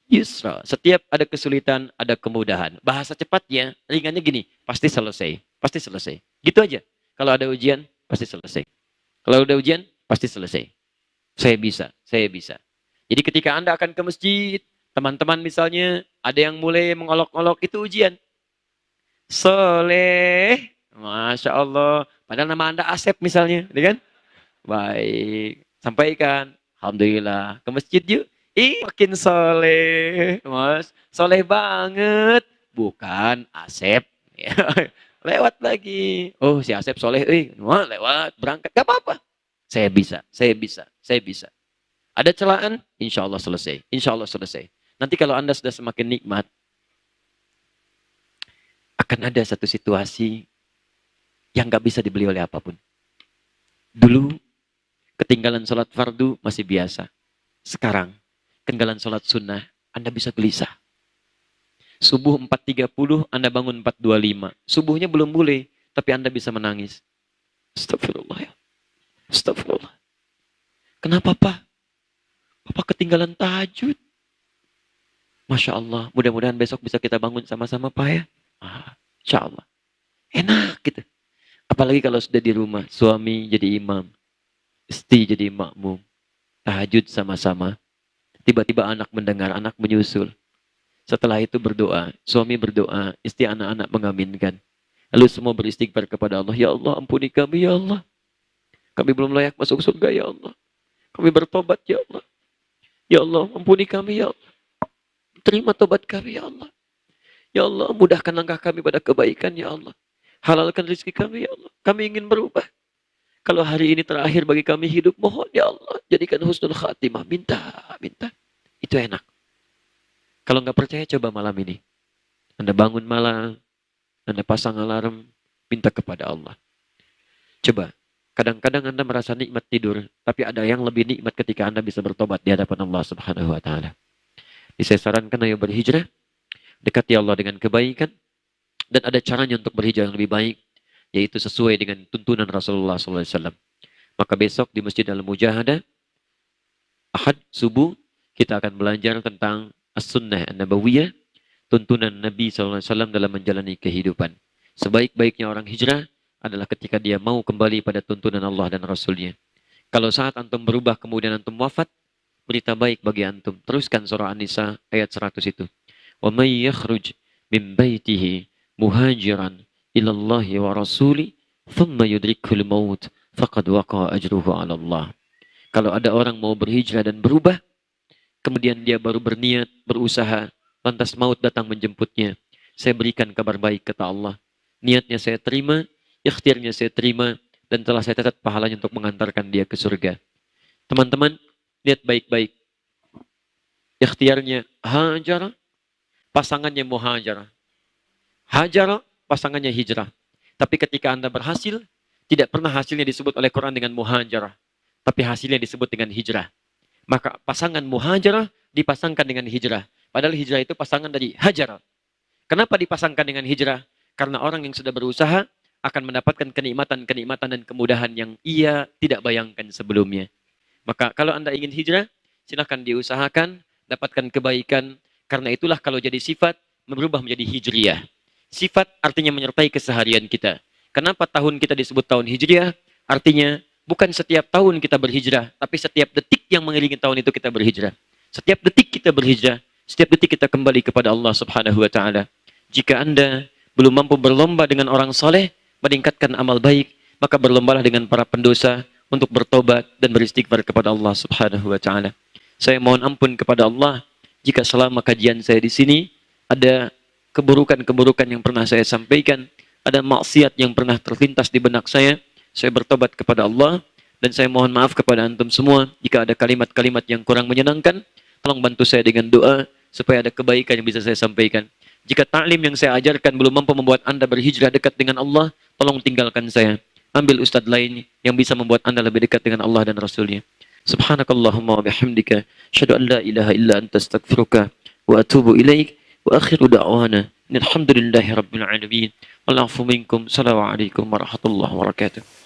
yusra. Setiap ada kesulitan, ada kemudahan. Bahasa cepatnya, ringannya gini, pasti selesai. Pasti selesai. Gitu aja. Kalau ada ujian, pasti selesai. Kalau ada ujian, pasti selesai. Saya bisa, saya bisa. Jadi ketika Anda akan ke masjid, teman-teman misalnya, ada yang mulai mengolok-olok, itu ujian. Soleh, Masya Allah. Padahal nama Anda Asep misalnya, kan? Baik, sampaikan. Alhamdulillah, ke masjid yuk. Ih, makin soleh, mas. Soleh banget. Bukan Asep. Lewat lagi. Oh, si Asep soleh. Wah, lewat, berangkat. Gak apa-apa. Saya bisa, saya bisa, saya bisa. Ada celaan, insya Allah selesai. Insya Allah selesai. Nanti kalau Anda sudah semakin nikmat, akan ada satu situasi yang gak bisa dibeli oleh apapun. Dulu, ketinggalan sholat fardu masih biasa. Sekarang, ketinggalan sholat sunnah, Anda bisa gelisah. Subuh 4.30, Anda bangun 4.25. Subuhnya belum boleh, tapi Anda bisa menangis. Astagfirullah ya. Astagfirullah. Kenapa, Pak? Papa ketinggalan tahajud. Masya Allah, mudah-mudahan besok bisa kita bangun sama-sama, Pak ya. Insya Allah. Enak gitu. Apalagi kalau sudah di rumah, suami jadi imam, istri jadi makmum, tahajud sama-sama. Tiba-tiba anak mendengar, anak menyusul. Setelah itu berdoa, suami berdoa, istri anak-anak mengaminkan. Lalu semua beristighfar kepada Allah. Ya Allah, ampuni kami ya Allah. Kami belum layak masuk surga ya Allah. Kami bertobat ya Allah. Ya Allah, ampuni kami ya Allah. Terima tobat kami ya Allah. Ya Allah, mudahkan langkah kami pada kebaikan ya Allah. Halalkan rezeki kami ya Allah. Kami ingin berubah. Kalau hari ini terakhir bagi kami hidup, mohon ya Allah. Jadikan husnul khatimah. Minta, minta. Itu enak. Kalau nggak percaya, coba malam ini. Anda bangun malam, Anda pasang alarm, minta kepada Allah. Coba. Kadang-kadang Anda merasa nikmat tidur, tapi ada yang lebih nikmat ketika Anda bisa bertobat di hadapan Allah Subhanahu wa Ta'ala. Saya sarankan ayo berhijrah, dekati Allah dengan kebaikan, dan ada caranya untuk berhijrah yang lebih baik, yaitu sesuai dengan tuntunan Rasulullah SAW. Maka besok di Masjid Al-Mujahadah, Ahad subuh, kita akan belajar tentang As-Sunnah An-Nabawiyah, tuntunan Nabi SAW dalam menjalani kehidupan. Sebaik-baiknya orang hijrah adalah ketika dia mau kembali pada tuntunan Allah dan Rasulnya. Kalau saat antum berubah kemudian antum wafat, berita baik bagi antum. Teruskan surah An-Nisa ayat 100 itu. Wa may yakhruj min baitihi muhajiran ila Allah wa rasuli thumma yudrikul maut faqad waqa'a ajruhu 'ala Allah. Kalau ada orang mau berhijrah dan berubah, kemudian dia baru berniat, berusaha, lantas maut datang menjemputnya, saya berikan kabar baik kata Allah. Niatnya saya terima, ikhtiarnya saya terima, dan telah saya catat pahalanya untuk mengantarkan dia ke surga. Teman-teman, lihat baik-baik. Ikhtiarnya Hajar, pasangannya Muhajar. Hajar, pasangannya hijrah. Tapi ketika Anda berhasil, tidak pernah hasilnya disebut oleh Quran dengan Muhajar, tapi hasilnya disebut dengan hijrah. Maka pasangan Muhajar dipasangkan dengan hijrah. Padahal hijrah itu pasangan dari Hajar. Kenapa dipasangkan dengan hijrah? Karena orang yang sudah berusaha akan mendapatkan kenikmatan-kenikmatan dan kemudahan yang ia tidak bayangkan sebelumnya. Maka kalau Anda ingin hijrah, silakan diusahakan, dapatkan kebaikan. Karena itulah kalau jadi sifat, berubah menjadi hijriyah. Sifat artinya menyertai keseharian kita. Kenapa tahun kita disebut tahun hijriyah? Artinya bukan setiap tahun kita berhijrah, tapi setiap detik yang mengiringi tahun itu kita berhijrah. Setiap detik kita berhijrah, setiap detik kita kembali kepada Allah Subhanahu wa Ta'ala. Jika Anda belum mampu berlomba dengan orang soleh, meningkatkan amal baik, maka berlombalah dengan para pendosa untuk bertobat dan beristighfar kepada Allah Subhanahu wa Ta'ala. Saya mohon ampun kepada Allah jika selama kajian saya di sini ada keburukan-keburukan yang pernah saya sampaikan, ada maksiat yang pernah terlintas di benak saya bertobat kepada Allah, dan saya mohon maaf kepada antum semua jika ada kalimat-kalimat yang kurang menyenangkan. Tolong bantu saya dengan doa supaya ada kebaikan yang bisa saya sampaikan. Jika ta'lim yang saya ajarkan belum mampu membuat Anda berhijrah dekat dengan Allah, tolong tinggalkan saya. Ambil ustadz lain yang bisa membuat Anda lebih dekat dengan Allah dan Rasulnya. Subhanakallahumma wa bihamdika, asyhadu an la ilaha illa anta astaghfiruka wa atubu ilaik, wa akhiru da'wana alhamdulillahi rabbil alamin. Wal 'afu minkum. Assalamualaikum warahmatullahi wabarakatuh.